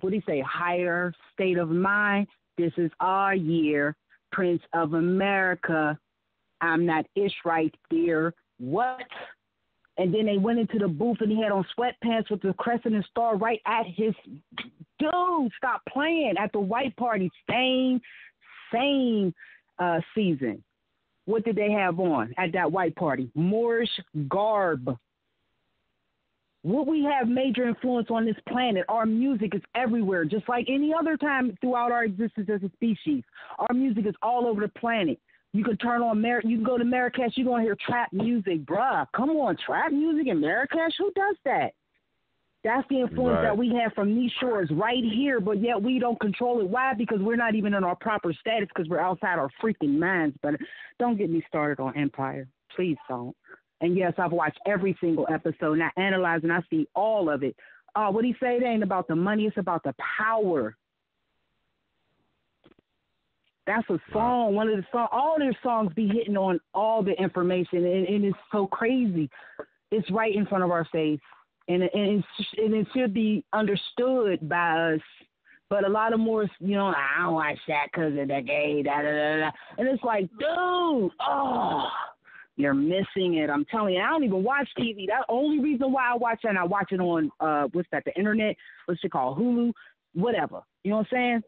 What he say? Higher state of mind. This is our year. Prince of America. I'm not ish right there. What? And then they went into the booth and he had on sweatpants with the crescent and star right at his. Dude, stop playing. At the white party, same season. What did they have on at that white party? Moorish garb. What we have major influence on this planet. Our music is everywhere, just like any other time throughout our existence as a species. Our music is all over the planet. You can turn on you can go to Marrakesh, you're going to hear trap music. Bruh, come on, trap music in Marrakesh? Who does that? That's the influence that we have from these shores right here, but yet we don't control it. Why? Because we're not even in our proper status, because we're outside our freaking minds. But don't get me started on Empire. Please don't. And yes, I've watched every single episode, and I analyze and I see all of it. What he say? It ain't about the money, it's about the power. That's a song, one of the songs. All their songs be hitting on all the information, and it's so crazy. It's right in front of our face. And it should be understood by us. But a lot of more, I don't watch that because of the gay, da-da-da-da. And it's like, dude, You're missing it. I'm telling you, I don't even watch TV. That's the only reason why I watch it, and I watch it on, what's that, the internet, what's it called, Hulu, whatever. You know what I'm saying?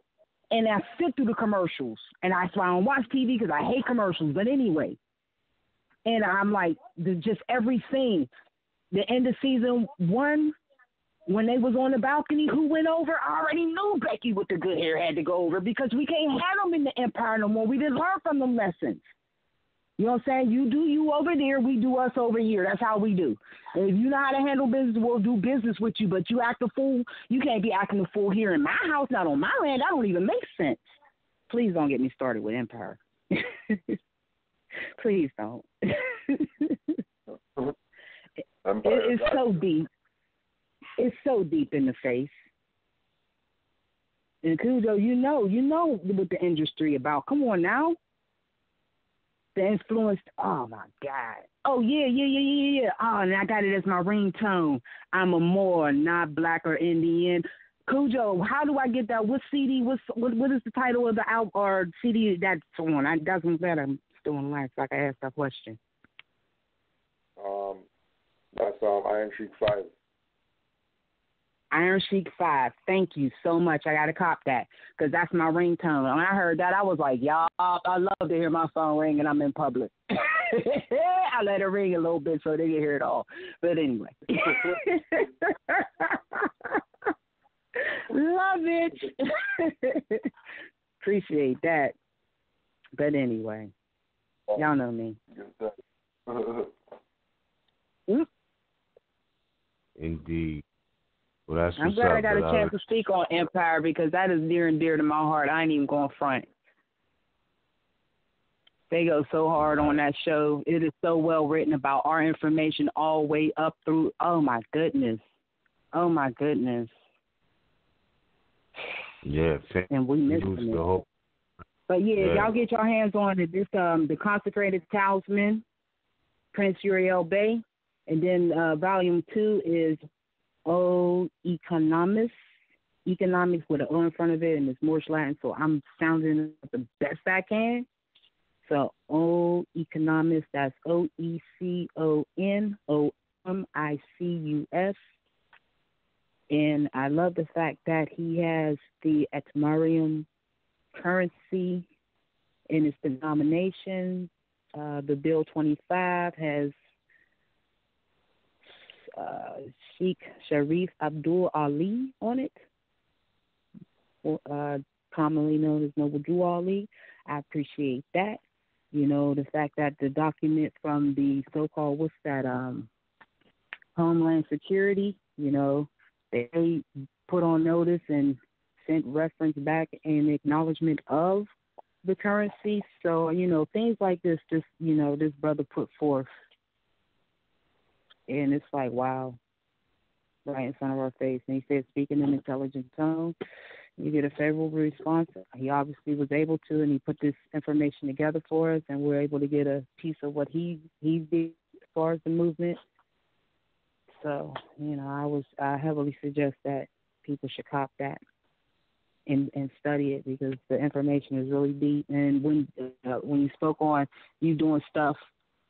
And I sit through the commercials, and that's why I don't watch TV, because I hate commercials. But anyway, and I'm like, just every scene. The end of season 1, when they was on the balcony, who went over? I already knew Becky with the good hair had to go over, because we can't have them in the Empire no more. We didn't learn from them lessons. You know what I'm saying? You do you over there, we do us over here. That's how we do. And if you know how to handle business, we'll do business with you. But you act a fool. You can't be acting a fool here in my house, not on my land. That don't even make sense. Please don't get me started with Empire. Please don't. It's so deep. It's so deep in the face. And Cujo, you know what the industry about. Come on now. The influence. Oh my God. Oh yeah. Oh, and I got it as my ringtone. I'm a Moor, not black or Indian. Cujo, how do I get that? What CD? What is the title of the album or CD that's on? That's what I'm glad I'm still in line so I can ask that question. That's Iron Sheik 5. Iron Sheik 5. Thank you so much. I got to cop that because that's my ringtone. When I heard that, I was like, y'all, I love to hear my phone ring and I'm in public. I let it ring a little bit so they can hear it all. But anyway. Love it. Appreciate that. But anyway, y'all know me. Indeed. Well, that's I'm glad I got a chance to speak on Empire because that is near and dear to my heart. I ain't even going front. They go so hard on that show. It is so well written about our information all the way up through. Oh, my goodness. Oh, my goodness. Yeah. And we missed it. But, yeah, y'all get your hands on it. This, The Consecrated Talisman, Prince Uriel Bey. And then volume 2 is Economics with an O in front of it, and it's Moorish Latin, so I'm sounding it the best I can. So Economics, that's OECONOMICUS. And I love the fact that he has the Etmarium currency in its denomination. The Bill 25 has Sheikh Sharif Abdul Ali on it, commonly known as Noble Drew Ali. I appreciate that. You know, the fact that the document from the so-called, Homeland Security, you know, they put on notice and sent reference back in acknowledgement of the currency. So, you know, things like this, just, you know, this brother put forth. And it's like, wow, right in front of our face. And he said, speaking in intelligent tone, you get a favorable response. He obviously was able to, and he put this information together for us, and we're able to get a piece of what he did as far as the movement. So, you know, I heavily suggest that people should cop that and study it because the information is really deep. And when you spoke on you doing stuff,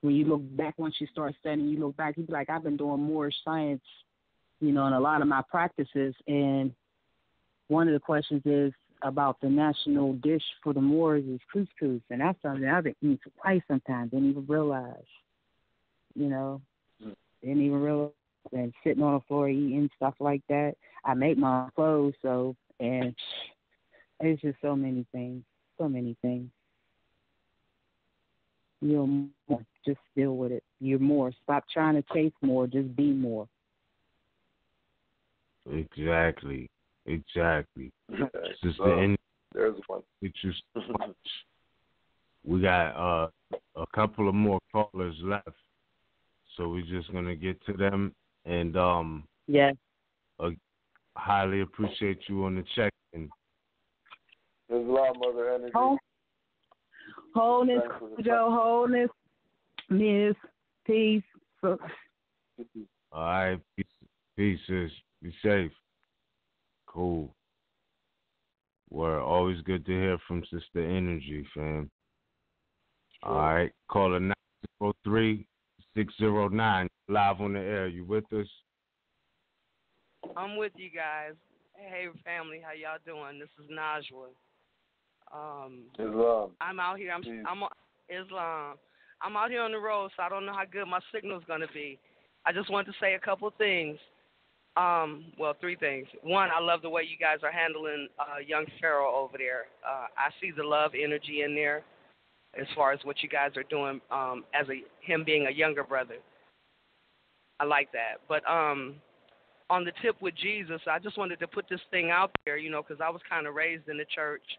when you look back, once you start studying, you look back, you be like, I've been doing Moorish science, you know, in a lot of my practices. And one of the questions is about the national dish for the Moors is couscous. And that's something I've been eating twice sometimes, didn't even realize, you know, didn't even realize. And sitting on the floor eating stuff like that. I make my own clothes, and it's just so many things. You're more. Just deal with it. You're more. Stop trying to chase more. Just be more. Exactly. There's one. We got a couple of more callers left, so we're just gonna get to them. And yeah, highly appreciate you on the check-in. There's a lot, Mother Energy. Wholeness, Joe, wholeness, Miss, peace. All right, peace, sis. Be safe. Cool. We're always good to hear from Sister Energy, fam. Sure. All right, caller 603-609. Live on the air. You with us? I'm with you guys. Hey, family, how y'all doing? This is Najwa. Islam. I'm out here. I'm Islam. I'm out here on the road, so I don't know how good my signal's gonna be. I just wanted to say a couple things. Well, three things. One, I love the way you guys are handling young Pharaoh over there. I see the love energy in there as far as what you guys are doing as him being a younger brother. I like that. But on the tip with Jesus, I just wanted to put this thing out there, because I was kind of raised in the church.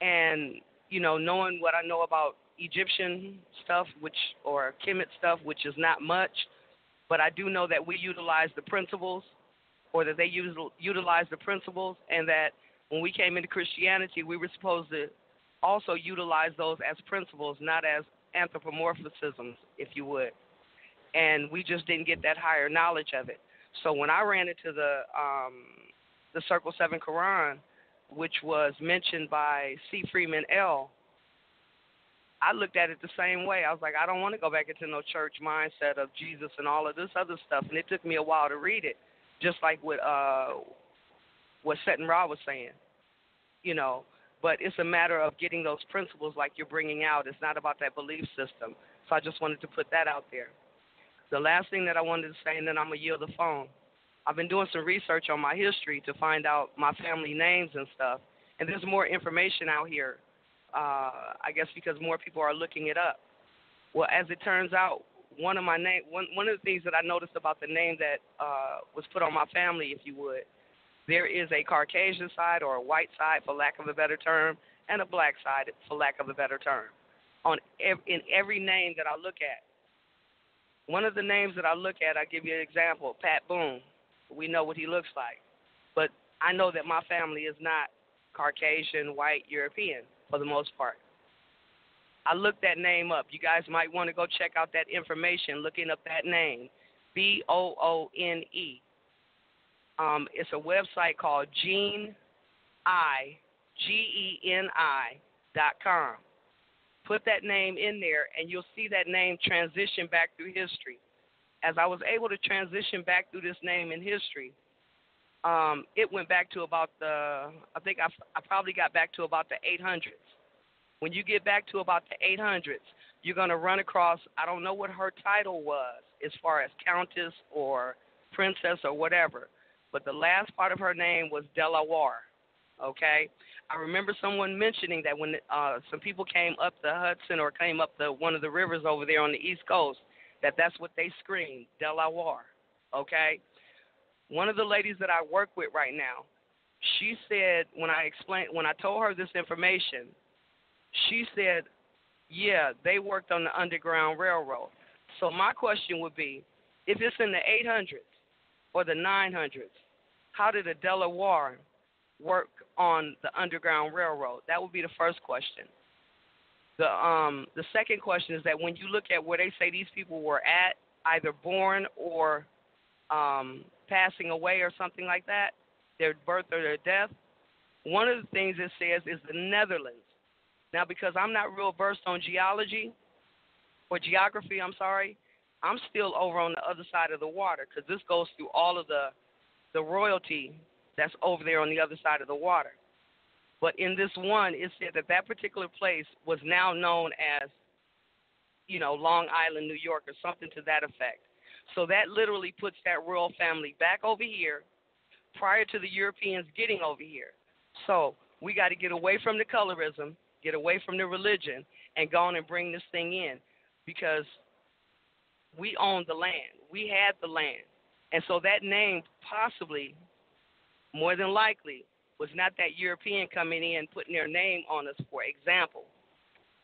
And, knowing what I know about Egyptian stuff, or Kemet stuff, which is not much, but I do know that we utilize the principles, or that they utilize the principles, and that when we came into Christianity, we were supposed to also utilize those as principles, not as anthropomorphisms, if you would. And we just didn't get that higher knowledge of it. So when I ran into the Circle 7 Quran, which was mentioned by C. Freeman L., I looked at it the same way. I was like, I don't want to go back into no church mindset of Jesus and all of this other stuff. And it took me a while to read it, just like what Set and Ra was saying, But it's a matter of getting those principles like you're bringing out. It's not about that belief system. So I just wanted to put that out there. The last thing that I wanted to say, and then I'm going to yield the phone. I've been doing some research on my history to find out my family names and stuff. And there's more information out here. I guess because more people are looking it up. Well, as it turns out, one of the things that I noticed about the name that was put on my family, if you would, there is a Caucasian side or a white side, for lack of a better term, and a black side, for lack of a better term, in every name that I look at. One of the names that I look at, I'll give you an example, Pat Boone. We know what he looks like. But I know that my family is not Caucasian, white, European, for the most part. I looked that name up. You guys might want to go check out that information, looking up that name, Boone. It's a website called GENI.com. Put that name in there, and you'll see that name transition back through history. As I was able to transition back through this name in history, it went back to about I probably got back to about the 800s. When you get back to about the 800s, you're going to run across, I don't know what her title was as far as countess or princess or whatever, but the last part of her name was Delaware, okay? I remember someone mentioning that when some people came up the Hudson or came up one of the rivers over there on the East Coast, that's what they screamed, Delaware, okay? One of the ladies that I work with right now, she said, when I told her this information, she said, yeah, they worked on the Underground Railroad. So my question would be, if it's in the 800s or the 900s, how did the Delaware work on the Underground Railroad? That would be the first question. The second question is that when you look at where they say these people were at, either born or passing away or something like that, their birth or their death, one of the things it says is the Netherlands. Now, because I'm not real versed on geography, I'm still over on the other side of the water because this goes through all of the royalty that's over there on the other side of the water. But in this one, it said that particular place was now known as, Long Island, New York, or something to that effect. So that literally puts that royal family back over here prior to the Europeans getting over here. So we got to get away from the colorism, get away from the religion, and go on and bring this thing in because we own the land. We had the land. And so that name possibly, more than likely, was not that European coming in putting their name on us, for example.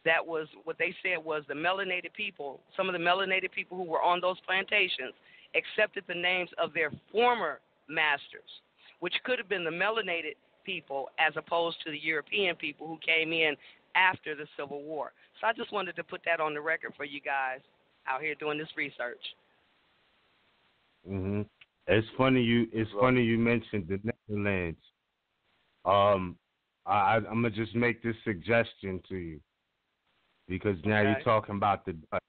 That was what they said was the melanated people, some of the melanated people who were on those plantations accepted the names of their former masters, which could have been the melanated people as opposed to the European people who came in after the Civil War. So I just wanted to put that on the record for you guys out here doing this research. Mhm. It's funny you mentioned the Netherlands. I'm gonna just make this suggestion to you because now you're talking about the Dutch.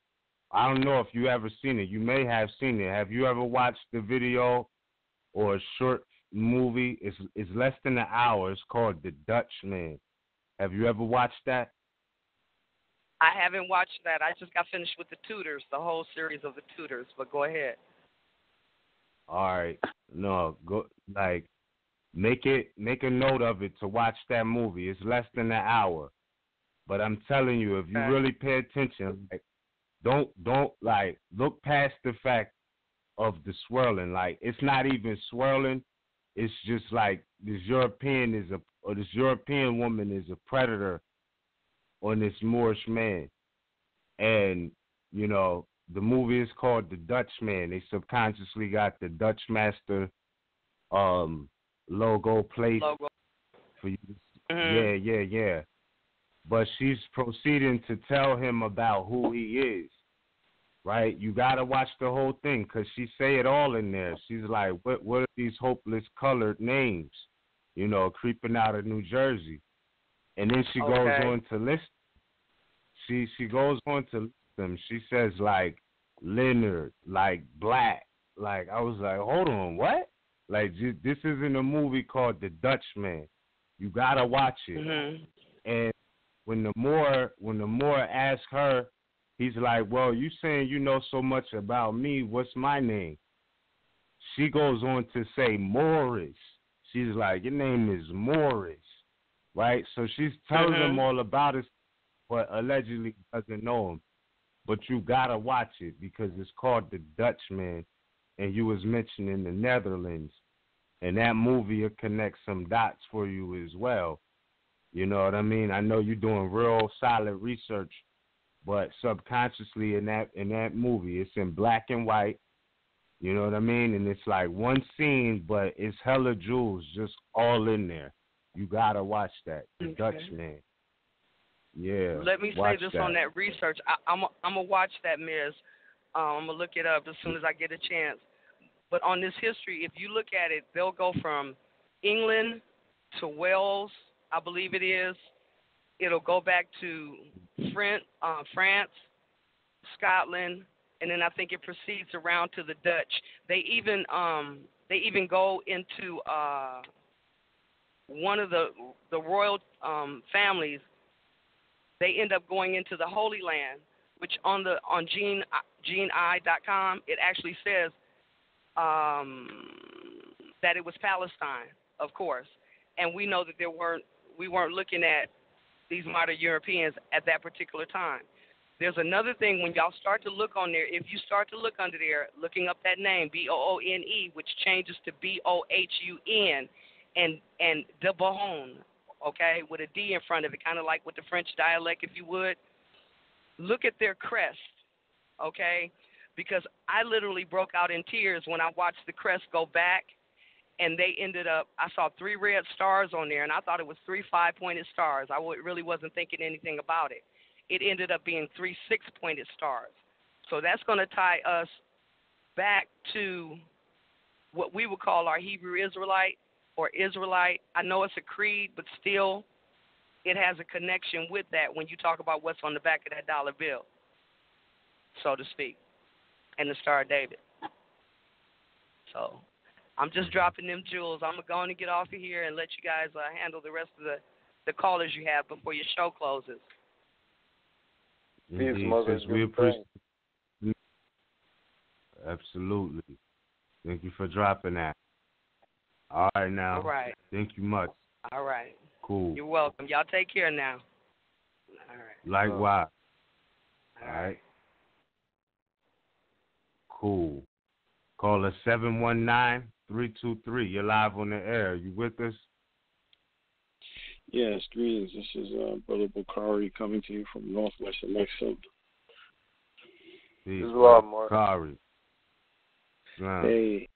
I don't know if you ever seen it. You may have seen it. Have you ever watched the video or a short movie? It's less than an hour. It's called The Dutchman. Have you ever watched that? I haven't watched that. I just got finished with The Tudors, the whole series of The Tudors. But go ahead. All right. No, go make a note of it to watch that movie. It's less than an hour. But I'm telling you, if you really pay attention, don't look past the fact of the swirling. Like, it's not even swirling. It's just like this European woman is a predator on this Moorish man. And, you know, the movie is called The Dutchman. They subconsciously got the Dutch Master logo placed for you. Yeah. But she's proceeding to tell him about who he is, right? You got to watch the whole thing because she say it all in there. She's like, what are these hopeless colored names, you know, creeping out of New Jersey? And then she goes on to list. She goes on to list them. She says, like, Leonard, like, Black. Like, I was like, hold on, what? Like, this is in a movie called The Dutchman. You got to watch it. Mm-hmm. And when the Moor asked her, he's like, well, you saying you know so much about me, what's my name? She goes on to say Moorish. She's like, your name is Moorish, right? So she's telling him all about it, but allegedly doesn't know him. But you got to watch it because it's called The Dutchman, and you was mentioning the Netherlands. And that movie will connect some dots for you as well. You know what I mean? I know you're doing real solid research, but subconsciously in that movie, it's in black and white. You know what I mean? And it's like one scene, but it's hella jewels just all in there. You gotta watch that. The Dutchman. Yeah. Let me say this on that research. I'm gonna watch that, Miz. I'm gonna look it up as soon as I get a chance. But on this history, if you look at it, they'll go from England to Wales, I believe it is. It'll go back to France, Scotland, and then I think it proceeds around to the Dutch. They even go into one of the royal families. They end up going into the Holy Land, which on GeneI.com it actually says that it was Palestine, of course, and we know that we weren't looking at these modern Europeans at that particular time. There's another thing when y'all start to look on there. If you start to look under there, looking up that name Boone, which changes to Bohun, and de Bohun, okay, with a D in front of it, kind of like with the French dialect, if you would. Look at their crest, okay, because I literally broke out in tears when I watched the crest go back. And they ended up, I saw 3 red stars on there, and I thought it was 3 5-pointed stars. I really wasn't thinking anything about it. It ended up being 3 6-pointed stars. So that's going to tie us back to what we would call our Hebrew Israelite or Israelite. I know it's a creed, but still it has a connection with that when you talk about what's on the back of that dollar bill, so to speak, and the Star of David. So I'm just dropping them jewels. I'm going to get off of here and let you guys handle the rest of the callers you have before your show closes. Peace, mothers. We appreciate it. Absolutely. Thank you for dropping that. All right, now. All right. Thank you much. All right. Cool. You're welcome. Y'all take care now. All right. Likewise. All right. Cool. Call us 719-323. You're live on the air. You with us? Yes, greetings. This is Brother Bukhari coming to you from Northwest Mexico. Peace, Moor. Bukhari. Hey,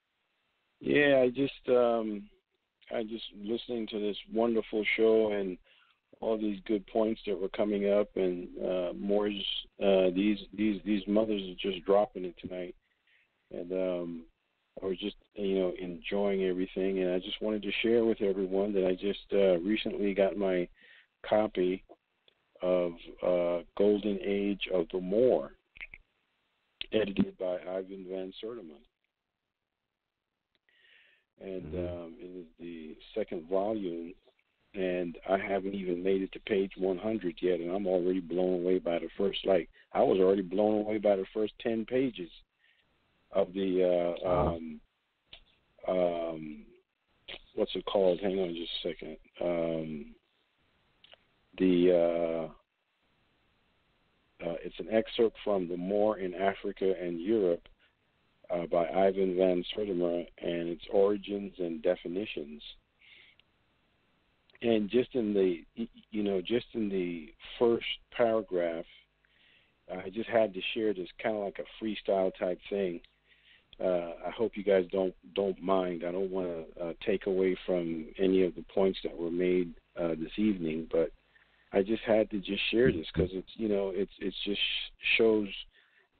yeah, I just listening to this wonderful show and all these good points that were coming up, and Moor's these mothers are just dropping it tonight. And I was just, enjoying everything. And I just wanted to share with everyone that I just recently got my copy of Golden Age of the Moor. edited by Ivan Van Sertima. And it is the second volume, and I haven't even made it to page 100 yet, and I'm already blown away by the first, I was already blown away by the first 10 pages of the, what's it called? Hang on just a second. It's an excerpt from The Moor in Africa and Europe by Ivan Van Sertima, and its origins and definitions. And just in the first paragraph, I just had to share this kind of like a freestyle type thing. I hope you guys don't mind. I don't want to take away from any of the points that were made this evening, but I just had to just share this because it's just shows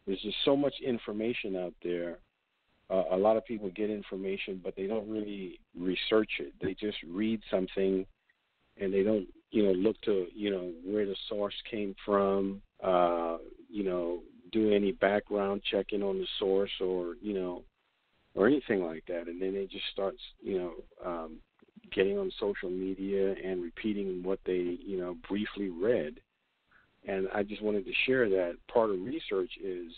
there's just so much information out there. A lot of people get information, but they don't really research it. They just read something, and they don't look to where the source came from. Do any background checking on the source or anything like that, and then they just start getting on social media and repeating what they briefly read. And I just wanted to share that part of research is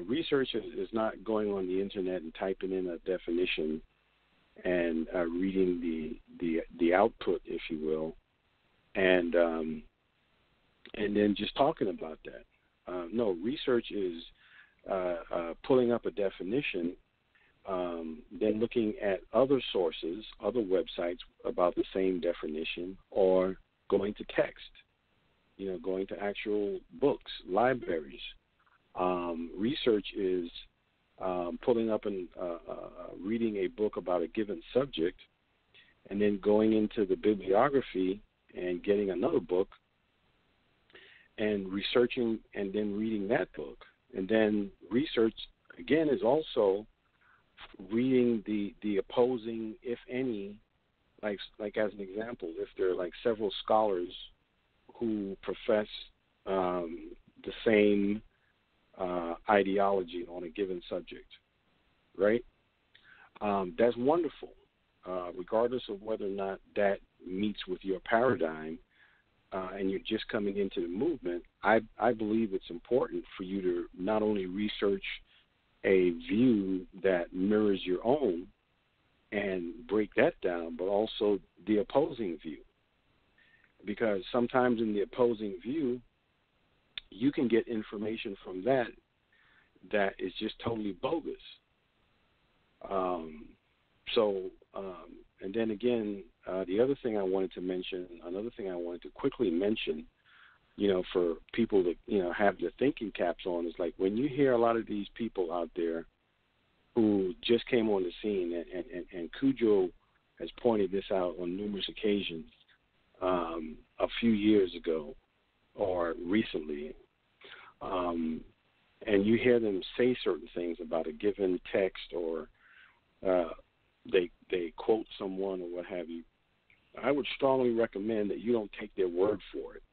research is not going on the internet and typing in a definition and reading the output, if you will, and then just talking about that. No, research is pulling up a definition, then looking at other sources, other websites about the same definition, or going to text, going to actual books, libraries. Research is pulling up and reading a book about a given subject, and then going into the bibliography and getting another book and researching and then reading that book. And then research, again, is also reading the opposing, if any, like as an example, if there are like several scholars who profess the same ideology on a given subject, right? That's wonderful, regardless of whether or not that meets with your paradigm, and you're just coming into the movement. I believe it's important for you to not only research a view that mirrors your own and break that down, but also the opposing view. Because sometimes in the opposing view, you can get information from that is just totally bogus. And then again, the other thing I wanted to mention, another thing I wanted to quickly mention, for people to, have their thinking caps on, is like when you hear a lot of these people out there who just came on the scene, and Cujo has pointed this out on numerous occasions a few years ago or recently, and you hear them say certain things about a given text, or they quote someone or what have you, I would strongly recommend that you don't take their word for it.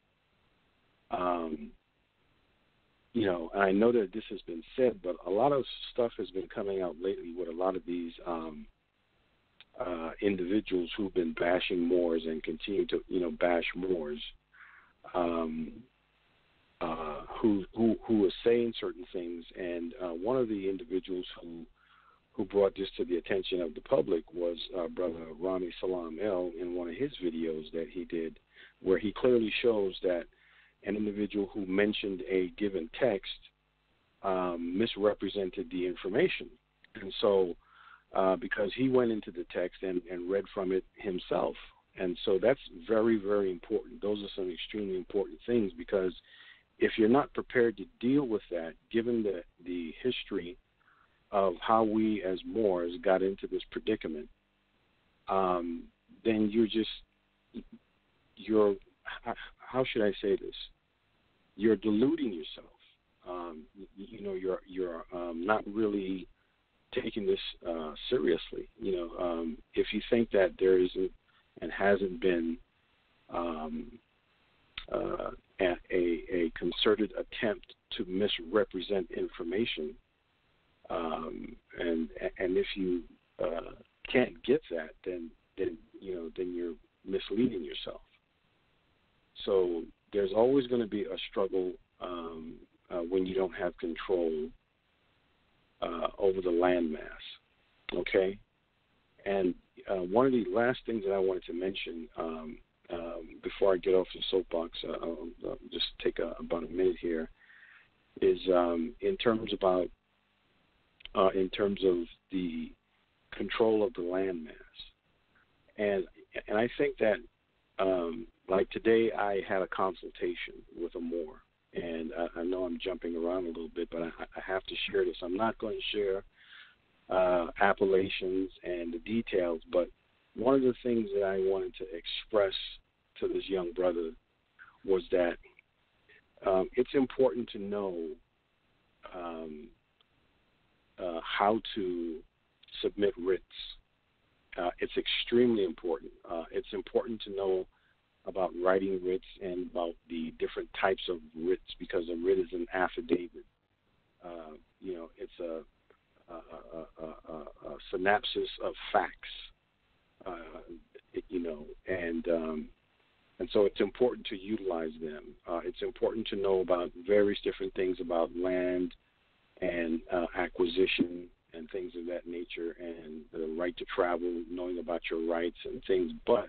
I know that this has been said, but a lot of stuff has been coming out lately with a lot of these individuals who've been bashing Moors and continue to, bash Moors, who are saying certain things. And one of the individuals who brought this to the attention of the public was Brother Rami Salam El in one of his videos that he did, where he clearly shows that an individual who mentioned a given text misrepresented the information. And so because he went into the text and read from it himself. And so that's very, very important. Those are some extremely important things, because if you're not prepared to deal with that, given the history of how we as Moors got into this predicament, then you're how should I say this? You're deluding yourself. You're not really taking this seriously. If you think that there isn't and hasn't been a concerted attempt to misrepresent information, and if you can't get that, then you're misleading yourself. So there's always going to be a struggle when you don't have control over the landmass, okay? And one of the last things that I wanted to mention before I get off the soapbox, I'll just take about a minute here, is in terms of the control of the landmass. And I think that, like today, I had a consultation with a Moor, and I know I'm jumping around a little bit, but I have to share this. I'm not going to share appellations and the details, but one of the things that I wanted to express to this young brother was that it's important to know how to submit writs. It's extremely important. It's important to know about writing writs and about the different types of writs, because a writ is an affidavit. It's a synopsis of facts. And so it's important to utilize them. It's important to know about various different things about land and acquisition and things of that nature, and the right to travel, knowing about your rights and things. But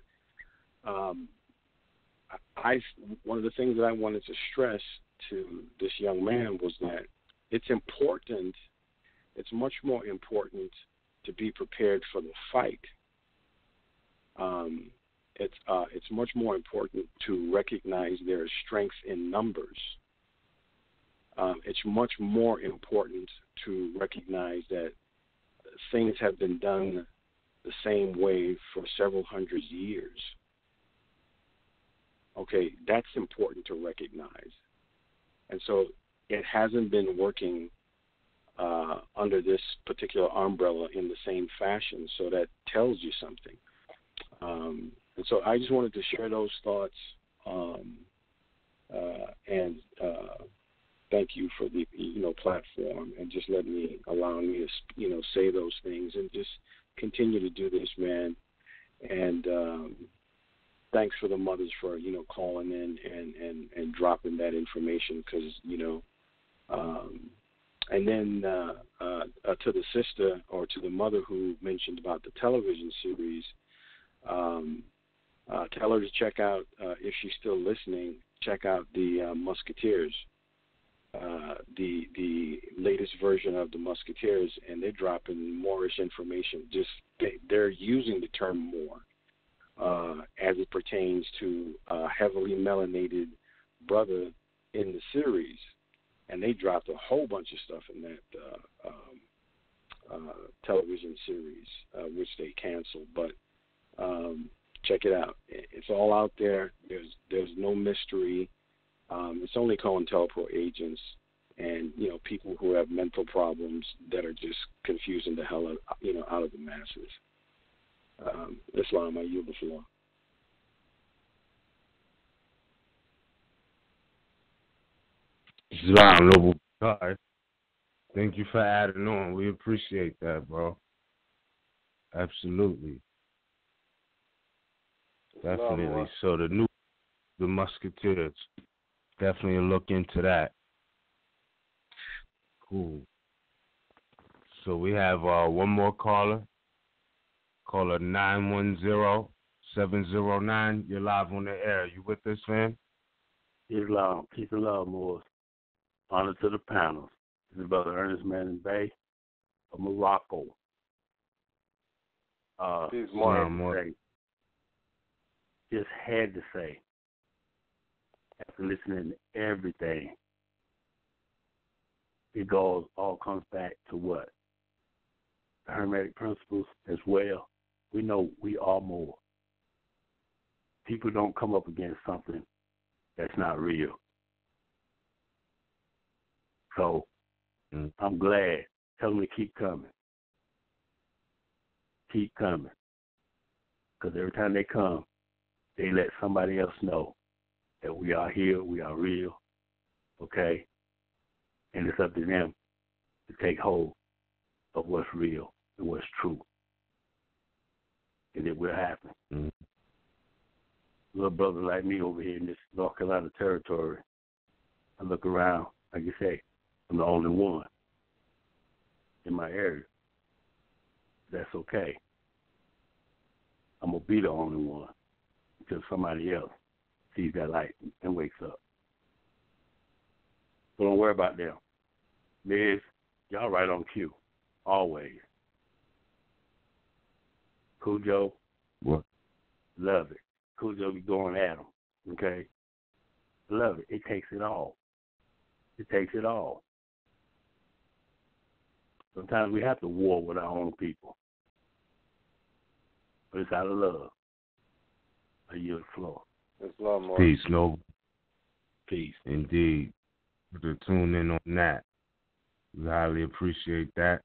one of the things that I wanted to stress to this young man was that it's important, it's much more important to be prepared for the fight. It's much more important to recognize there is strength in numbers. It's much more important to recognize that things have been done the same way for several hundred years. Okay, that's important to recognize. And so it hasn't been working under this particular umbrella in the same fashion, so that tells you something. And so I just wanted to share those thoughts, and thank you for the platform, and just allowing me to say those things, and just continue to do this, man. And thanks for the mothers for calling in and dropping that information, because and then to the sister or to the mother who mentioned about the television series, tell her to check out, if she's still listening, check out the Musketeers, the latest version of the Musketeers, and they're dropping Moorish information. They're using the term Moor as it pertains to a heavily melanated brother in the series, and they dropped a whole bunch of stuff in that television series, which they canceled. But check it out. It's all out there. There's no mystery. It's only COINTELPRO agents and people who have mental problems that are just confusing the hell out of the masses. Islam, I yield the floor. Islam, Noble Kai. Thank you for adding on. We appreciate that, bro. Absolutely. Definitely. So the Musketeers, definitely look into that. Cool. So we have one more caller. Caller 910-709. You're live on the air. You with us, fam? Islam. Peace and love, Moors. Honor to the panel. This is Brother Ernest MHHS of Morocco. Peace, Moor. Just had to say, after listening to everything, it all comes back to what? The Hermetic principles as well. We know we are more. People don't come up against something that's not real. So I'm glad. Tell them to keep coming. Keep coming. Because every time they come, they let somebody else know that we are here, we are real, okay? And it's up to them to take hold of what's real and what's true. And it will happen. Mm-hmm. Little brother like me over here in this North Carolina territory, I look around, like you say, I'm the only one in my area. That's okay. I'm going to be the only one until somebody else sees that light and wakes up. So don't worry about them. Liz, y'all right on cue, always. Cujo, what? Love it. Cujo be going at them, okay? Love it. It takes it all. It takes it all. Sometimes we have to war with our own people. But it's out of love. I yield the floor. It's love, Moor. Peace, Noble. Peace. Indeed. To tune in on that. We highly appreciate that.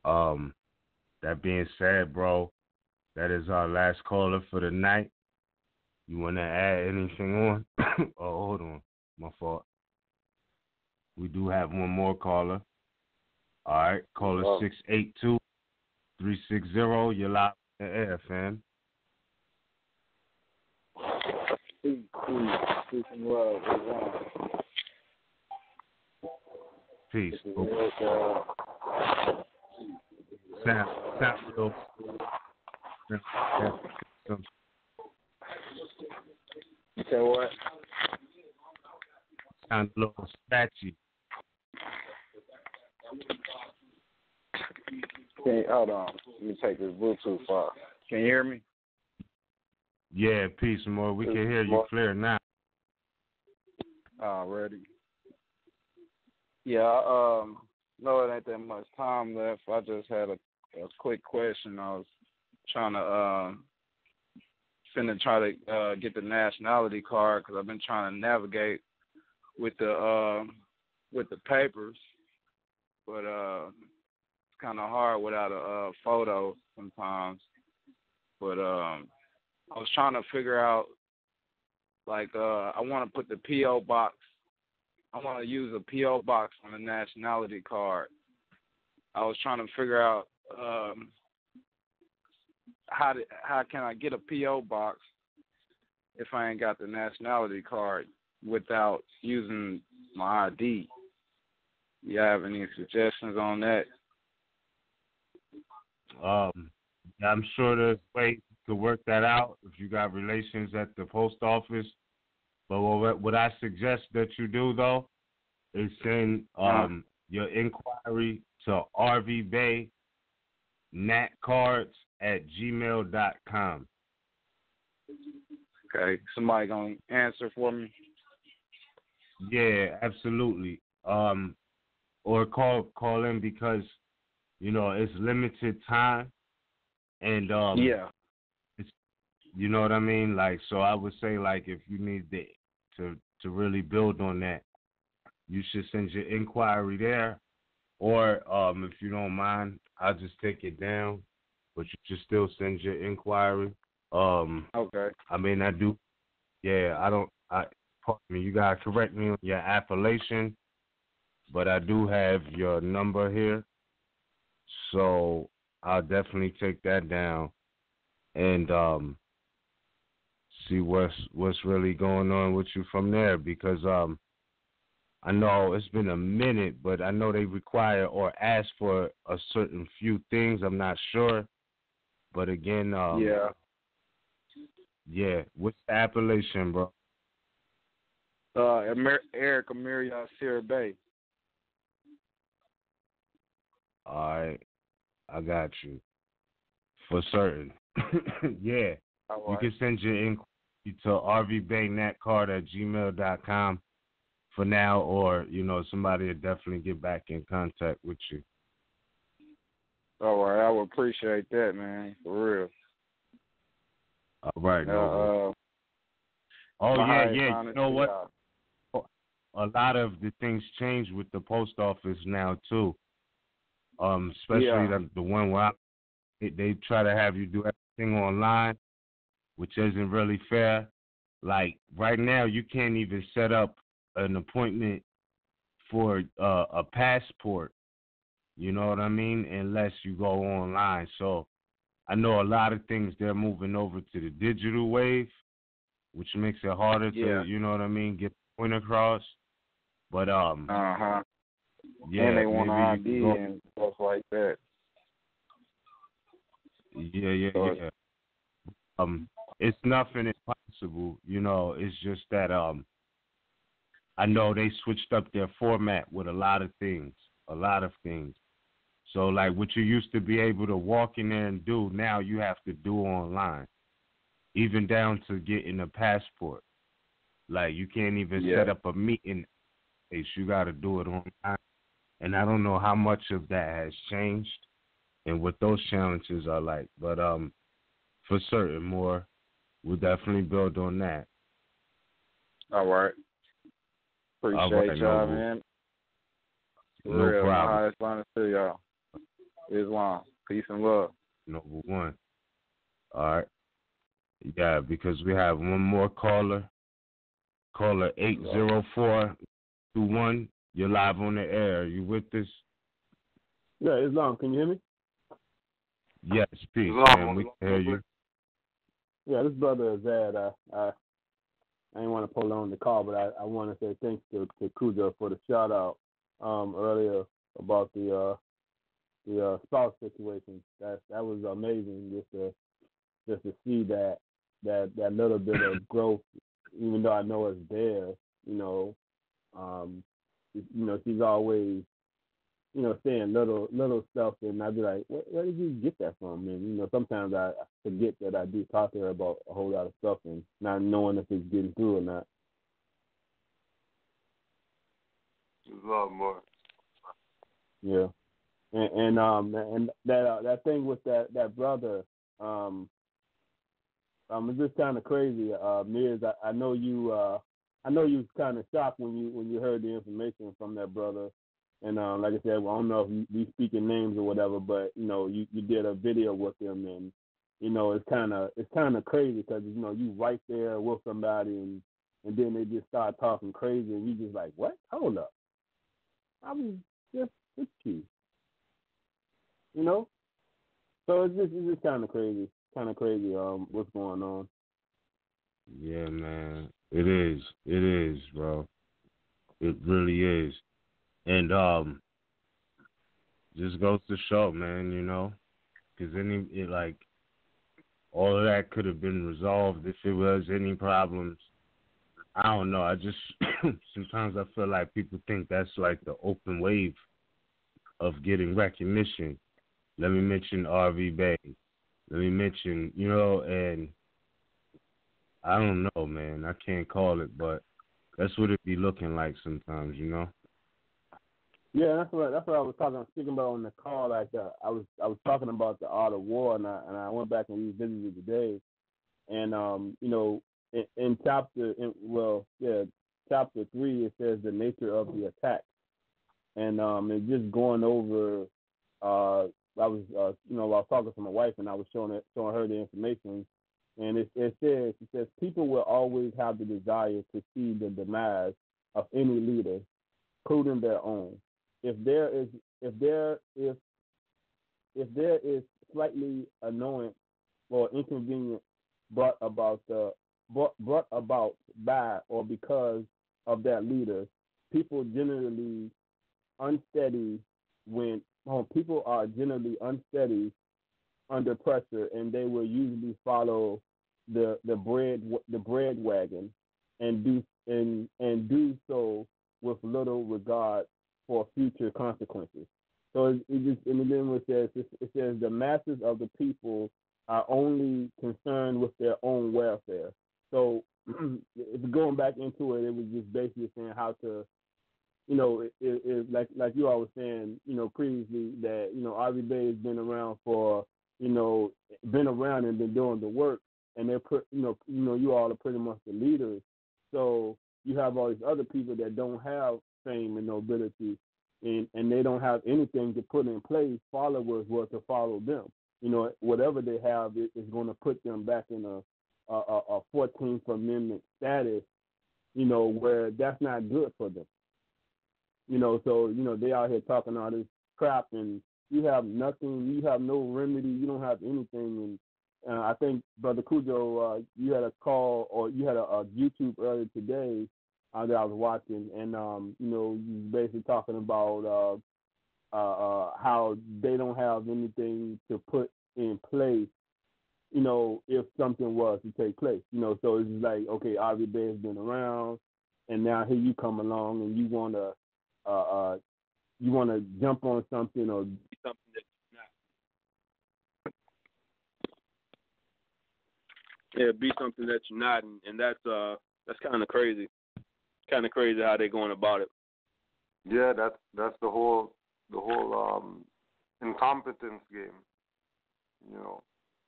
That being said, bro, that is our last caller for the night. You want to add anything on? Oh, hold on. My fault. We do have one more caller. All right. Caller 682-360. You're live in the air, fam. Peace and love. Peace. Sound real. You say what? Sound a little scratchy. Hold on. Let me take this Bluetooth off. Can you hear me? Yeah, peace, Moor. We can hear you clear now. Ready? Yeah, no, it ain't that much time left. I just had a quick question. I was trying to try to get the nationality card because I've been trying to navigate with the papers, but it's kind of hard without a photo sometimes. But I was trying to figure out, like, I want to put the P.O. box. I want to use a P.O. box on the nationality card. I was trying to figure out how can I get a P.O. box if I ain't got the nationality card without using my ID. You have any suggestions on that? I'm sure there's ways to work that out if you got relations at the post office. But what I suggest that you do, though, is send your inquiry to RVBey natcards@gmail.com. Okay. Somebody going to answer for me? Yeah, absolutely. Or call in because, it's limited time. And, yeah. You know what I mean? Like, so I would say, like, if you need to really build on that, you should send your inquiry there. Or if you don't mind, I'll just take it down, but you should still send your inquiry. Okay. I mean, I do. Yeah, pardon me, you gotta correct me on your appellation, but I do have your number here, so I'll definitely take that down and see what's really going on with you from there, because I know it's been a minute, but I know they require or ask for a certain few things. I'm not sure, but again, yeah. What's the appellation, bro? Eric Amelia Sierra Bay. All right, I got you for certain. Yeah. Right. You can send your inquiry to rvbeynatcard@gmail.com for now, or, somebody will definitely get back in contact with you. All right, I would appreciate that, man, for real. All right. Yeah. You know what? A lot of the things change with the post office now, too. Especially the one where they try to have you do everything online, which isn't really fair. Like, right now, you can't even set up an appointment for a passport. You know what I mean? Unless you go online. So I know a lot of things they're moving over to the digital wave, which makes it harder to, you know what I mean, get the point across. But yeah, and they want maybe ID and stuff like that. Yeah. It's nothing impossible, you know. It's just that I know they switched up their format with a lot of things. So like what you used to be able to walk in there and do, now you have to do online, even down to getting a passport. Like you can't even set up a meeting. You got to do it online, and I don't know how much of that has changed and what those challenges are like. But for certain, more, we'll definitely build on that. All right. Appreciate y'all, man. No real, problem. Highest line to y'all. Islam. Peace and love. Number one. All right. Yeah, because we have one more caller. Caller 80421. You're live on the air. You with us? Yeah, Islam. Can you hear me? Yes, peace, man. We can hear you. Yeah, this brother Zad. I didn't want to prolong the call, but I want to say thanks to Kuja for the shout out earlier about the spouse situation. That was amazing just to see that little bit of growth, even though I know it's there. She's always saying little stuff, and I'd be like, where did you get that from? And sometimes I forget that I do talk to her about a whole lot of stuff and not knowing if it's getting through or not. A lot more. Yeah, and that thing with that brother, it's just kind of crazy. Miz, I know you was kind of shocked when you heard the information from that brother. And like I said, I don't know if we speaking names or whatever, but you did a video with him, and it's kind of crazy because you right there with somebody, and then they just start talking crazy, and you just like, what? Hold up, I was just with you, So it's just kind of crazy, what's going on. Yeah, man, it is, bro. It really is. And just goes to show, man, because all of that could have been resolved if it was any problems. I don't know. I just sometimes I feel like people think that's like the open wave of getting recognition. Let me mention RVBey. Let me mention, and I don't know, man. I can't call it, but that's what it be looking like sometimes, Yeah, that's what I was speaking about on the call. Like I was talking about the art of war, and I went back and revisited today, and in chapter 3 it says the nature of the attack, and just going over. I was talking to my wife, and I was showing her the information, and it says people will always have the desire to see the demise of any leader, including their own. If there is slightly annoyance or inconvenience brought about by or because of that leader, people are generally unsteady under pressure, and they will usually follow the bread wagon and do so with little regard for future consequences. So it says the masses of the people are only concerned with their own welfare. So if going back into it, it was just basically saying how to, like you all were saying, previously that RVBey has been around and been doing the work, and they're you all are pretty much the leaders. So you have all these other people that don't have fame and nobility, and they don't have anything to put in place. Followers were to follow them. Whatever they have is going to put them back in a 14th Amendment status, where that's not good for them. So they out here talking all this crap, and you have nothing, you have no remedy, you don't have anything. And I think, Brother Cujo, you had a call, or you had a YouTube earlier today that I was watching, and you basically talking about how they don't have anything to put in place, if something was to take place. So it's like, okay, RVBey has been around, and now here you come along, and you wanna jump on something or do something that you're not. Be something that you're not, and that's kind of crazy. Kind of crazy how they're going about it. Yeah, that's the whole incompetence game,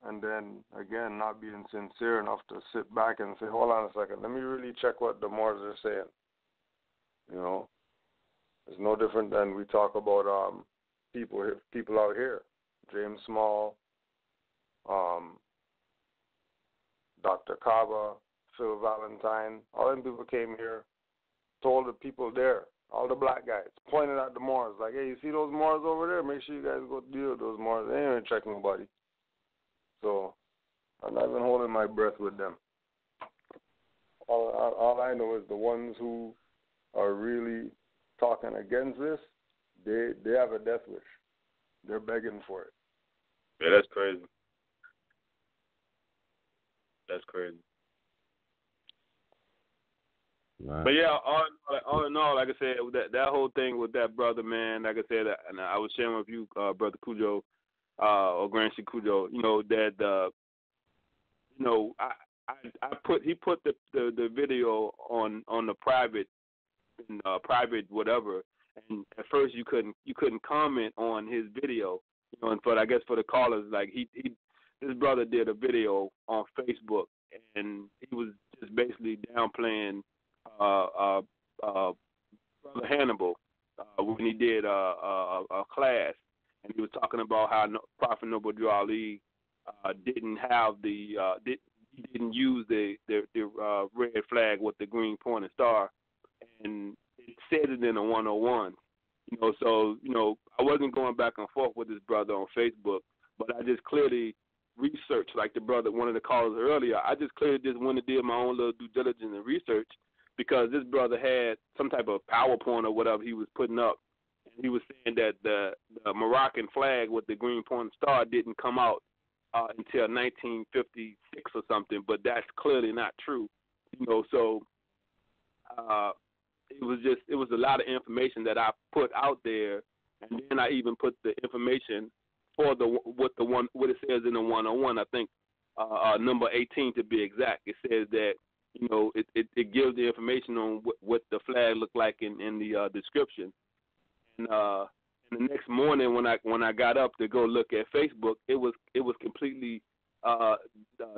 And then again, not being sincere enough to sit back and say, hold on a second, let me really check what the Moors are saying. It's no different than we talk about people out here, James Small, Dr. Kaba, Phil Valentine. All them people came here, told the people there, all the black guys, pointed at the Moors, like, hey, you see those Moors over there? Make sure you guys go deal with those Moors. They ain't even checking nobody. So I'm not even holding my breath with them. All I know is the ones who are really talking against this, they have a death wish. They're begging for it. Yeah, that's crazy. That's crazy. Right. But yeah, all in all, like I said, that whole thing with that brother, man, like I said, and I was sharing with you, Brother Cujo, or Grandson Cujo, that he put the video on the private whatever, and at first you couldn't comment on his video, and I guess for the callers, like this brother did a video on Facebook, and he was just basically downplaying Brother Hannibal when he did a class, and he was talking about how Prophet Noble Drew Ali didn't have he didn't use the red flag with the green pointed star, and it said it in a 101. So I wasn't going back and forth with this brother on Facebook, but I just clearly researched, like the brother, one of the callers earlier. I just clearly just went and did my own little due diligence and research, because this brother had some type of PowerPoint or whatever he was putting up, and he was saying that the Moroccan flag with the green pointed star didn't come out until 1956 or something, but that's clearly not true. So it was a lot of information that I put out there, and then I even put the information for what it says in the 101. I think number 18 to be exact. It says that it gives the information on what the flag looked like in the description. And the next morning when I got up to go look at Facebook, it was completely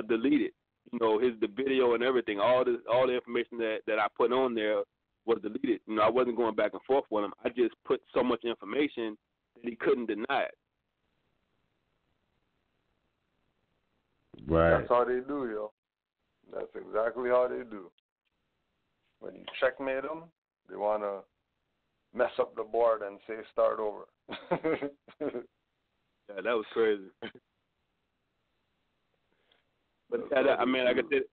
deleted. The video and everything, all the information that I put on there was deleted. I wasn't going back and forth with him. I just put so much information that he couldn't deny it. Right. That's how they do, yo. That's exactly how they do. When you checkmate them, they want to mess up the board and say start over. Yeah, that was crazy. But I mean, like I said,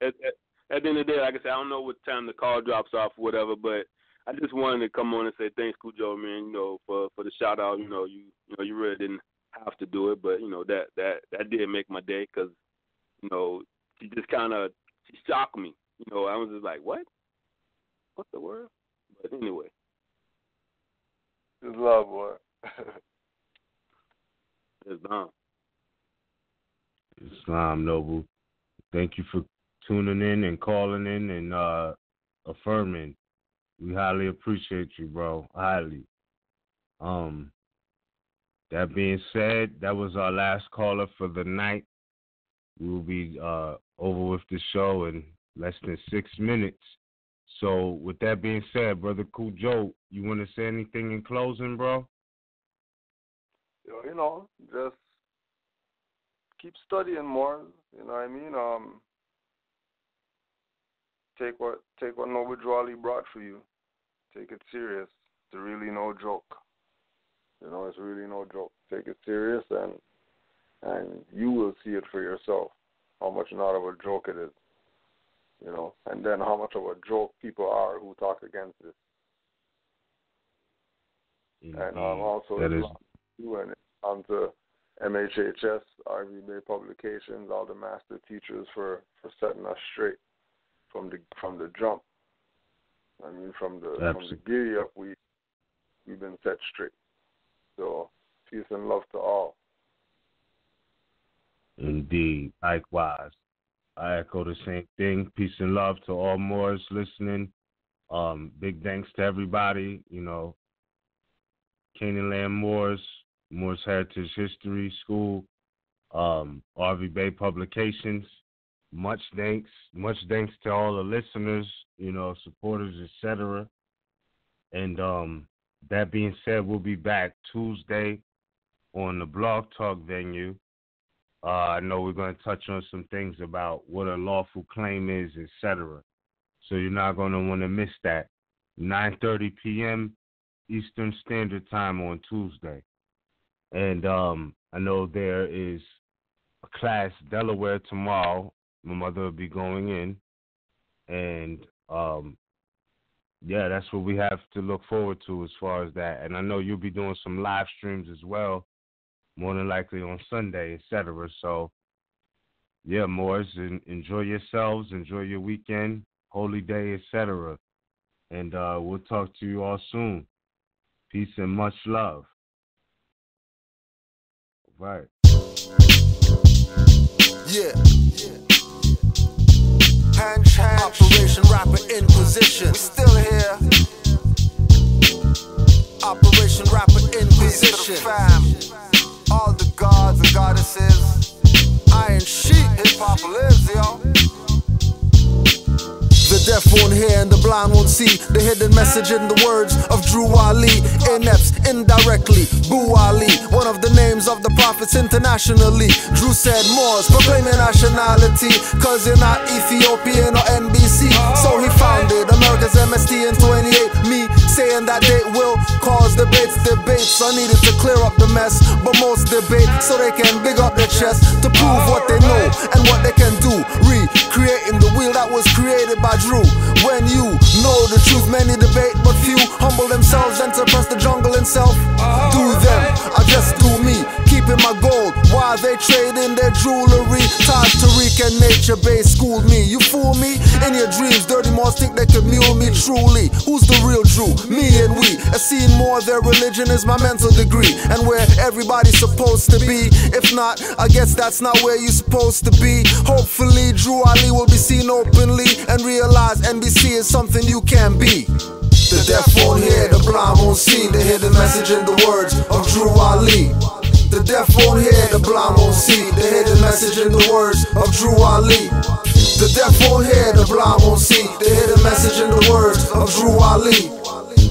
at the end of the day, like I said, I don't know what time the call drops off or whatever, but I just wanted to come on and say thanks, Cujo, man. For the shout out. You really didn't have to do it, but that did make my day, because she just she shocked me. I was just like, what the word? But anyway, it's love, boy. Islam Noble. Thank you for tuning in and calling in and affirming. We highly appreciate you, bro. Highly. That being said, that was our last caller for the night. We will be over with the show in less than 6 minutes. So with that being said, Brother Cujo, you want to say anything in closing, bro? Just keep studying more. You know what I mean? Take what Noble Drew Ali brought for you. Take it serious. really no joke. You know, it's really no joke. Take it serious, and you will see it for yourself, how much not of a joke it is. You know, and then how much of a joke people are who talk against it. And also when it comes to MHHS, RVBey publications, all the master teachers for setting us straight from the jump. I mean, from the giddy up, we've been set straight. So peace and love to all. Indeed, likewise. I echo the same thing. Peace and love to all Moors listening. Big thanks to everybody. You know, Canaan Land Moors Heritage History School, RVBey Publications. Much thanks to all the listeners, you know, supporters, etc. And that being said, we'll be back Tuesday on the Blog Talk venue. I know we're going to touch on some things about what a lawful claim is, etc. So you're not going to want to miss that. 9:30 p.m. Eastern Standard Time on Tuesday. And I know there is a class Delaware tomorrow. My mother will be going in. And, yeah, that's what we have to look forward to as far as that. And I know you'll be doing some live streams as well, more than likely on Sunday, etc. So, yeah, Moors, enjoy yourselves, enjoy your weekend, holy day, etc. And we'll talk to you all soon. Peace and much love. All right. Yeah. Operation Rapper in position. We still here. Operation Rapper in position. All the gods and goddesses. Iron Sheik, hip hop lives, yo. The deaf won't hear and the blind won't see the hidden message in the words of Drew Ali. Inept, indirectly, Boo Ali, one of the names of the prophets internationally. Drew said Moors, proclaim your nationality, cause you're not Ethiopian or NBC. So he founded America's MST in 28. Me saying that they will cause debates are needed to clear up the mess, but most debate so they can big up their chest to prove what they know and what they can do. Recreating the wheel that was created by Drew. When you know the truth, many debate, but few humble themselves and suppress the jungle in self. Do them, I just do me, keeping my gold while they trade in their jewelry. Taj Tariq and nature-based schooled me. You fool me in your dreams. Dirty Moors think they could mule me. Truly, who's the real Drew? Me and we. A scene more, their religion is my mental degree, and where everybody's supposed to be. If not, I guess that's not where you're supposed to be. Hopefully, Drew Ali will be seen openly and realize NBC is something you can be. The deaf won't hear, the blind won't see the hidden message in the words of Drew Ali. The deaf won't hear, the blind won't see the hidden message in the words of Drew Ali. The deaf won't hear, the blind won't see the hidden message in the words of Drew Ali.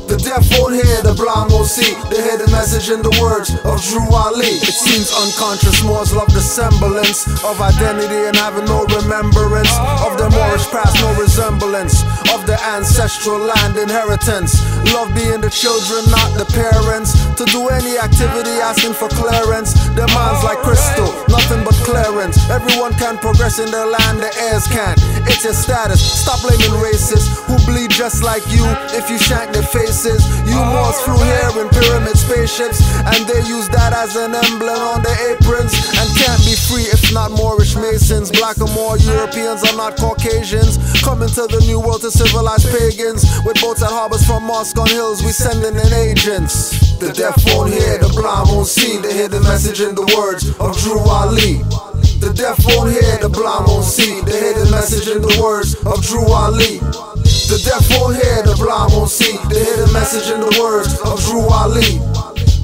The deaf won't hear, the blind won't see the hidden message in the words of Drew Ali. It seems unconscious Moors love the semblance of identity and having no remembrance of the Moorish past, no resemblance of the ancestral land inheritance. Love being the children, not the parents. To do any activity asking for clearance. Their minds like crystal, nothing but clearance. Everyone can progress in their land, the heirs can't. It's your status. Stop blaming racists who bleed just like you if you shank their faces. You Moors flew here in pyramid spaceships, and they use that as an emblem on their aprons, and can't be free if not Moorish Masons. Black or more Europeans are not Caucasians, coming to the new world to civilize pagans. With boats at harbors from mosque on hills, we sending in agents. The deaf won't hear, the blind won't see the hidden message in the words of Drew Ali. The deaf won't hear, the blind won't see the hidden message in the words of Drew Ali. The deaf won't hear, the blind won't see the hidden message in the words of Drew Ali.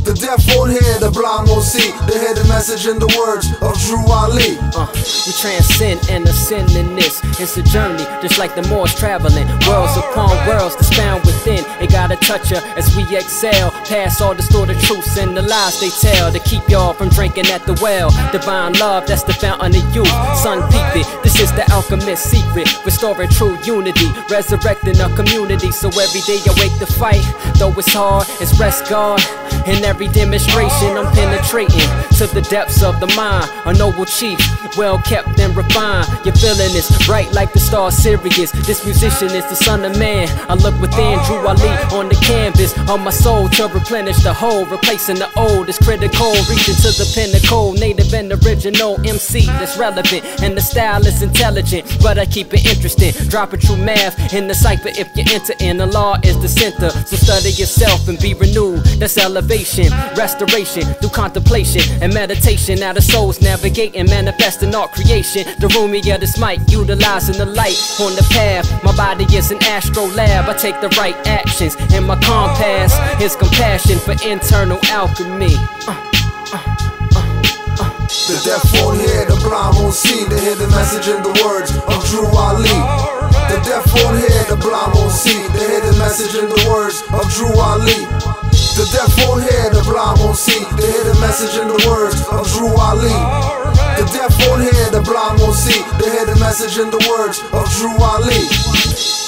The deaf won't hear, the blind won't see. They hear the message in the words of Drew Ali. We transcend and ascend in this. It's a journey, just like the Moors traveling. Worlds upon worlds that's found within. It gotta touch her as we exhale. Past all distorted truths and the lies they tell, to keep y'all from drinking at the well. Divine love, that's the fountain of youth. Sun peep it, this is the alchemist's secret. Restoring true unity, resurrecting a community. So every day I wake to fight, though it's hard, it's rest guard. In every demonstration I'm penetrating to the depths of the mind. A noble chief, well kept and refined. You're feeling this, bright like the star Sirius. This musician is the son of man. I look within, Drew Ali on the canvas of my soul to replenish the whole, replacing the old is critical, reaching to the pinnacle. Native and original MC that's relevant, and the style is intelligent, but I keep it interesting. Dropping true math in the cipher if you enter in. The law is the center, so study yourself and be renewed. That's elevation, restoration through contemplation and meditation. Now the soul's navigating, manifesting all creation. The room of this mic, utilizing the light on the path. My body is an astro lab. I take the right actions, and my compass is compassion for internal alchemy. The deaf won't hear, the blind won't see. They hear the message in the words of Drew Ali. The deaf won't hear, the blind won't see. They hear the message in the words of Drew Ali. The deaf won't hear, the blind won't see. They hear the message in the words of Drew Ali. The deaf won't hear, the blind won't see. They hear the message in the words of Drew Ali.